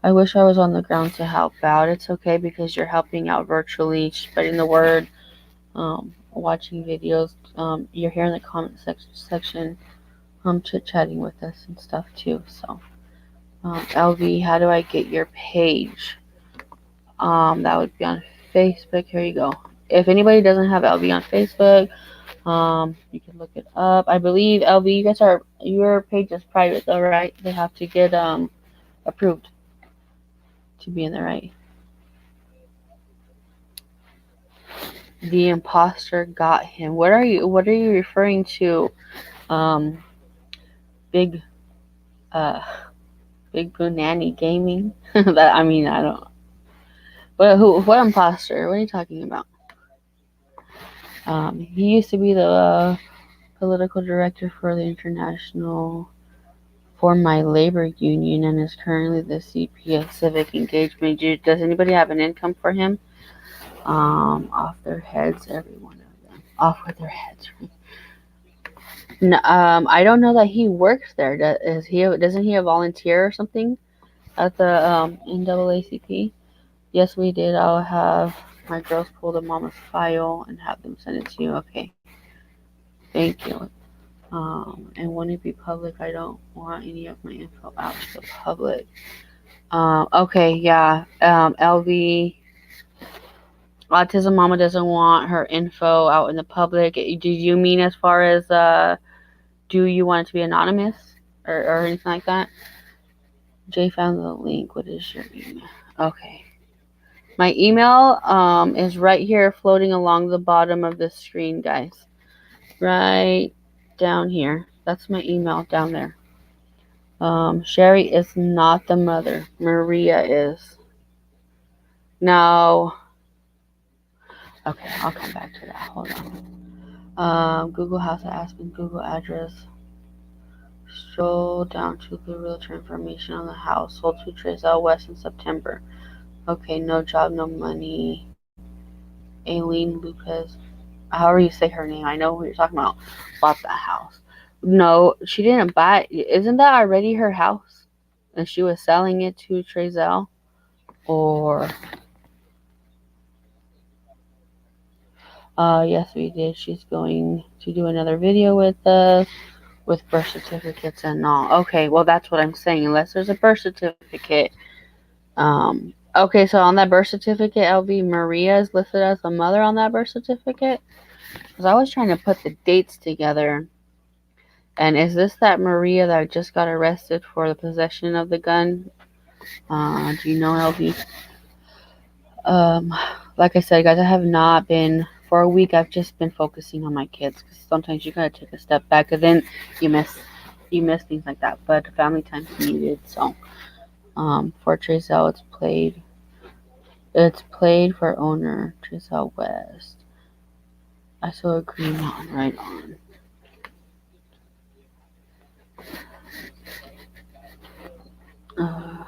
I wish I was on the ground to help out. It's okay because you're helping out virtually, spreading the word, watching videos. You're here in the comment section, chit chatting with us and stuff too. So, LV, how do I get your page? That would be on Facebook. Here you go. If anybody doesn't have LV on Facebook, you can look it up. I believe LV, your page is private though, right? They have to get approved to be in there, right? The imposter got him. What are you referring to? Um, big uh Big Boonanny Gaming? That, I mean, I don't. What imposter? What are you talking about? He used to be the political director for the International for my labor union and is currently the CP of civic engagement. Does anybody have an income for him? Off their heads, every one of them. Off with their heads. No, I don't know that he works there. Doesn't he a volunteer or something at the NAACP? Yes, we did. I'll have my girls pull the mama's file and have them send it to you. Okay, thank you. And won't it be public? I don't want any of my info out to the public. Okay, yeah. LV, Autism Mama doesn't want her info out in the public. Do you mean as far as do you want it to be anonymous or anything like that? Jay found the link. What is your email? Okay. My email is right here floating along the bottom of the screen, guys. Right down here. That's my email down there. Sherry is not the mother. Maria is. No. Okay, I'll come back to that. Hold on. Google House at Aspen, Google address. Scroll down to the realtor information on the house. Sold to Trace L. West in September. Okay, no job, no money. Aileen Lopez. However you say her name, I know who you're talking about. Bought that house. No, she didn't buy it. Isn't that already her house? and she was selling it to Trezell, or yes, we did. She's going to do another video with us with birth certificates and all. Okay, well that's what I'm saying. Unless there's a birth certificate. Okay, so on that birth certificate, LV, Maria is listed as the mother on that birth certificate. Because I was trying to put the dates together. And is this that Maria that just got arrested for the possession of the gun? Do you know, LV? Um, like I said, guys, I have not been for a week. I've just been focusing on my kids because sometimes you gotta take a step back, and then you miss things like that. But family time's needed. So, for Trezell, it's played for owner Trezell West. I saw a green on right on. Uh,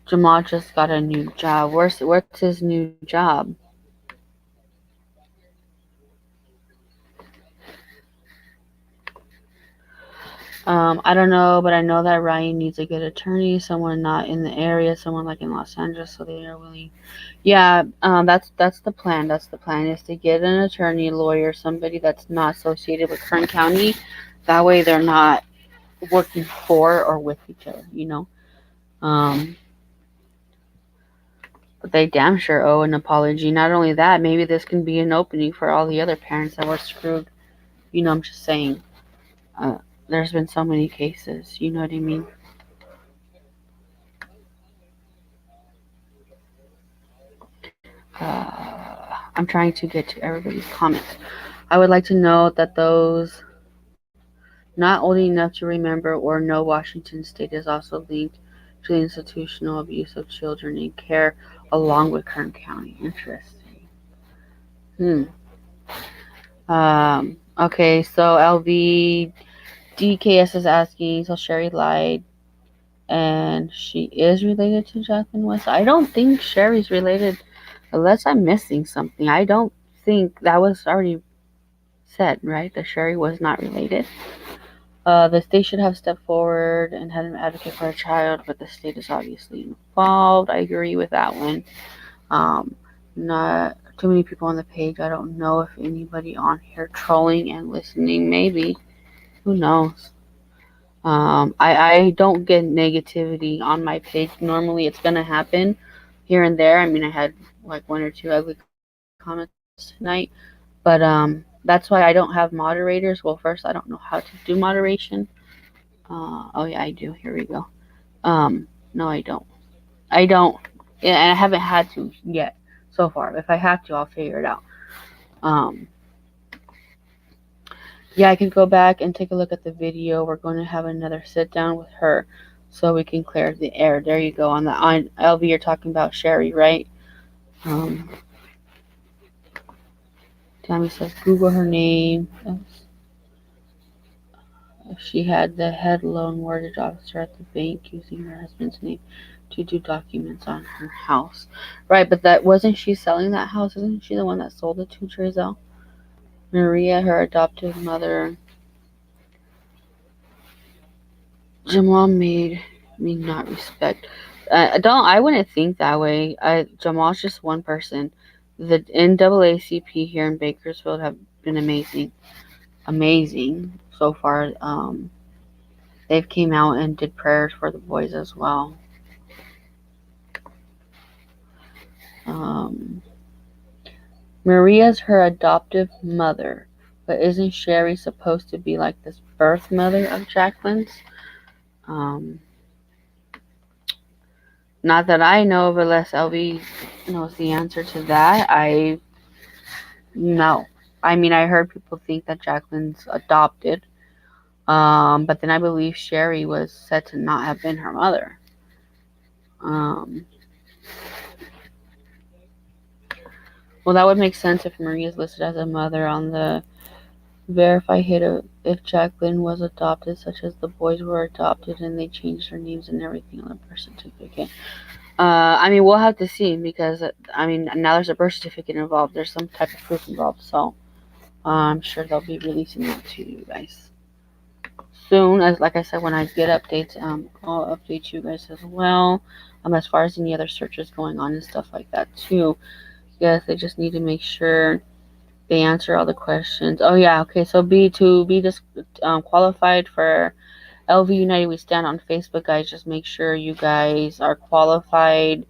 Jamal just got a new job. What's his new job? I don't know, but I know that Ryan needs a good attorney, someone not in the area, someone like in Los Angeles, so they are willing. Yeah, that's the plan. That's the plan is to get an attorney, lawyer, somebody that's not associated with Kern County. That way, they're not working for or with each other. Um, but they damn sure owe an apology. Not only that, maybe this can be an opening for all the other parents that were screwed. I'm just saying. Uh, there's been so many cases. You know what I mean? I'm trying to get to everybody's comments. I would like to note that those not old enough to remember or know Washington State is also linked to the institutional abuse of children in care along with Kern County. Interesting. Hmm. Okay, so LV DKS is asking, so Sherry lied and she is related to Jacqueline West. I don't think Sherry's related unless I'm missing something. I don't think that was already said, right? That Sherry was not related. The state should have stepped forward and had an advocate for a child, but the state is obviously involved. I agree with that one. Um, Not too many people on the page. I don't know if anybody on here trolling and listening. Maybe. Who knows? I don't get negativity on my page. Normally, it's gonna happen here and there. I mean, I had like one or two ugly comments tonight, but that's why I don't have moderators. Well, first, I don't know how to do moderation. Oh yeah, I do. Here we go. No, I don't. I don't. Yeah, and I haven't had to yet so far. If I have to, I'll figure it out. Um, yeah, I can go back and take a look at the video. We're going to have another sit down with her so we can clear the air. There you go. On LV, you're talking about Sherry, right? Um, Tammy says Google her name. She had the head loan mortgage officer at the bank using her husband's name to do documents on her house. Right, but that wasn't she selling that house? Isn't she the one that sold it to Trezell? Maria, her adoptive mother. Jamal made me not respect. I wouldn't think that way. Jamal's just one person. The NAACP here in Bakersfield have been amazing so far. They've came out and did prayers for the boys as well. Maria's her adoptive mother, but isn't Sherry supposed to be like this birth mother of Jacqueline's? Not that I know of, unless LB knows the answer to that. No. I mean, I heard people think that Jacqueline's adopted, but then I believe Sherry was said to not have been her mother. Well, that would make sense if Marie is listed as a mother on the verify hit if Jacqueline was adopted, such as the boys were adopted and they changed their names and everything on the birth certificate. I mean, we'll have to see because, I mean, now there's a birth certificate involved. There's some type of proof involved, so I'm sure they'll be releasing that to you guys. soon as, like I said, when I get updates, I'll update you guys as well. As far as any other searches going on and stuff like that too. Yes, they just need to make sure they answer all the questions. Oh yeah, okay. So be qualified for LV United We Stand on Facebook, guys. Just make sure you guys are qualified.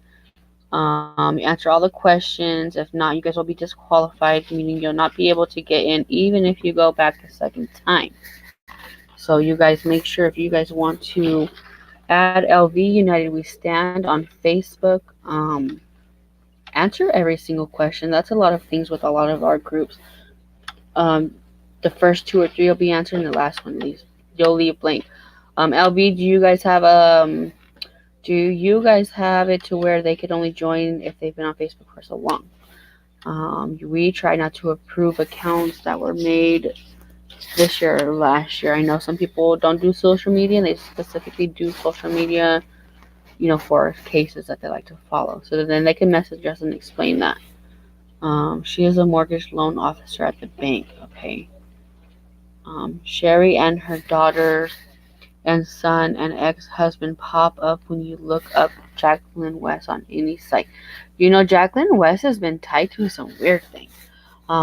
You answer all the questions. If not, you guys will be disqualified, meaning you'll not be able to get in, even if you go back a second time. So you guys make sure if you guys want to add LV United We Stand on Facebook. Answer every single question. That's a lot of things with a lot of our groups. Um, the first two or three will be answering. The last one leaves you'll leave blank. LV, do you guys have it to where they could only join if they've been on Facebook for so long? We try not to approve accounts that were made this year or last year. I know some people don't do social media, and they specifically do social media, for cases that they like to follow. So then they can message us and explain that. She is a mortgage loan officer at the bank. Okay. Sherry and her daughters and son and ex-husband pop up when you look up Jacqueline West on any site. Jacqueline West has been tied to some weird things.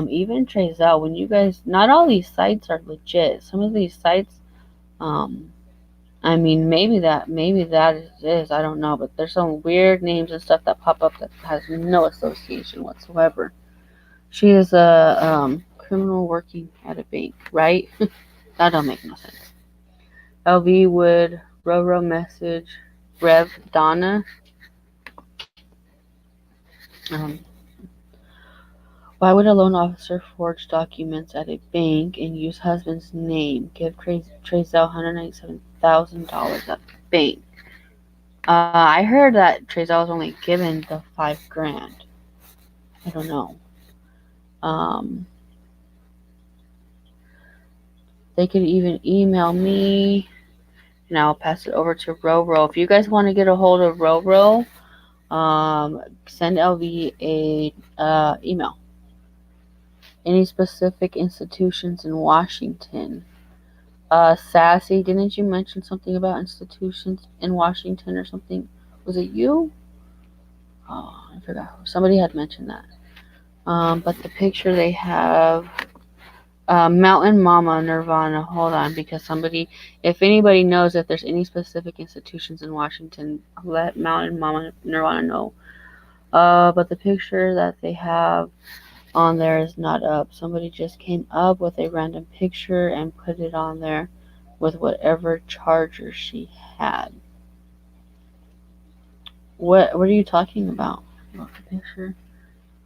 Even Trezell, when you guys, not all these sites are legit. Some of these sites, maybe that is, I don't know, but there's some weird names and stuff that pop up that has no association whatsoever. She is a criminal working at a bank, right? That don't make no sense. LV would Roro message Rev Donna. Um, why would a loan officer forge documents at a bank and use husband's name? Give Trezell $197,000 at the bank. I heard that Trezell was only given the $5,000. I don't know. They could even email me, and I'll pass it over to Roro. If you guys want to get a hold of Roro, send LV a email. Any specific institutions in Washington? Sassy, didn't you mention something about institutions in Washington or something? Was it you? Oh, I forgot. Somebody had mentioned that. But the picture they have, Mountain Mama Nirvana. Hold on, because if anybody knows if there's any specific institutions in Washington, let Mountain Mama Nirvana know. But the picture that they have on there is not up. Somebody just came up with a random picture and put it on there with whatever charger she had. What are you talking about? About the picture?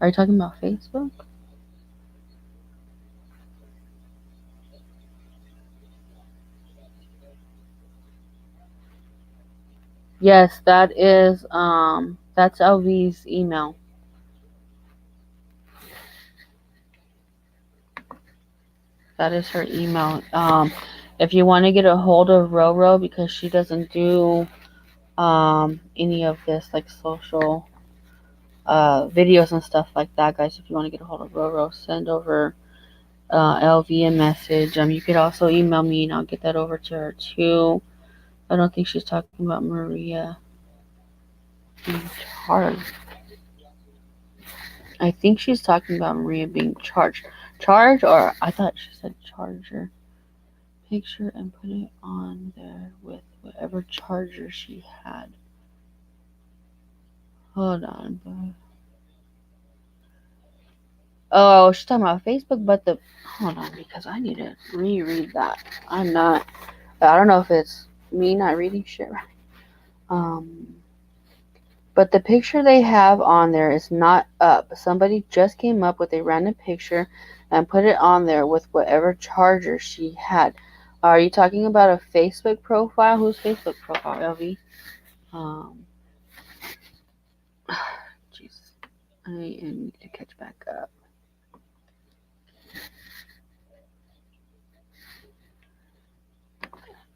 Are you talking about Facebook? Yes, that's LV's email. That is her email. If you want to get a hold of Roro, because she doesn't do any of this like social videos and stuff like that, guys. If you want to get a hold of Roro, send over LV a message. You could also email me and I'll get that over to her too. I don't think she's talking about Maria being charged. I think she's talking about Maria being charged. Charge, or I thought she said charger. Picture and put it on there with whatever charger she had. Hold on. Oh, she's talking about Facebook, but hold on, because I need to reread that. I don't know if it's me not reading shit right. But the picture they have on there is not up. Somebody just came up with a random picture and put it on there with whatever charger she had. Are you talking about a Facebook profile? Whose Facebook profile, LV? Jesus. I need to catch back up.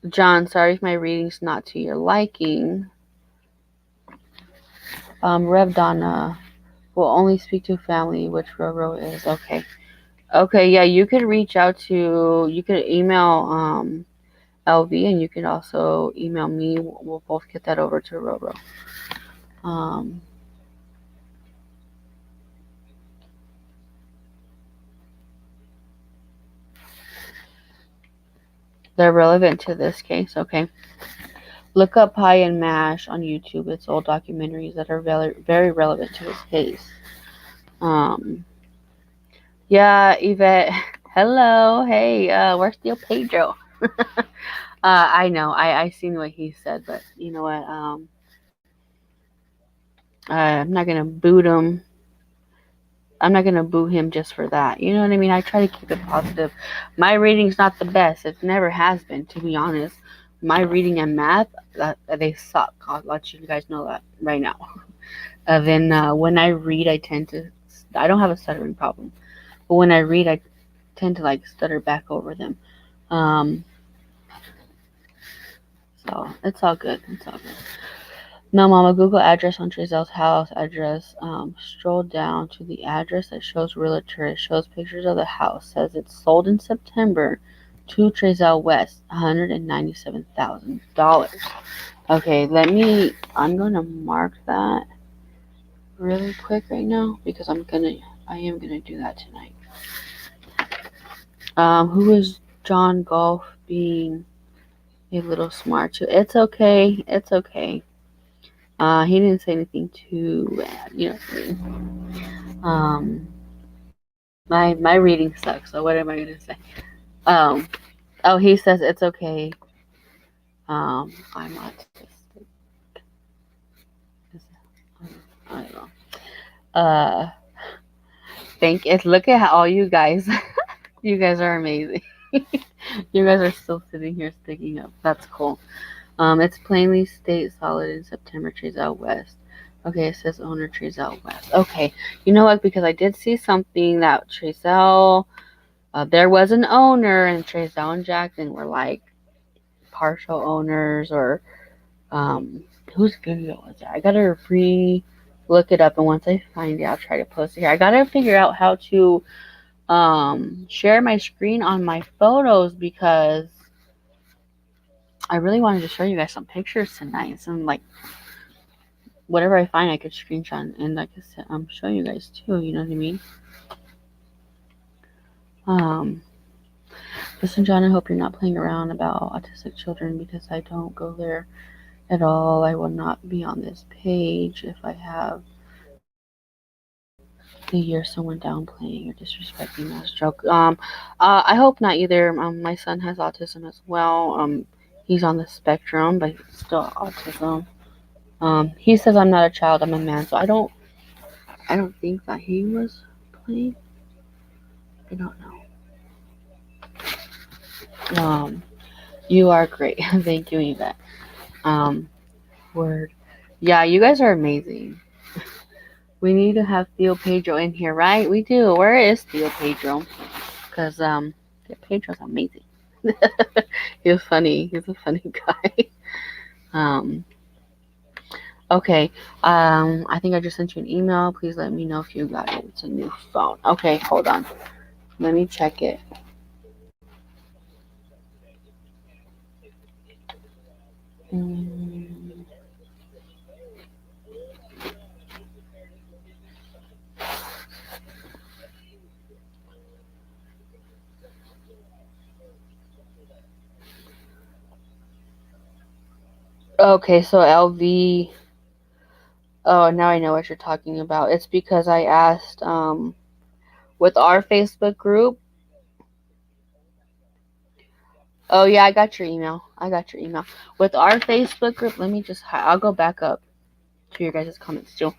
John, sorry if my reading's not to your liking. Rev Donna will only speak to family, which Roro is. Okay, yeah, you could email LV, and you can also email me. We'll both get that over to Roro. Um, they're relevant to this case, okay? Look up Pie and Mash on YouTube. It's old documentaries that are very, very relevant to this case. Yeah, Yvette. Hello. Hey, where's Theo Pedro? I know. I seen what he said, but you know what? I'm not gonna boot him. I'm not gonna boo him just for that. You know what I mean? I try to keep it positive. My reading's not the best. It never has been, to be honest. My reading and math, they suck. I'll let you guys know that right now. Then when I read, I don't have a stuttering problem, but when I read, I tend to like stutter back over them. Um, so it's all good. It's all good. No, Mama, Google address on Trezel's house address. Stroll down to the address that shows realtor. It shows pictures of the house. Says it's sold in September to Trezel West, $197,000. Okay, I'm gonna mark that really quick right now because I am gonna do that tonight. Who is John Golf being a little smart too? It's okay. It's okay. He didn't say anything too bad, you know what I mean? My reading sucks, so what am I gonna say? Oh, he says it's okay. I'm autistic. I don't know. Uh, thank it. Look at how all you guys, you guys are amazing. You guys are still sitting here sticking up. That's cool. It's plainly state solid in September. Trees out west. Okay, it says owner trees out west. Okay, you know what? Because I did see something that Trezell, there was an owner, and Trezell and Jackson were like partial owners, or whose video was that? I gotta look it up, and once I find it, I'll try to post it here. I gotta figure out how to share my screen on my photos because I really wanted to show you guys some pictures tonight. Some like whatever I find, I could screenshot and like I said, show you guys too. You know what I mean? Listen, John, I hope you're not playing around about autistic children because I don't go there at all. I will not be on this page if I have to hear someone downplaying or disrespecting that joke. I hope not either. My son has autism as well. He's on the spectrum, but still autism. He says I'm not a child, I'm a man, so I don't think that he was playing. I don't know. You are great. Thank you, Yvette. Word. Yeah, you guys are amazing. We need to have Theo Pedro in here, right? We do. Where is Theo Pedro? Because Theo Pedro's amazing. He's funny. He's a funny guy. Okay. I think I just sent you an email. Please let me know if you got it. It's a new phone. Okay, hold on. Let me check it. Okay, so LV. Oh, now I know what you're talking about. It's because I asked with our Facebook group. Oh yeah, I got your email. With our Facebook group, I'll go back up to your guys' comments too.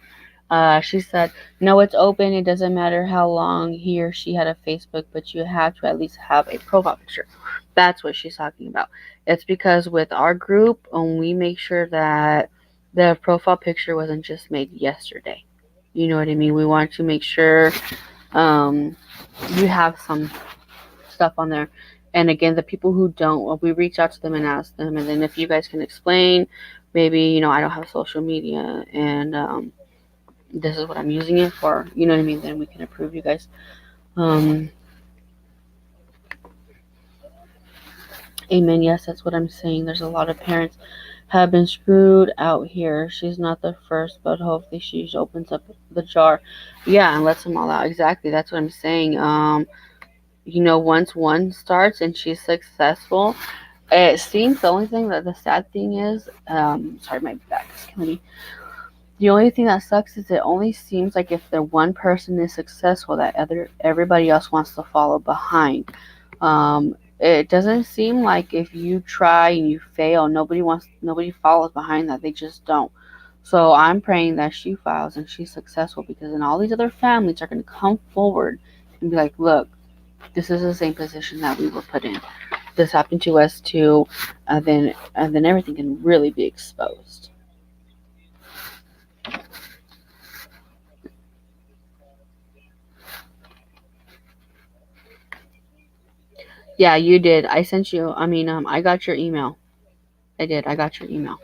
She said, no, it's open. It doesn't matter how long he or she had a Facebook, but you have to at least have a profile picture. That's what she's talking about. It's because with our group, we make sure that the profile picture wasn't just made yesterday. You know what I mean? We want to make sure you have some stuff on there. And again, the people who don't, we reach out to them and ask them. And then if you guys can explain, maybe, I don't have social media and this is what I'm using it for, you know what I mean? Then we can approve you guys. Amen. Yes, that's what I'm saying. There's a lot of parents have been screwed out here. She's not the first, but hopefully she opens up the jar. Yeah, and lets them all out. Exactly. That's what I'm saying. Once one starts and she's successful, it seems the only thing that the sad thing is, sorry, my back is killing me. The only thing that sucks is it only seems like if the one person is successful, that everybody else wants to follow behind. It doesn't seem like if you try and you fail, nobody follows behind that. They just don't. So I'm praying that she files and she's successful, because then all these other families are going to come forward and be like, look, this is the same position that we were put in. This happened to us too, and then everything can really be exposed. Yeah, you did. I sent you. I mean, I got your email. I did. I got your email.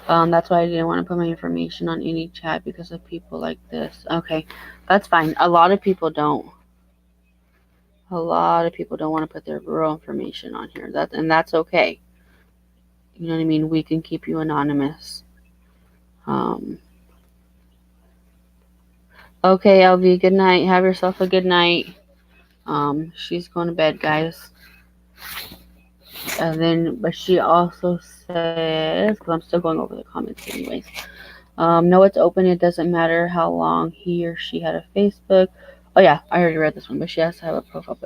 That's why I didn't want to put my information on any chat because of people like this. Okay, that's fine. A lot of people don't. A lot of people don't want to put their real information on here. That's okay. You know what I mean? We can keep you anonymous. Um, okay, LV. Good night. Have yourself a good night. She's going to bed, guys. And then, but she also says, because I'm still going over the comments anyways. No, it's open. It doesn't matter how long he or she had a Facebook. Oh yeah, I already read this one, but she has to have a profile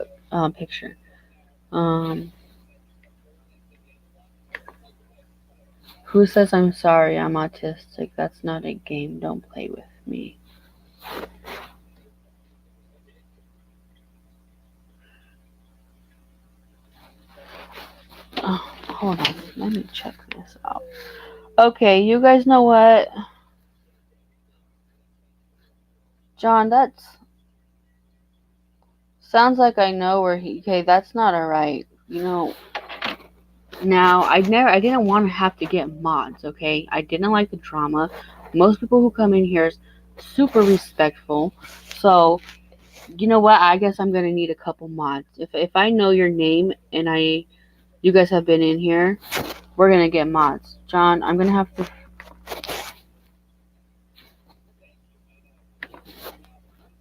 picture. Um, who says I'm sorry? I'm autistic. That's not a game. Don't play with me. Oh, hold on. Let me check this out. Okay, you guys know what? John, that's sounds like I know where he. Okay, that's not alright. Now, I didn't want to have to get mods, okay? I didn't like the drama. Most people who come in here is super respectful. So, you know what? I guess I'm gonna need a couple mods. If I know your name and you guys have been in here, we're gonna get mods. John, I'm gonna have to.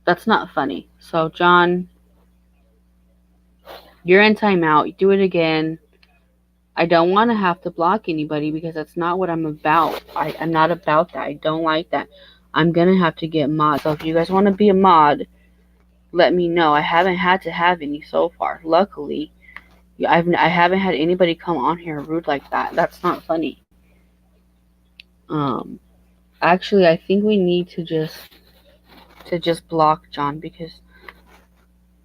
That's not funny. So, John, you're in timeout. Do it again. I don't want to have to block anybody because that's not what I'm about. I'm not about that. I don't like that. I'm gonna have to get mods. So if you guys want to be a mod, let me know. I haven't had to have any so far. Luckily, I haven't had anybody come on here rude like that. That's not funny. Um, actually, I think we need to just block John, because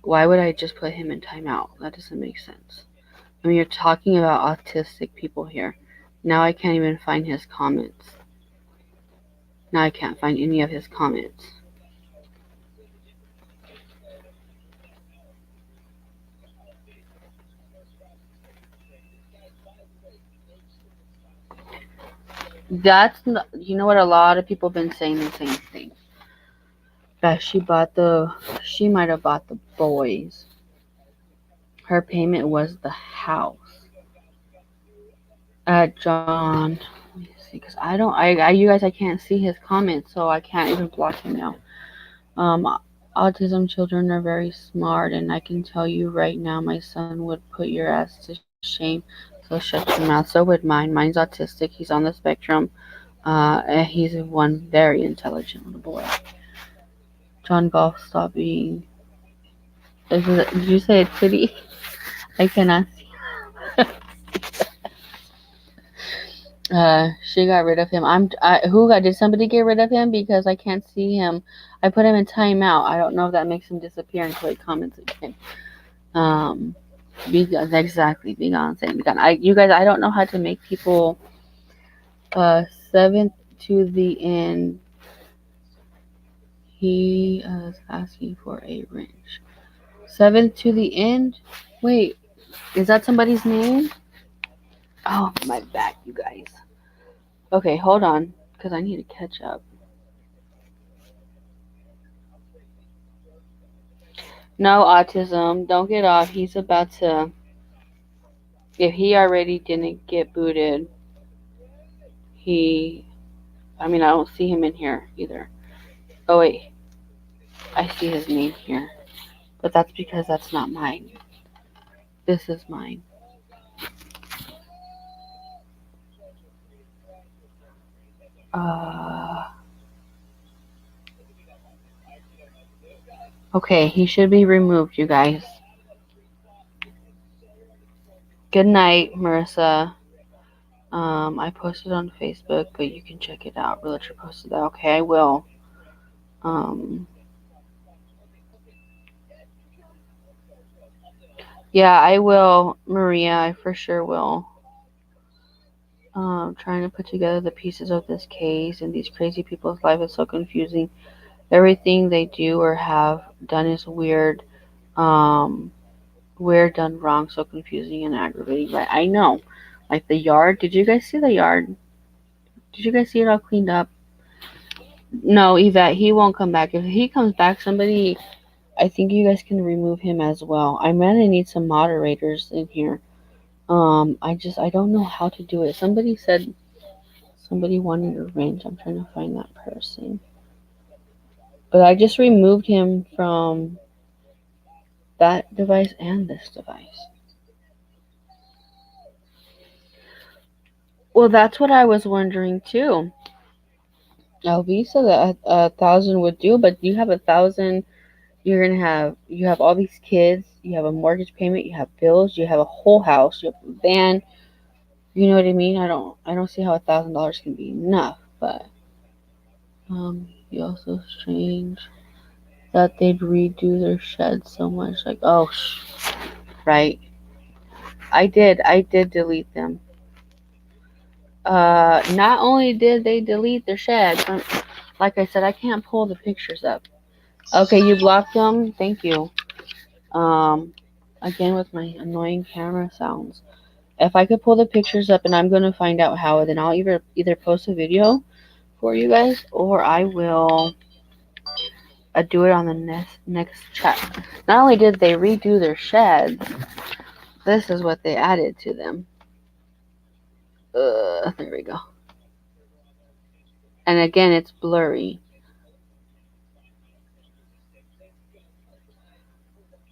why would I just put him in timeout? That doesn't make sense. I mean, you're talking about autistic people here. Now I can't even find his comments. Now I can't find any of his comments. That's not, you know what? A lot of people have been saying the same thing. That she might have bought the boys. Her payment was the house. John, let me see, because I don't, you guys, I can't see his comments, so I can't even block him now. Um, Autism children are very smart, and I can tell you right now, my son would put your ass to shame. So shut your mouth. So would mine. Mine's autistic. He's on the spectrum. And he's one very intelligent little boy. John Golf, stop being. Did you say it pretty? I cannot see. She got rid of him. Did somebody get rid of him? Because I can't see him. I put him in timeout. I don't know if that makes him disappear until he comments again. Um, exactly. Be gone, saying be gone. You guys, I don't know how to make people. Seventh to the end. He is asking for a wrench. Seventh to the end. Wait, is that somebody's name? Oh, my back, you guys. Okay, hold on, because I need to catch up. No, autism. Don't get off. He's about to. If he already didn't get booted, I don't see him in here either. Oh wait, I see his name here. But that's because that's not mine. This is mine. Uh, okay, he should be removed, you guys. Good night, Marissa. I posted on Facebook, but you can check it out. Realtor posted that. Okay, I will. Yeah, I will, Maria. I for sure will. Trying to put together the pieces of this case, and these crazy people's life is so confusing. Everything they do or have done is weird. Weird done wrong, so confusing and aggravating. Right? I know. Like the yard. Did you guys see the yard? Did you guys see it all cleaned up? No, Yvette, he won't come back. If he comes back, somebody, I think you guys can remove him as well. I'm gonna need some moderators in here. I don't know how to do it. Somebody said somebody wanted a range. I'm trying to find that person. But I just removed him from that device and this device. Well, that's what I was wondering too. LV said that 1,000 would do, but you have 1,000. You have all these kids. You have a mortgage payment. You have bills. You have a whole house. You have a van. You know what I mean? I don't see how $1,000 can be enough. But he also strange that they'd redo their shed so much. Like, oh, right. I did delete them. Not only did they delete their shed, like I said, I can't pull the pictures up. Okay, you blocked them. Thank you. Um, Again with my annoying camera sounds. If I could pull the pictures up, and I'm gonna find out how, then I'll either post a video for you guys, or I will do it on the next chat. Not only did they redo their sheds, this is what they added to them. There we go. And again, it's blurry.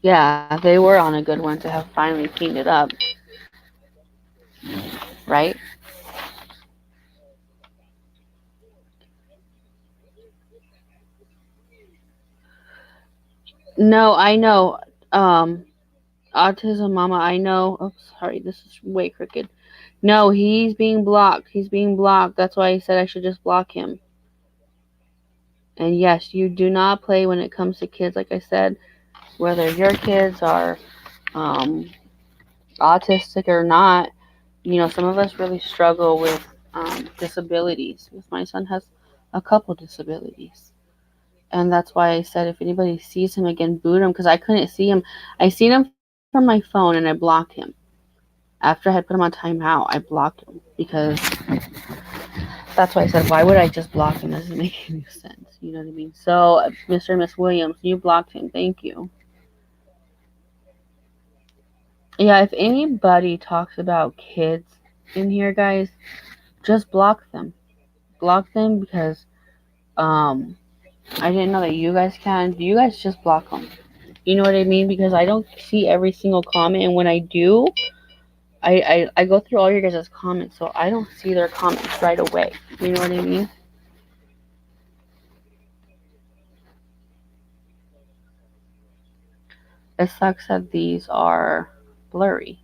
Yeah, they were on a good one to have finally cleaned it up, right? No, I know. Um, Autism Mama, I know. Oh, sorry, this is way crooked. No, he's being blocked. He's being blocked. That's why I said I should just block him. And yes, you do not play when it comes to kids, like I said, whether your kids are um, autistic or not. You know, some of us really struggle with disabilities. My son has a couple disabilities. And that's why I said if anybody sees him again, boot him, because I couldn't see him. I seen him from my phone and I blocked him. After I had put him on timeout, I blocked him because that's why I said, why would I just block him? It doesn't make any sense. You know what I mean? So, Mr. and Miss Williams, you blocked him. Thank you. Yeah, if anybody talks about kids in here, guys, just block them. Block them because I didn't know that you guys can. You guys just block them. You know what I mean? Because I don't see every single comment, and when I do, I go through all your guys' comments, so I don't see their comments right away. You know what I mean? It sucks that these are blurry.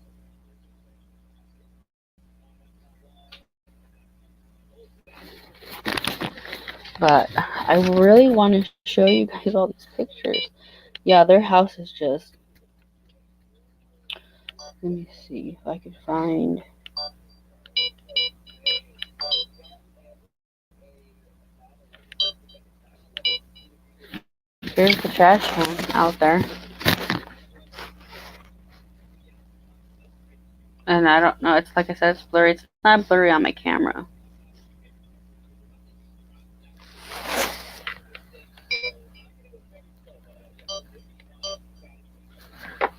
But I really want to show you guys all these pictures. Yeah, their house is just. Let me see if I can find. Here's the trash can out there. And I don't know, it's like I said, it's blurry. It's not blurry on my camera.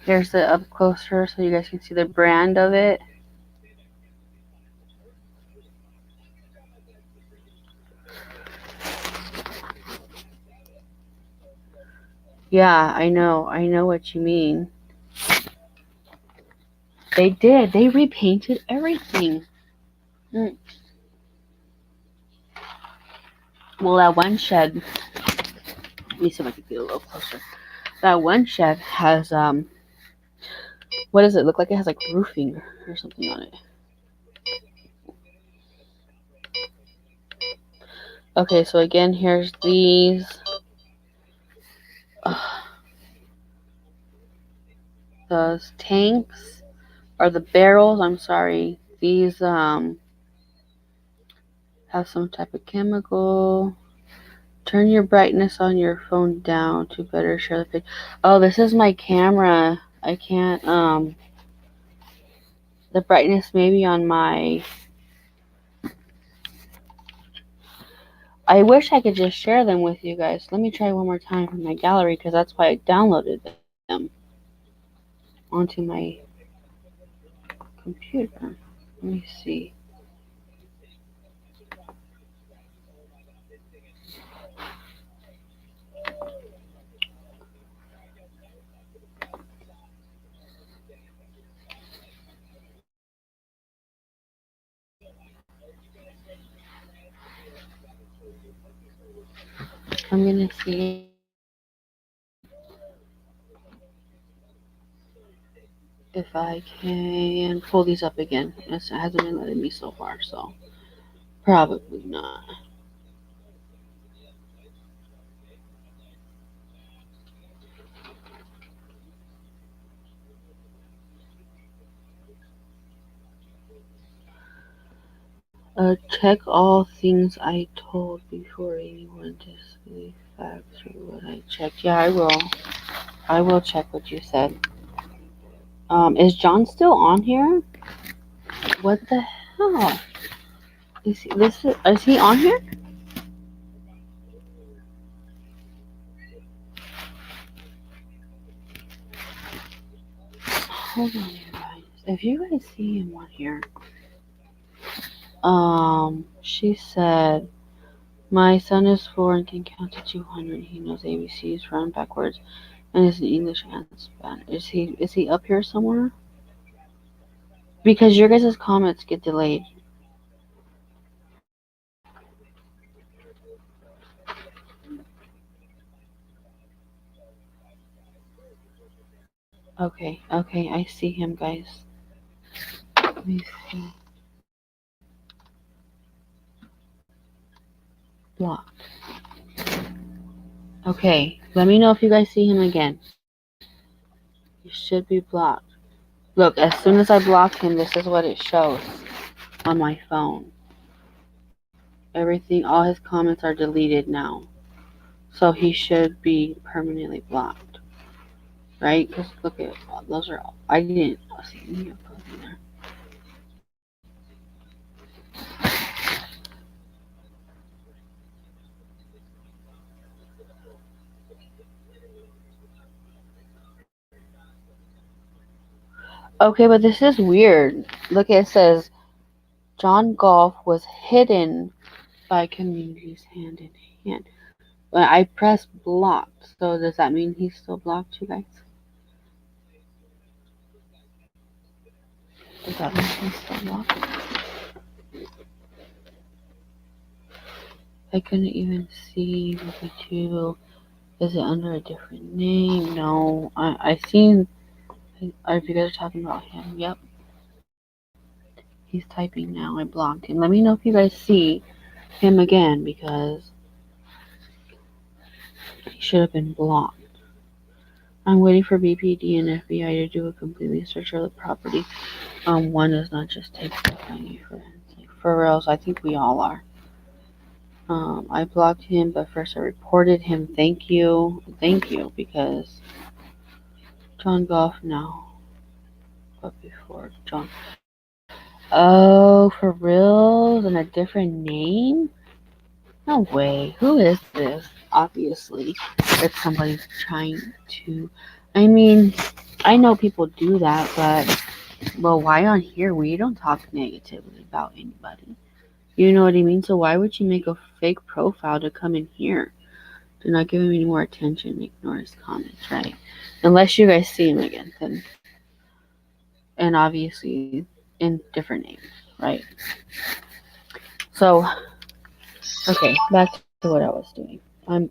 Here's the up closer so you guys can see the brand of it. Yeah, I know. I know what you mean. They did. They repainted everything. Mm. Well, that one shed. Let me see if I can get a little closer. That one shed has what does it look like? It has like roofing or something on it. Okay, so again, here's these. Uh, the tanks or the barrels. I'm sorry. These have some type of chemical. Turn your brightness on your phone down to better share the picture. Oh, this is my camera. I can't the brightness maybe on my I wish I could just share them with you guys. Let me try one more time from my gallery because that's why I downloaded them onto my computer. Let me see. I'm gonna see if I can pull these up again. It hasn't been letting me so far, so probably not. Check all things I told before anyone disbelieve facts or what I checked. Yeah, I will. I will check what you said. Is John still on here? What the hell? Is he on here? Hold on, you guys. If you guys see him on here, she said, "My son is 4 and can count to 200. He knows ABCs front and backwards, and is in English and Spanish. Is he up here somewhere? Because your guys' comments get delayed. Okay, I see him, guys. Let me see. Blocked. Okay, let me know if you guys see him again. He should be blocked. Look, as soon as I block him, this is what it shows on my phone. Everything, all his comments are deleted now. So he should be permanently blocked. Right? Because look at those are all. I didn't see any of those in there. Okay, but this is weird. Look, it says John Golf was hidden by communities hand in hand. When I pressed blocked, so does that mean he's still blocked, you guys? Does that mean he's still blocked? I couldn't even see the two. Is it under a different name? No. I seen. If you guys are talking about him, yep. He's typing now. I blocked him. Let me know if you guys see him again because he should have been blocked. I'm waiting for BPD and FBI to do a complete search of the property. One does not just take stuff on you for reals. I think we all are. I blocked him, but first I reported him. Thank you, because John Goff now, but before John. Oh, for reals, and a different name? No way. Who is this? Obviously, it's somebody trying to. I mean, I know people do that, but well, why on here we don't talk negatively about anybody? You know what I mean? So why would you make a fake profile to come in here? Do not give him any more attention. Ignore his comments, right? Unless you guys see him again, then and obviously in different names, right? So okay, back to what I was doing.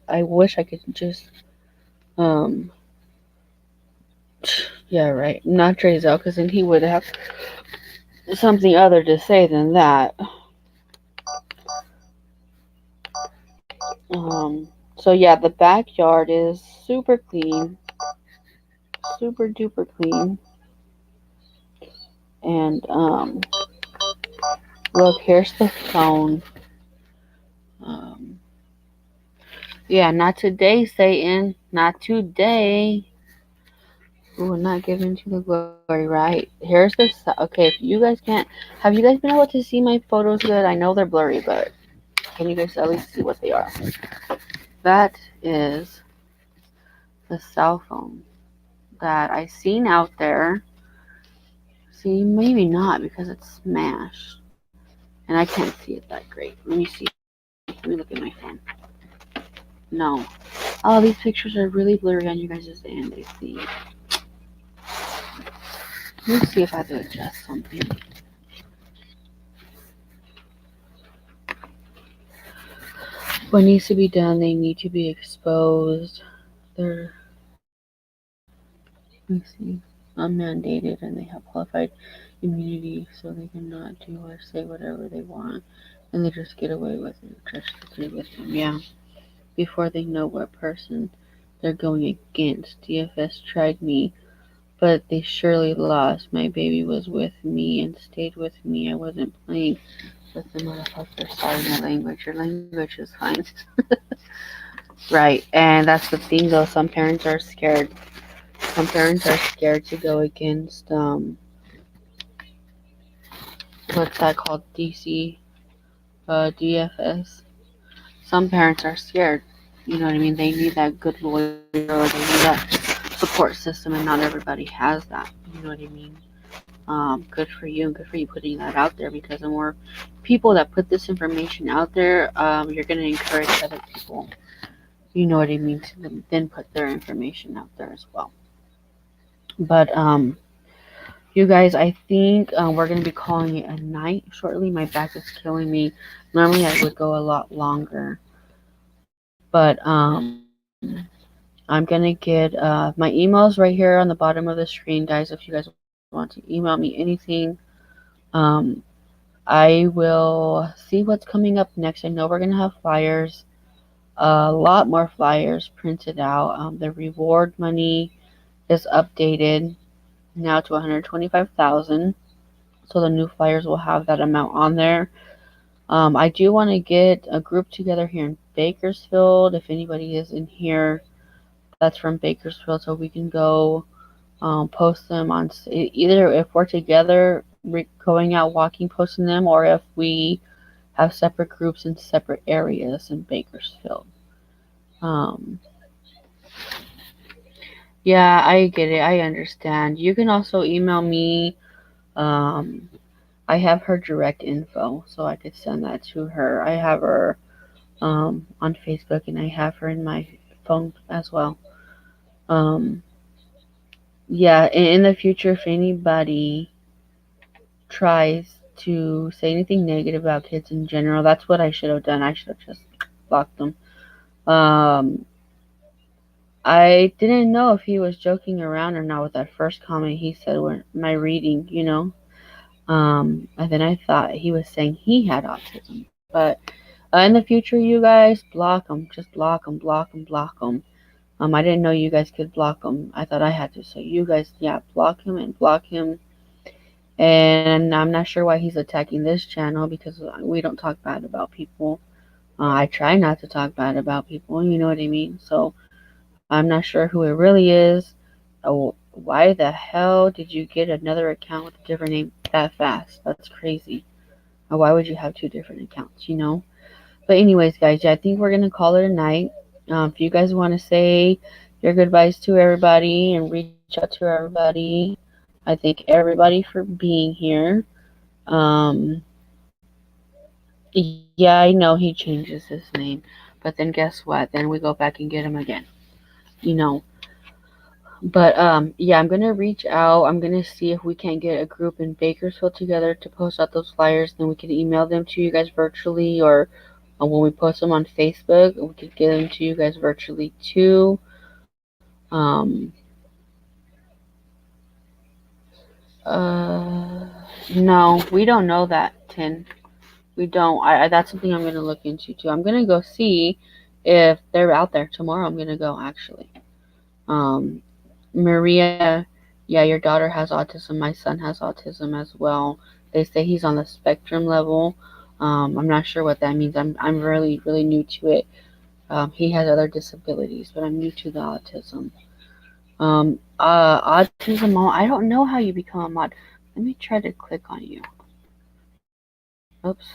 I wish I could just um yeah, right, not Drezel, because then he would have something other to say than that. Um, so yeah, the backyard is super clean, super duper clean, and look, here's the phone. Um, yeah, not today, Satan, not today. We will not give into the glory, right? Here's the okay. If you guys can't, have you guys been able to see my photos good? I know they're blurry, but can you guys at least see what they are? That is the cell phone that I seen out there. See, maybe not because it's smashed. And I can't see it that great. Let me see. Let me look at my phone. No. Oh, these pictures are really blurry on you guys' end, I see. Let me see if I have to adjust something. What needs to be done, they need to be exposed. They're, let me see, unmandated and they have qualified immunity so they cannot do or say whatever they want and they just get away with it. Just agree with them, yeah. Before they know what person they're going against. DFS tried me, but they surely lost. My baby was with me and stayed with me. I wasn't playing with the motherfucker. Sorry, my language. Your language is fine. Right, and that's the thing though. Some parents are scared. Some parents are scared to go against what's that called? DFS. Some parents are scared. You know what I mean? They need that good lawyer or they need that support system, and not everybody has that. You know what I mean? Good for you, and good for you putting that out there because the more people that put this information out there, you're going to encourage other people. You know what I mean? To then put their information out there as well. But you guys, I think we're going to be calling it a night shortly. My back is killing me. Normally, I would go a lot longer, but I'm gonna get my emails right here on the bottom of the screen, guys. If you guys want to email me anything, um, I will see what's coming up next. I know we're gonna have flyers, a lot more flyers printed out. The reward money is updated now to 125,000, so the new flyers will have that amount on there. I do want to get a group together here in Bakersfield. If anybody is in here that's from Bakersfield, so we can go post them on either if we're together going out walking posting them or if we have separate groups in separate areas in Bakersfield. um yeah, I get it, I understand. You can also email me. um I have her direct info so I could send that to her. I have her on Facebook and I have her in my phone as well. um yeah, in the future, if anybody tries to say anything negative about kids in general, that's what I should have done. I should have just blocked them. Um, I didn't know if he was joking around or not with that first comment he said when my reading, you know. And then I thought he was saying he had autism. But in the future, you guys, block them. Just block them, block them, block them. I didn't know you guys could block them. I thought I had to. So you guys, yeah, block him and block him. And I'm not sure why he's attacking this channel because we don't talk bad about people. I try not to talk bad about people, you know what I mean? So I'm not sure who it really is. Oh, why the hell did you get another account with a different name that fast? That's crazy. Why would you have two different accounts, you know? But anyways, guys, yeah, I think we're gonna call it a night. If you guys want to say your goodbyes to everybody and reach out to everybody, I thank everybody for being here. Um, Yeah, I know he changes his name, but then guess what? Then we go back and get him again. You know. But yeah, I'm gonna reach out. I'm gonna see if we can't get a group in Bakersfield together to post out those flyers. Then we can email them to you guys virtually, or when we post them on Facebook, we could get them to you guys virtually too. Um, no, we don't know that, Tin. We don't. That's something I'm gonna look into too. I'm gonna go see if they're out there tomorrow. I'm gonna go actually. Um, Maria, yeah, your daughter has autism. My son has autism as well. They say he's on the spectrum level. I'm not sure what that means. I'm really new to it. He has other disabilities, but I'm new to the autism. Autism. I don't know how you become a mod. Let me try to click on you. Oops,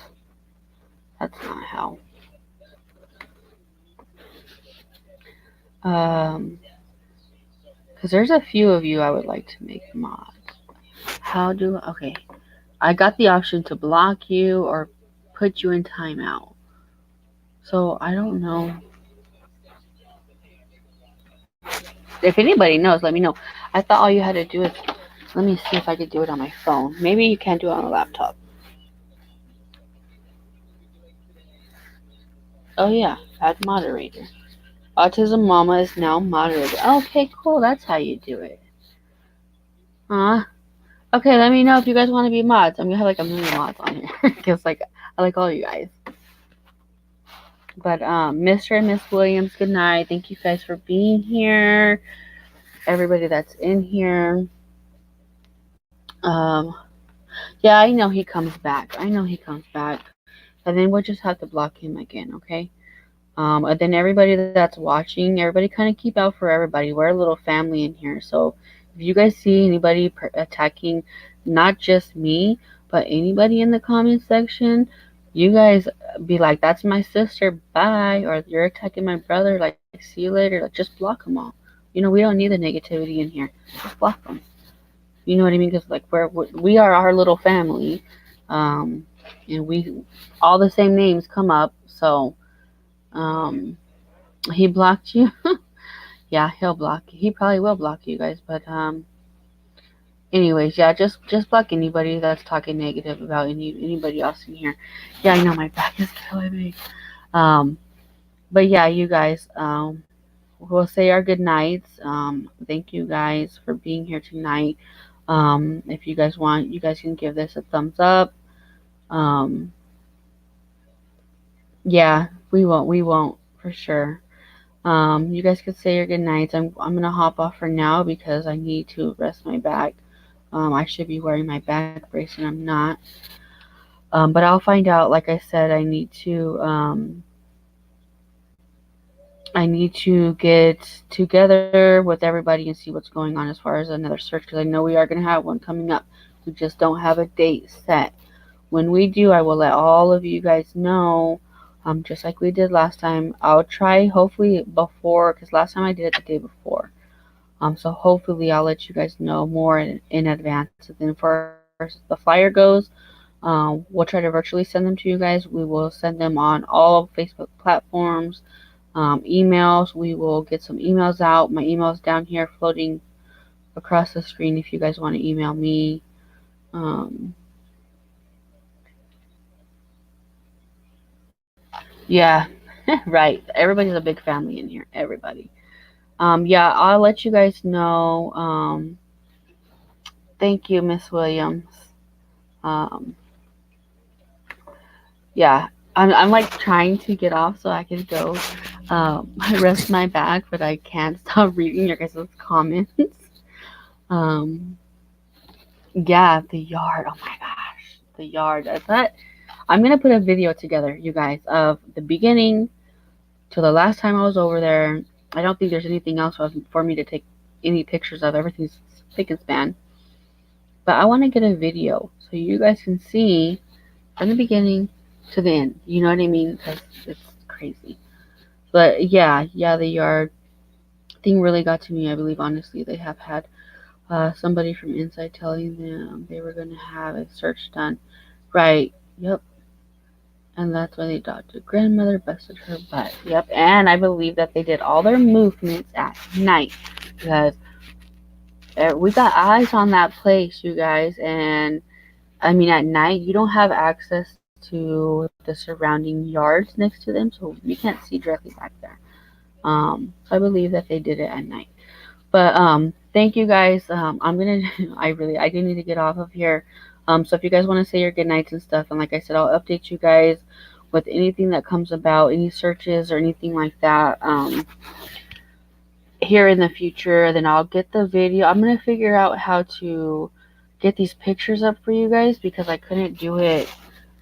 that's not how. Um, because there's a few of you I would like to make mods. How do okay? I got the option to block you or put you in timeout. So I don't know. If anybody knows, let me know. I thought all you had to do is let me see if I could do it on my phone. Maybe you can't do it on a laptop. Oh yeah, add moderator. Autism Mama is now moderator. Okay, cool. That's how you do it. Okay, let me know if you guys want to be mods. I'm gonna have like a million mods on here because like I like all you guys. But Mr. and Miss Williams, good night. Thank you guys for being here. Everybody that's in here. Um, yeah, I know he comes back. I know he comes back. And then we'll just have to block him again, okay? And then everybody that's watching, everybody kind of keep out for everybody. We're a little family in here, so if you guys see anybody attacking, not just me, but anybody in the comment section, you guys be like, "That's my sister, bye," or "You're attacking my brother, like see you later." Like just block them all. You know, we don't need the negativity in here. Just block them. You know what I mean? Because like we are our little family, um, and we all the same names come up, so. Um, he blocked you? Yeah, he'll block you. He probably will block you guys, but anyways, yeah, just block anybody that's talking negative about anybody else in here. Yeah, I know my back is killing me. Um, but yeah, you guys, we'll say our good nights. Thank you guys for being here tonight. If you guys want, you guys can give this a thumbs up. Um, yeah, we won't for sure. You guys could say your good nights. I'm gonna hop off for now because I need to rest my back. I should be wearing my back brace and I'm not. But I'll find out. Like I said, I need to get together with everybody and see what's going on as far as another search because I know we are gonna have one coming up. We just don't have a date set. When we do, I will let all of you guys know. Just like we did last time. I'll try hopefully before because last time I did it the day before. So hopefully I'll let you guys know more in advance. And then for the flyer goes, we'll try to virtually send them to you guys. We will send them on all Facebook platforms, emails. We will get some emails out. My email's down here floating across the screen if you guys want to email me. Um, yeah, right. Everybody's a big family in here. Everybody. Yeah, I'll let you guys know. Thank you, Miss Williams. Um, yeah, I'm like trying to get off so I can go rest my back, but I can't stop reading your guys' comments. Um, yeah, the yard. Oh my gosh, the yard. I thought I'm gonna put a video together, you guys, of the beginning to the last time I was over there. I don't think there's anything else for me to take any pictures of. Everything's thick and span. But I want to get a video so you guys can see from the beginning to the end. You know what I mean? Because it's crazy. But yeah, the yard thing really got to me. I believe honestly they have had somebody from inside telling them they were going to have a search done. Right. Yep. And that's when they adopted grandmother busted her butt. Yep, and I believe that they did all their movements at night because we got eyes on that place, you guys. And I mean, at night you don't have access to the surrounding yards next to them, so you can't see directly back there. So I believe that they did it at night. But thank you guys. I'm gonna. I do need to get off of here. So if you guys want to say your good nights and stuff, and like I said, I'll update you guys with anything that comes about, any searches or anything like that. Here in the future, then I'll get the video. I'm gonna figure out how to get these pictures up for you guys because I couldn't do it.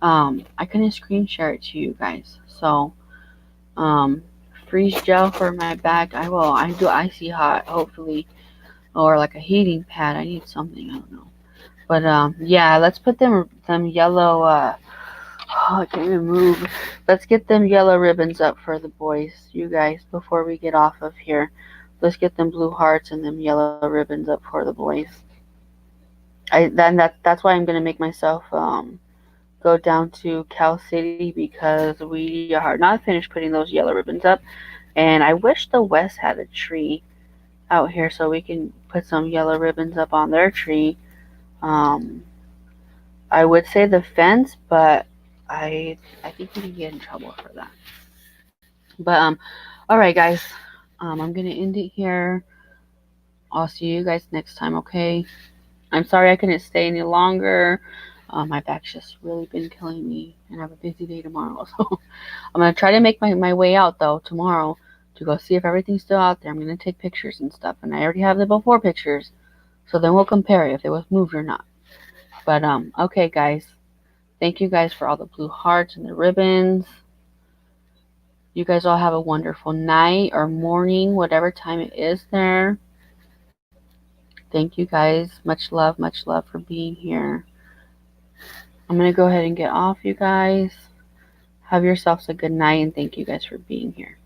I couldn't screen share it to you guys. So um, freeze gel for my back. I will. I do icy hot, hopefully, or like a heating pad. I need something. I don't know. But yeah, let's put them yellow. Oh, I can't even move. Let's get them yellow ribbons up for the boys, you guys, before we get off of here. Let's get them blue hearts and them yellow ribbons up for the boys. That's why I'm gonna make myself go down to Cal City because we are not finished putting those yellow ribbons up. And I wish the West had a tree out here so we can put some yellow ribbons up on their tree. Um, I would say the fence, but I think we can get in trouble for that. But all right, guys. I'm gonna end it here. I'll see you guys next time. Okay. I'm sorry I couldn't stay any longer. My back's just really been killing me, and I have a busy day tomorrow. So I'm gonna try to make my way out though tomorrow to go see if everything's still out there. I'm gonna take pictures and stuff, and I already have the before pictures, so then we'll compare if it was moved or not. But okay, guys. Thank you guys for all the blue hearts and the ribbons. You guys all have a wonderful night or morning, whatever time it is there. Thank you guys. Much love for being here. I'm going to go ahead and get off, you guys. Have yourselves a good night, and thank you guys for being here.